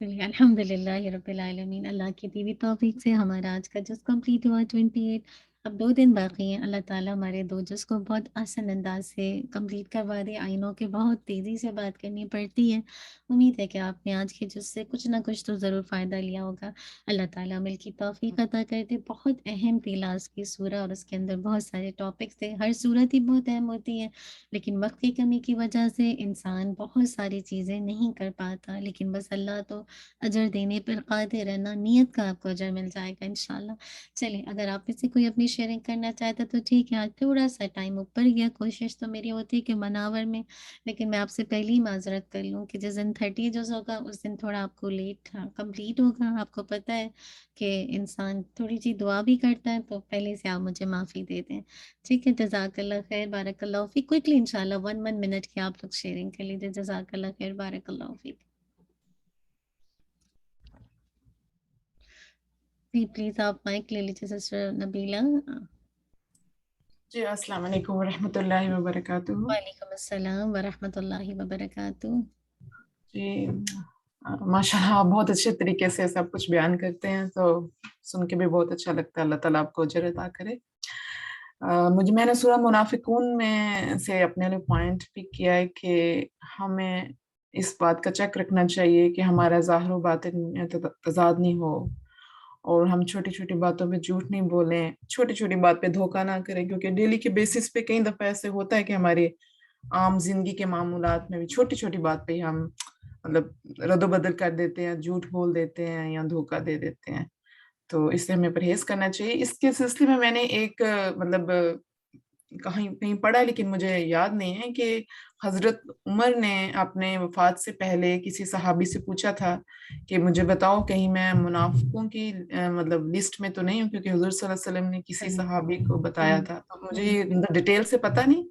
Speaker 2: چلیے الحمد للہ رب العالمین. اللہ کی دی ہوئی توفیق سے ہمارا آج کا جز کمپلیٹ ہوا 28. اب 2 دن باقی ہیں. اللہ تعالیٰ ہمارے 2 جز کو بہت آسان انداز سے کمپلیٹ کروا دے. آئی نو کہ بہت تیزی سے بات کرنی پڑتی ہے. امید ہے کہ آپ نے آج کے جز سے کچھ نہ کچھ تو ضرور فائدہ لیا ہوگا. اللہ تعالیٰ عمل کی توفیق عطا کرتے. بہت اہم تھی لاسٹ کی سورہ اور اس کے اندر بہت سارے ٹاپکس تھے. ہر صورت ہی بہت اہم ہوتی ہے لیکن وقت کی کمی کی وجہ سے انسان بہت ساری چیزیں نہیں کر پاتا. لیکن بس اللہ تو اجر دینے پر قادر ہے نا. نیت کا آپ کو اجر مل جائے گا انشاءاللہ. چلیں اگر آپ میں سے کوئی اپنی شیئرنگ کرنا چاہتا تو ٹھیک ہے. آج تھوڑا سا ٹائم اوپر گیا. کوشش تو میری ہوتی ہے کہ 1 آور میں، لیکن میں آپ سے پہلے ہی معذرت کر لوں کہ جس دن 30 جو ہوگا اس دن تھوڑا آپ کو لیٹ کمپلیٹ ہوگا. آپ کو پتہ ہے کہ انسان تھوڑی سی دعا بھی کرتا ہے تو پہلے سے آپ مجھے معافی دے دیں. ٹھیک ہے. جزاک اللہ خیر، بارک اللہ فیک. کوئکلی انشاءاللہ 1 منٹ کی آپ لوگ شیئرنگ کر لیجیے. جزاک اللہ خیر، بارک اللہ فیک. جی پلیز آپ مائک لے لیجیے سسٹر نبیلہ.
Speaker 3: جی السلام علیکم ورحمۃ اللہ وبرکاتہ.
Speaker 2: وعلیکم السلام ورحمۃ اللہ وبرکاتہ.
Speaker 3: جی ماشاء اللہ آپ بہت اچھے طریقے سے سب کچھ بیان کرتے ہیں تو سن کے بھی بہت اچھا لگتا ہے. اللہ تعالیٰ آپ کو اجر عطا کرے. میں نے سورہ منافقون میں سے اپنے لیے پوائنٹ پک کیا ہے کہ ہمیں اس بات کا چیک رکھنا چاہیے کہ ہمارا ظاہر و باطن میں تضاد نہیں ہو، اور ہم چھوٹی چھوٹی باتوں پہ جھوٹ نہیں بولیں، چھوٹی چھوٹی بات پہ دھوکہ نہ کریں، کیونکہ ڈیلی کے بیسس پہ کئی دفعہ ایسے ہوتا ہے کہ ہمارے عام زندگی کے معمولات میں بھی چھوٹی چھوٹی بات پہ ہی ہم مطلب رد و بدل کر دیتے ہیں، جھوٹ بول دیتے ہیں یا دھوکہ دے دیتے ہیں، تو اس سے ہمیں پرہیز کرنا چاہیے۔ اس کے سلسلے میں نے ایک مطلب کہیں پڑھا، لیکن مجھے یاد نہیں ہے، کہ حضرت عمر نے اپنے وفات سے پہلے کسی صحابی سے پوچھا تھا کہ مجھے بتاؤ کہیں میں منافقوں کی مطلب لسٹ میں تو نہیں ہوں، کیونکہ حضور صلی اللہ علیہ وسلم نے کسی صحابی کو بتایا تھا، تو مجھے یہ ڈیٹیل سے پتہ نہیں،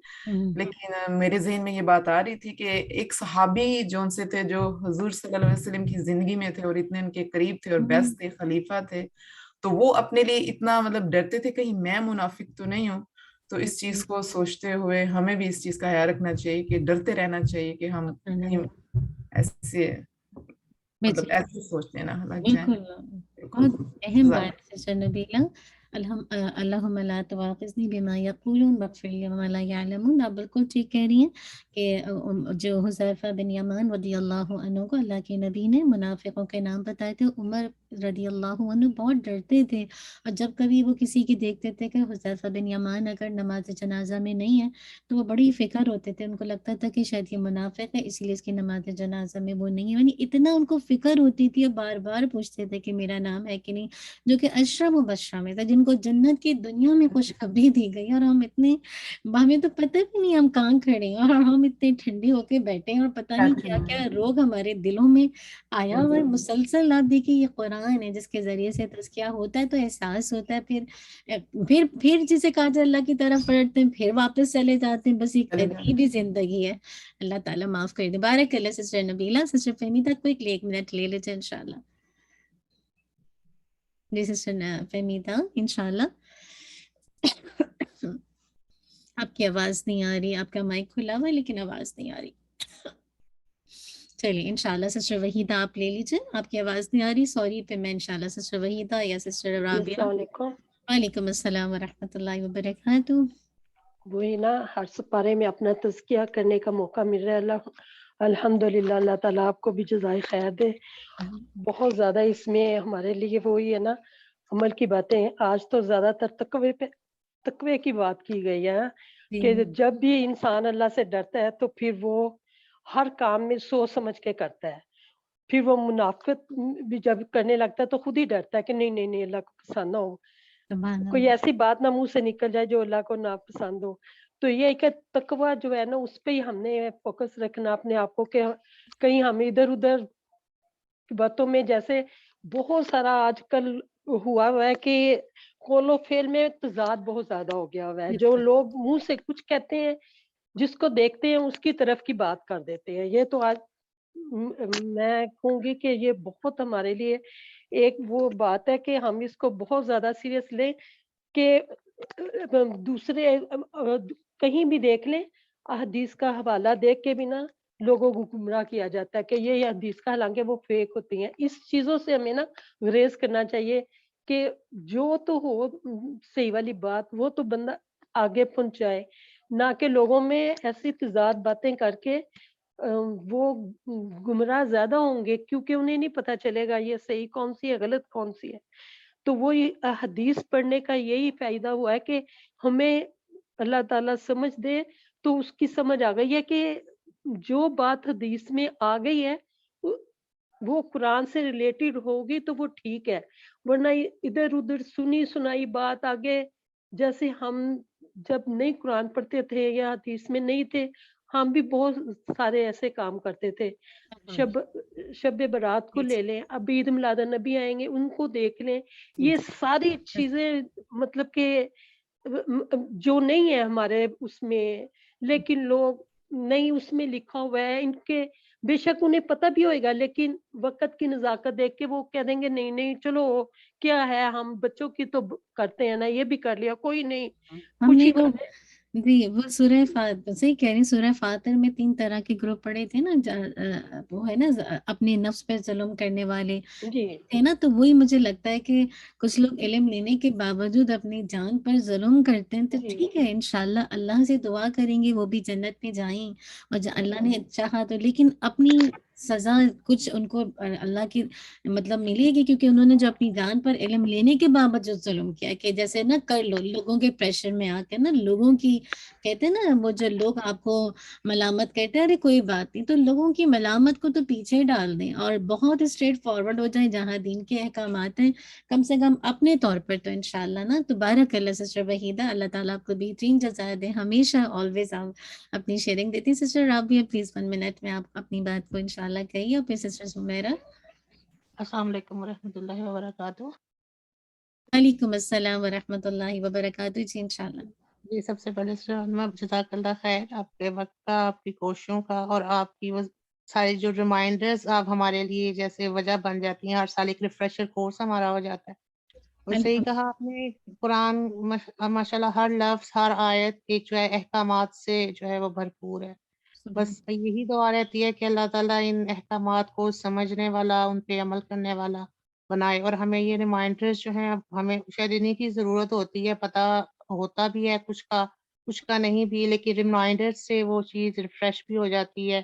Speaker 3: لیکن میرے ذہن میں یہ بات آ رہی تھی کہ ایک صحابی جون سے تھے جو حضور صلی اللہ علیہ وسلم کی زندگی میں تھے اور اتنے ان کے قریب تھے اور بیسٹ تھے، خلیفہ تھے، تو وہ اپنے لیے اتنا مطلب ڈرتے تھے کہیں میں منافق تو نہیں ہوں۔ تو اس چیز کو سوچتے ہوئے ہمیں بھی اس چیز کا خیال رکھنا چاہیے کہ ڈرتے رہنا چاہیے کہ ہم کہیں ایسے مطلب ایسے سوچنے نہ لگ جائیں۔
Speaker 2: بالکل بہت اہم بات ہے سسٹر نبیلہ، اللہم لا تواخذنی بما یقولون واغفر لی وما لا یعلمون۔ آپ بالکل ٹھیک کہہ رہی ہیں کہ جو حذیفہ بن یمان رضی اللہ عنہ کو اللہ کے نبی نے منافقوں کے نام بتائے تھے، عمر رضی اللہ عنہ بہت ڈرتے تھے، اور جب کبھی وہ کسی کی دیکھتے تھے کہ حذیفہ بن یمان اگر نماز جنازہ میں نہیں ہے تو وہ بڑی فکر ہوتے تھے، ان کو لگتا تھا کہ شاید یہ منافق ہے اس لیے اس کی نماز جنازہ میں وہ نہیں ہے، یعنی اتنا ان کو فکر ہوتی تھی اور بار بار پوچھتے تھے کہ میرا نام ہے کہ نہیں، جو کہ اشرف و بشرا میں تھا، جن کو جنت کی دنیا میں خوشخبری دی گئی، اور ہمیں تو پتہ بھی نہیں ہم کہاں کھڑے ہیں، اور ہم اتنے ٹھنڈے ہو کے بیٹھے ہیں، اور پتہ نہیں کیا کیا روگ ہمارے دلوں میں آیا ہوا ہے۔ مسلسل آپ دیکھیے یہ قرآن ہے جس کے ذریعے سے تزکیہ ہوتا ہے تو احساس ہوتا ہے، پھر جسے کہا جائے اللہ کی طرف پلٹتے ہیں، پھر واپس چلے جاتے ہیں، بس ایک عجیب ہی زندگی ہے۔ اللہ تعالیٰ معاف کر دے۔ بارک اللہ سسٹر نبیلہ۔ سسٹر فہمیدہ کو ایک منٹ لے لیتے ہیں انشاءاللہ۔ جی سسٹر فہمیدہ انشاءاللہ آپ کی آواز نہیں آ رہی، آپ کا مائک کھلا ہوا ہے لیکن آواز نہیں آ رہی۔ چلیے انشاءاللہ سسٹر وحیدہ آپ لے لیجیے، آپ کی آواز نہیں آ رہی، سوری، پھر میں انشاءاللہ سسٹر وحیدہ یا سسٹر رابعہ۔
Speaker 4: السلام علیکم۔
Speaker 2: وعلیکم السلام ورحمۃ اللہ وبرکاتہ۔
Speaker 4: وہی نا ہر سپارے میں اپنا تزکیہ کرنے کا موقع مل رہا ہے، الحمدللہ، اللہ تعالیٰ آپ کو بھی جزائے خیر دے۔ بہت زیادہ اس میں ہمارے لیے وہی ہے نا عمل کی باتیں ہیں۔ آج تو زیادہ تر تقوی کی بات کی گئی ہے کہ جب بھی انسان اللہ سے ڈرتا ہے تو پھر وہ ہر کام میں سوچ سمجھ کے کرتا ہے، پھر وہ منافقت بھی جب کرنے لگتا ہے تو خود ہی ڈرتا ہے کہ نہیں اللہ کو پسند نہ ہو، کوئی ایسی بات نہ منہ سے نکل جائے جو اللہ کو ناپسند ہو۔ تو یہ کہ تقوی جو ہے نا اس پہ ہی ہم نے فوکس رکھنا اپنے آپ کو، کہ کہیں ہم ادھر ادھر باتوں میں، جیسے بہت سارا آج کل ہوا ہے کہ قول و فعل میں تضاد بہت زیادہ ہو گیا ہوا ہے، جو لوگ منہ سے کچھ کہتے ہیں جس کو دیکھتے ہیں اس کی طرف کی بات کر دیتے ہیں۔ یہ تو آج میں کہوں گی کہ یہ بہت ہمارے لیے ایک وہ بات ہے کہ ہم اس کو بہت زیادہ سیریس لیں، کہ دوسرے کہیں بھی دیکھ لیں حدیث کا حوالہ دیکھ کے بھی نا لوگوں کو گمراہ کیا جاتا ہے کہ یہ حدیث کا، حالانکہ وہ فیک ہوتی ہیں۔ اس چیزوں سے ہمیں نا گریز کرنا چاہیے کہ جو تو ہو صحیح والی بات وہ تو بندہ آگے پہنچائے، نہ کہ لوگوں میں ایسی تضاد باتیں کر کے وہ گمراہ زیادہ ہوں گے، کیونکہ انہیں نہیں پتہ چلے گا یہ صحیح کون سی ہے غلط کون سی ہے۔ تو وہ حدیث پڑھنے کا یہی فائدہ ہوا ہے کہ ہمیں اللہ تعالیٰ سمجھ دے، تو اس کی سمجھ آ گئی ہے کہ جو بات حدیث میں آ گئی ہے وہ قرآن سے ریلیٹڈ ہوگی تو وہ ٹھیک ہے، ورنہ ادھر ادھر سنی سنائی بات آگے، جیسے ہم جب نہیں قرآن پڑھتے تھے یا حدیث میں نہیں تھے ہم بھی بہت سارے ایسے کام کرتے تھے۔ شب برات کو لے لیں، اب عید میلاد النبی آئیں گے ان کو دیکھ لیں، یہ ساری چیزیں مطلب کہ جو نہیں ہے ہمارے اس میں، لیکن لوگ نہیں اس میں لکھا ہوا ہے، ان کے بے شک انہیں پتہ بھی ہوئے گا لیکن وقت کی نزاکت دیکھ کے وہ کہہ دیں گے نہیں چلو کیا ہے، ہم بچوں کی تو کرتے ہیں نا، یہ بھی کر لیا کوئی نہیں،
Speaker 2: ہم
Speaker 4: کچھ
Speaker 2: نے
Speaker 4: ہی
Speaker 2: وہ
Speaker 4: کرتے
Speaker 2: جی وہ سورہ فاتر صحیح کہہ رہی ہیں، سورہ فاتر میں 3 طرح کے گروپ پڑے تھے نا، وہ ہے نا اپنے نفس پہ ظلم کرنے والے
Speaker 4: جی
Speaker 2: ہے نا، تو وہی مجھے لگتا ہے کہ کچھ لوگ علم لینے کے باوجود اپنی جان پر ظلم کرتے ہیں، تو
Speaker 4: جی
Speaker 2: ٹھیک ہے انشاءاللہ اللہ سے دعا کریں گے وہ بھی جنت میں جائیں، اور اللہ نے چاہا تو، لیکن اپنی سزا کچھ ان کو اللہ کی مطلب ملے گی، کیونکہ انہوں نے جو اپنی جان پر علم لینے کے باوجود ظلم کیا، کہ جیسے نا کر لو، لوگوں کے پریشر میں آ کے نا، لوگوں کی کہتے ہیں نا وہ جو لوگ آپ کو ملامت کرتے ہیں، ارے کوئی بات نہیں، تو لوگوں کی ملامت کو تو پیچھے ڈال دیں اور بہت اسٹریٹ فارورڈ ہو جائیں، جہاں دین کے احکامات ہیں کم سے کم اپنے طور پر تو انشاءاللہ نا، تو بارک اللہ سسٹر وحیدہ، اللہ تعالیٰ آپ کو بہترین جزا دے، ہمیشہ آلویز آپ اپنی شیئرنگ دیتی ہیں۔ سسٹر آپ بھی پلیز 1 منٹ میں آپ اپنی بات کو انشاءاللہ کہیے، اور پھر سسٹر سمیرہ۔
Speaker 5: السلام علیکم ورحمۃ اللہ وبرکاتہ۔
Speaker 2: وعلیکم السلام ورحمۃ اللہ وبرکاتہ، جی انشاءاللہ۔
Speaker 5: جی سب سے پہلے جزاک اللہ خیر آپ کے وقت کا، آپ کی کوششوں کا، اور آپ کی وہ ساری جو ریمائنڈرز آپ ہمارے لیے جیسے وجہ بن جاتی ہیں، ہر سال ایک ریفریشر کورس ہمارا ہو جاتا ہے۔ اور صحیح کہا آپ نے، قرآن ماشاء اللہ ہر لفظ ہر آیت ایک جو ہے احکامات سے جو ہے وہ بھرپور ہے۔ بس یہی دعا رہتی ہے کہ اللہ تعالیٰ ان احکامات کو سمجھنے والا، ان پہ عمل کرنے والا بنائے، اور ہمیں یہ ریمائنڈرز جو ہیں، اب ہمیں شاید انہیں کی ضرورت ہوتی ہے، پتہ ہوتا بھی ہے کچھ کا نہیں بھی، لیکن ریمائنڈر سے وہ چیز ریفریش بھی ہو جاتی ہے،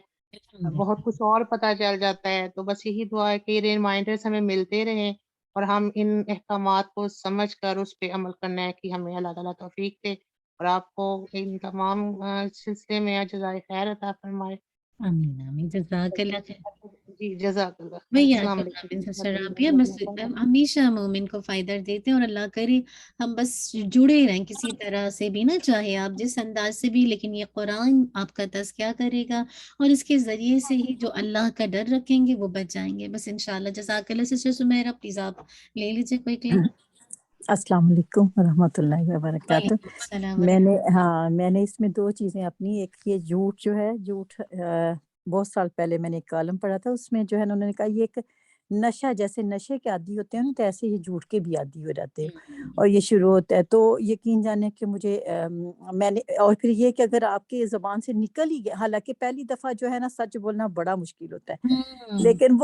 Speaker 5: بہت کچھ اور پتہ چل جاتا ہے۔ تو بس یہی دعا ہے کہ یہ ریمائنڈرز ہمیں ملتے رہیں، اور ہم ان احکامات کو سمجھ کر اس پہ عمل کرنا ہے، کہ ہمیں اللہ تعالیٰ توفیق دے، اور آپ کو ان تمام سلسلے میں جزائے خیر عطا فرمائے۔
Speaker 2: آمین آمین، جزاک اللہ خیر۔
Speaker 5: جی جزاک اللہ خیر،
Speaker 2: وہی
Speaker 5: السلام
Speaker 2: آپ
Speaker 5: علیکم
Speaker 2: آمین
Speaker 5: ورحمۃ
Speaker 2: سسٹر رابعہ،
Speaker 5: اللہ
Speaker 2: بس
Speaker 5: وبرکاتہ۔
Speaker 2: ہمیشہ مومن کو فائدہ دیتے ہیں، اور اللہ کرے ہم بس جڑے رہیں کسی طرح سے بھی نا، چاہے آپ جس انداز سے بھی، لیکن یہ قرآن آپ کا تذکیہ کرے گا، اور اس کے ذریعے سے ہی جو اللہ کا ڈر رکھیں گے وہ بچ جائیں گے، بس انشاءاللہ۔ جزاک اللہ سسٹر سمیرہ، پلیز آپ لے لیجیے کوئکلی۔
Speaker 6: السلام علیکم ورحمۃ اللہ وبرکاتہ۔
Speaker 2: وعلیکم السلام
Speaker 6: میں نے اس میں 2 چیزیں اپنی، ایک یہ جھوٹ جو ہے، جھوٹ بہت سال پہلے میں نے ایک کالم پڑھا تھا، اس میں جو ہے انہوں نے کہا یہ ایک نشہ، جیسے نشے کے عادی ہوتے ہیں نا، تو ایسے ہی جھوٹ کے بھی عادی ہو جاتے ہیں، اور یہ شروع ہوتا ہے، تو یقین جانے کہ مجھے میں نے، اور پھر یہ کہ اگر آپ کی زبان سے نکل ہی گیا، حالانکہ پہلی دفعہ جو ہے نا سچ بولنا بڑا مشکل ہوتا ہے، لیکن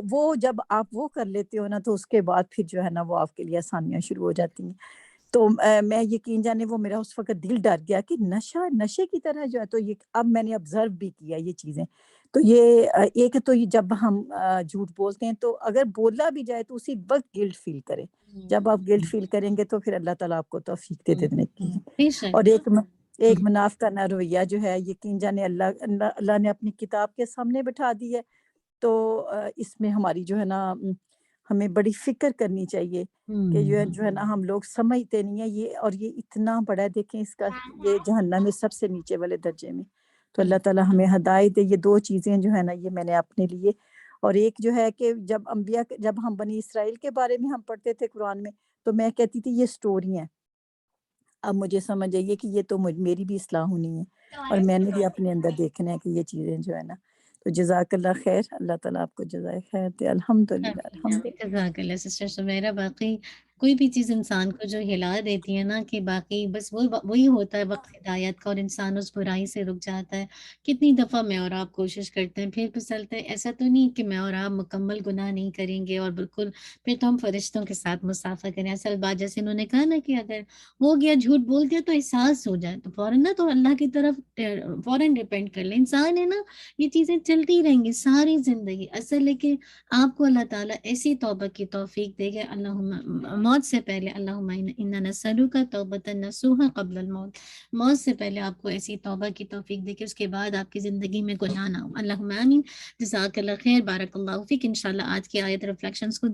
Speaker 6: وہ جب آپ وہ کر لیتے ہو نا، تو اس کے بعد پھر جو ہے نا وہ آپ کے لیے آسانیاں شروع ہو جاتی ہیں۔ تو میں یقین جانے وہ میرا اس وقت دل ڈر گیا کہ نشے کی طرح جو ہے، تو یہ اب میں نے آبزرو بھی کیا یہ چیزیں، تو یہ ایک تو یہ جب ہم جھوٹ بولتے ہیں، تو اگر بولا بھی جائے تو اسی وقت گلٹ فیل کریں، جب آپ گلٹ فیل کریں گے تو پھر اللہ تعالیٰ آپ کو توفیق دے دینے کی۔
Speaker 2: بے شک۔
Speaker 6: اور ایک منافقانہ رویہ جو ہے، یقین جانے اللہ نے اپنی کتاب کے سامنے بٹھا دی ہے، تو اس میں ہماری جو ہے نا ہمیں بڑی فکر کرنی چاہیے کہ جو ہے نا ہم لوگ سمجھتے نہیں ہیں یہ، اور یہ اتنا بڑا ہے، دیکھیں اس کا یہ جہنم میں سب سے نیچے والے درجے میں، تو اللہ تعالیٰ ہمیں ہدایت دے۔ یہ 2 چیزیں جو ہے نا یہ میں نے اپنے لیے، اور ایک جو ہے کہ جب ہم بنی اسرائیل کے بارے میں ہم پڑھتے تھے قرآن میں، تو میں کہتی تھی یہ سٹوری ہیں، اب مجھے سمجھ آئیے کہ یہ تو میری بھی اصلاح ہونی ہے، اور میں نے بھی اپنے اندر دیکھنا ہے کہ یہ چیزیں جو ہے نا، تو جزاک اللہ خیر، اللہ تعالیٰ آپ کو جزائے خیر دے، الحمدللہ الحمدللہ۔
Speaker 2: جزاک اللہ سسٹر سمیرہ، باقی کوئی بھی چیز انسان کو جو ہلا دیتی ہے نا، کہ باقی بس وہی ہوتا ہے وقت ہدایت کا، اور انسان اس برائی سے رک جاتا ہے۔ کتنی دفعہ میں اور آپ کوشش کرتے ہیں، پھر پھسلتے ہیں، ایسا تو نہیں کہ میں اور آپ مکمل گناہ نہیں کریں گے اور بالکل پھر تو ہم فرشتوں کے ساتھ مسافہ کریں۔ اصل بات جیسے انہوں نے کہا نا کہ اگر ہو گیا، جھوٹ بول دیا تو احساس ہو جائے تو فوراً نا، تو اللہ کی طرف فوراً ڈیپینڈ کر لیں، انسان ہے نا، یہ چیزیں چلتی رہیں گی ساری زندگی۔ اصل ہے کہ آپ کو اللہ تعالیٰ ایسی توبہ کی توفیق دے گا، اللہم موت سے پہلے، اللہم انا نسألک توبۃ نصوحا قبل الموت، موت سے پہلے آپ کو ایسی توبہ کی توفیق دے کہ اس کے بعد آپ کی زندگی میں گناہ نہ ہو۔ اللہم آمین، جزاک اللہ خیر، بارک اللہ فیک۔ انشاءاللہ آج کی آیت ریفلیکشنز کو،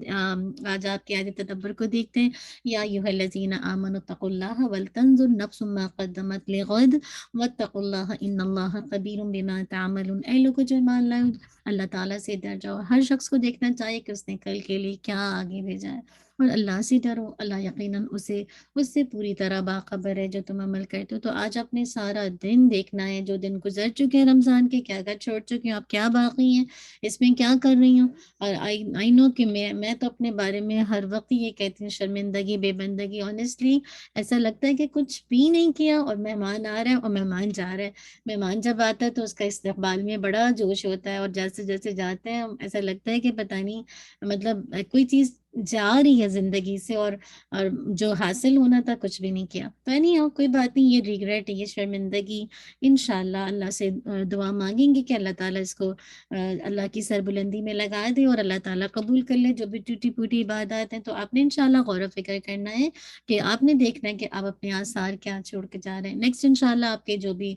Speaker 2: آج آپ کی آیت تدبر کو دیکھتے ہیں۔ یا ایھا الذین آمنوا اتقوا اللہ ولتنظر نفس ما قدمت لغد واتقوا اللہ ان اللہ خبیر بما تعملون۔ اے لوگوں جو ایمان لائے، اللہ تعالیٰ سے ڈر جاؤ، ہر شخص کو دیکھنا چاہیے کہ اس نے کل کے لیے کیا آگے بھیجا ہے، اور اللہ سے ڈرو، اللہ یقیناً اس سے پوری طرح باخبر ہے جو تم عمل کرتے ہو۔ تو آج اپنے سارا دن دیکھنا ہے، جو دن گزر چکے ہیں رمضان کے، کیا کیا چھوڑ چکی ہوں، اب کیا باقی ہیں، اس میں کیا کر رہی ہوں۔ اور آئی نو کہ میں تو اپنے بارے میں ہر وقت یہ کہتی ہوں، شرمندگی، بے بندگی، آنیسٹلی ایسا لگتا ہے کہ کچھ بھی نہیں کیا اور مہمان آ رہا ہے اور مہمان جا رہا ہے۔ مہمان جب آتا ہے تو اس کا استقبال میں بڑا جوش ہوتا ہے، اور جیسے جیسے جاتے ہیں ایسا لگتا ہے کہ پتہ نہیں مطلب کوئی چیز جا رہی ہے زندگی سے، اور جو حاصل ہونا تھا کچھ بھی نہیں کیا۔ تو نہیں ہو کوئی بات نہیں، یہ ریگریٹ، یہ شرمندگی انشاءاللہ اللہ سے دعا مانگیں گے کہ اللہ تعالیٰ اس کو اللہ کی سربلندی میں لگا دے اور اللہ تعالیٰ قبول کر لے جو بھی ٹوٹی پھوٹی عبادات ہیں۔ تو آپ نے انشاءاللہ غور و فکر کرنا ہے کہ آپ نے دیکھنا ہے کہ آپ اپنے آثار کیا چھوڑ کے جا رہے ہیں۔ نیکسٹ انشاءاللہ آپ کے جو بھی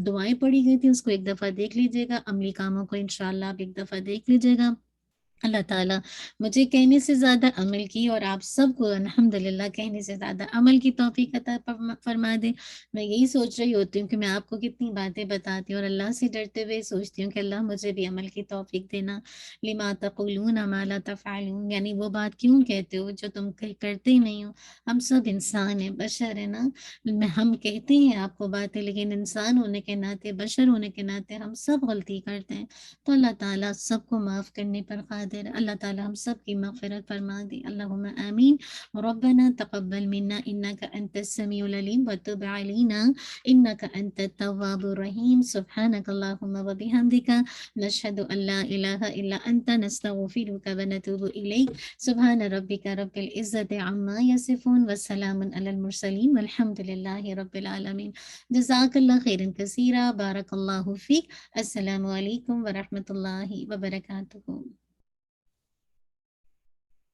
Speaker 2: دعائیں پڑھی گئی تھیں اس کو ایک دفعہ دیکھ لیجیے گا، عملی کاموں کو انشاءاللہ آپ ایک دفعہ دیکھ لیجیے گا۔ اللہ تعالیٰ مجھے کہنے سے زیادہ عمل کی اور آپ سب کو الحمدللہ کہنے سے زیادہ عمل کی توفیق عطا فرما دے۔ میں یہی سوچ رہی ہوتی ہوں کہ میں آپ کو کتنی باتیں بتاتی ہوں اور اللہ سے ڈرتے ہوئے سوچتی ہوں کہ اللہ مجھے بھی عمل کی توفیق دینا۔ لما تقولون ما لا تفعلون، یعنی وہ بات کیوں کہتے ہو جو تم کرتے ہی نہیں ہو۔ ہم سب انسان ہیں، بشر ہیں نا، ہم کہتے ہیں آپ کو باتیں لیکن انسان ہونے کے ناطے، بشر ہونے کے ناطے ہم سب غلطی کرتے ہیں۔ تو اللہ تعالیٰ سب کو معاف کرنے پر قادر، اللہ تعالیٰ ہم سب کی مغفرت فرما دے۔ اللہم آمین۔ ربنا تقبل منا انک انت السمیع العلیم وتب علینا انک انت التواب الرحیم۔ سبحانک اللہم وبحمدک نشہد ان لا الہ الا انت نستغفرک ونتوب الیک۔ سبحان ربک رب العزت عما یصفون وسلام علی المرسلین والحمد للہ رب العالمین۔ جزاک اللہ خیرا کثیرا، بارک اللہ فیک۔ السلام علیکم ورحمۃ اللہ وبرکاتہ۔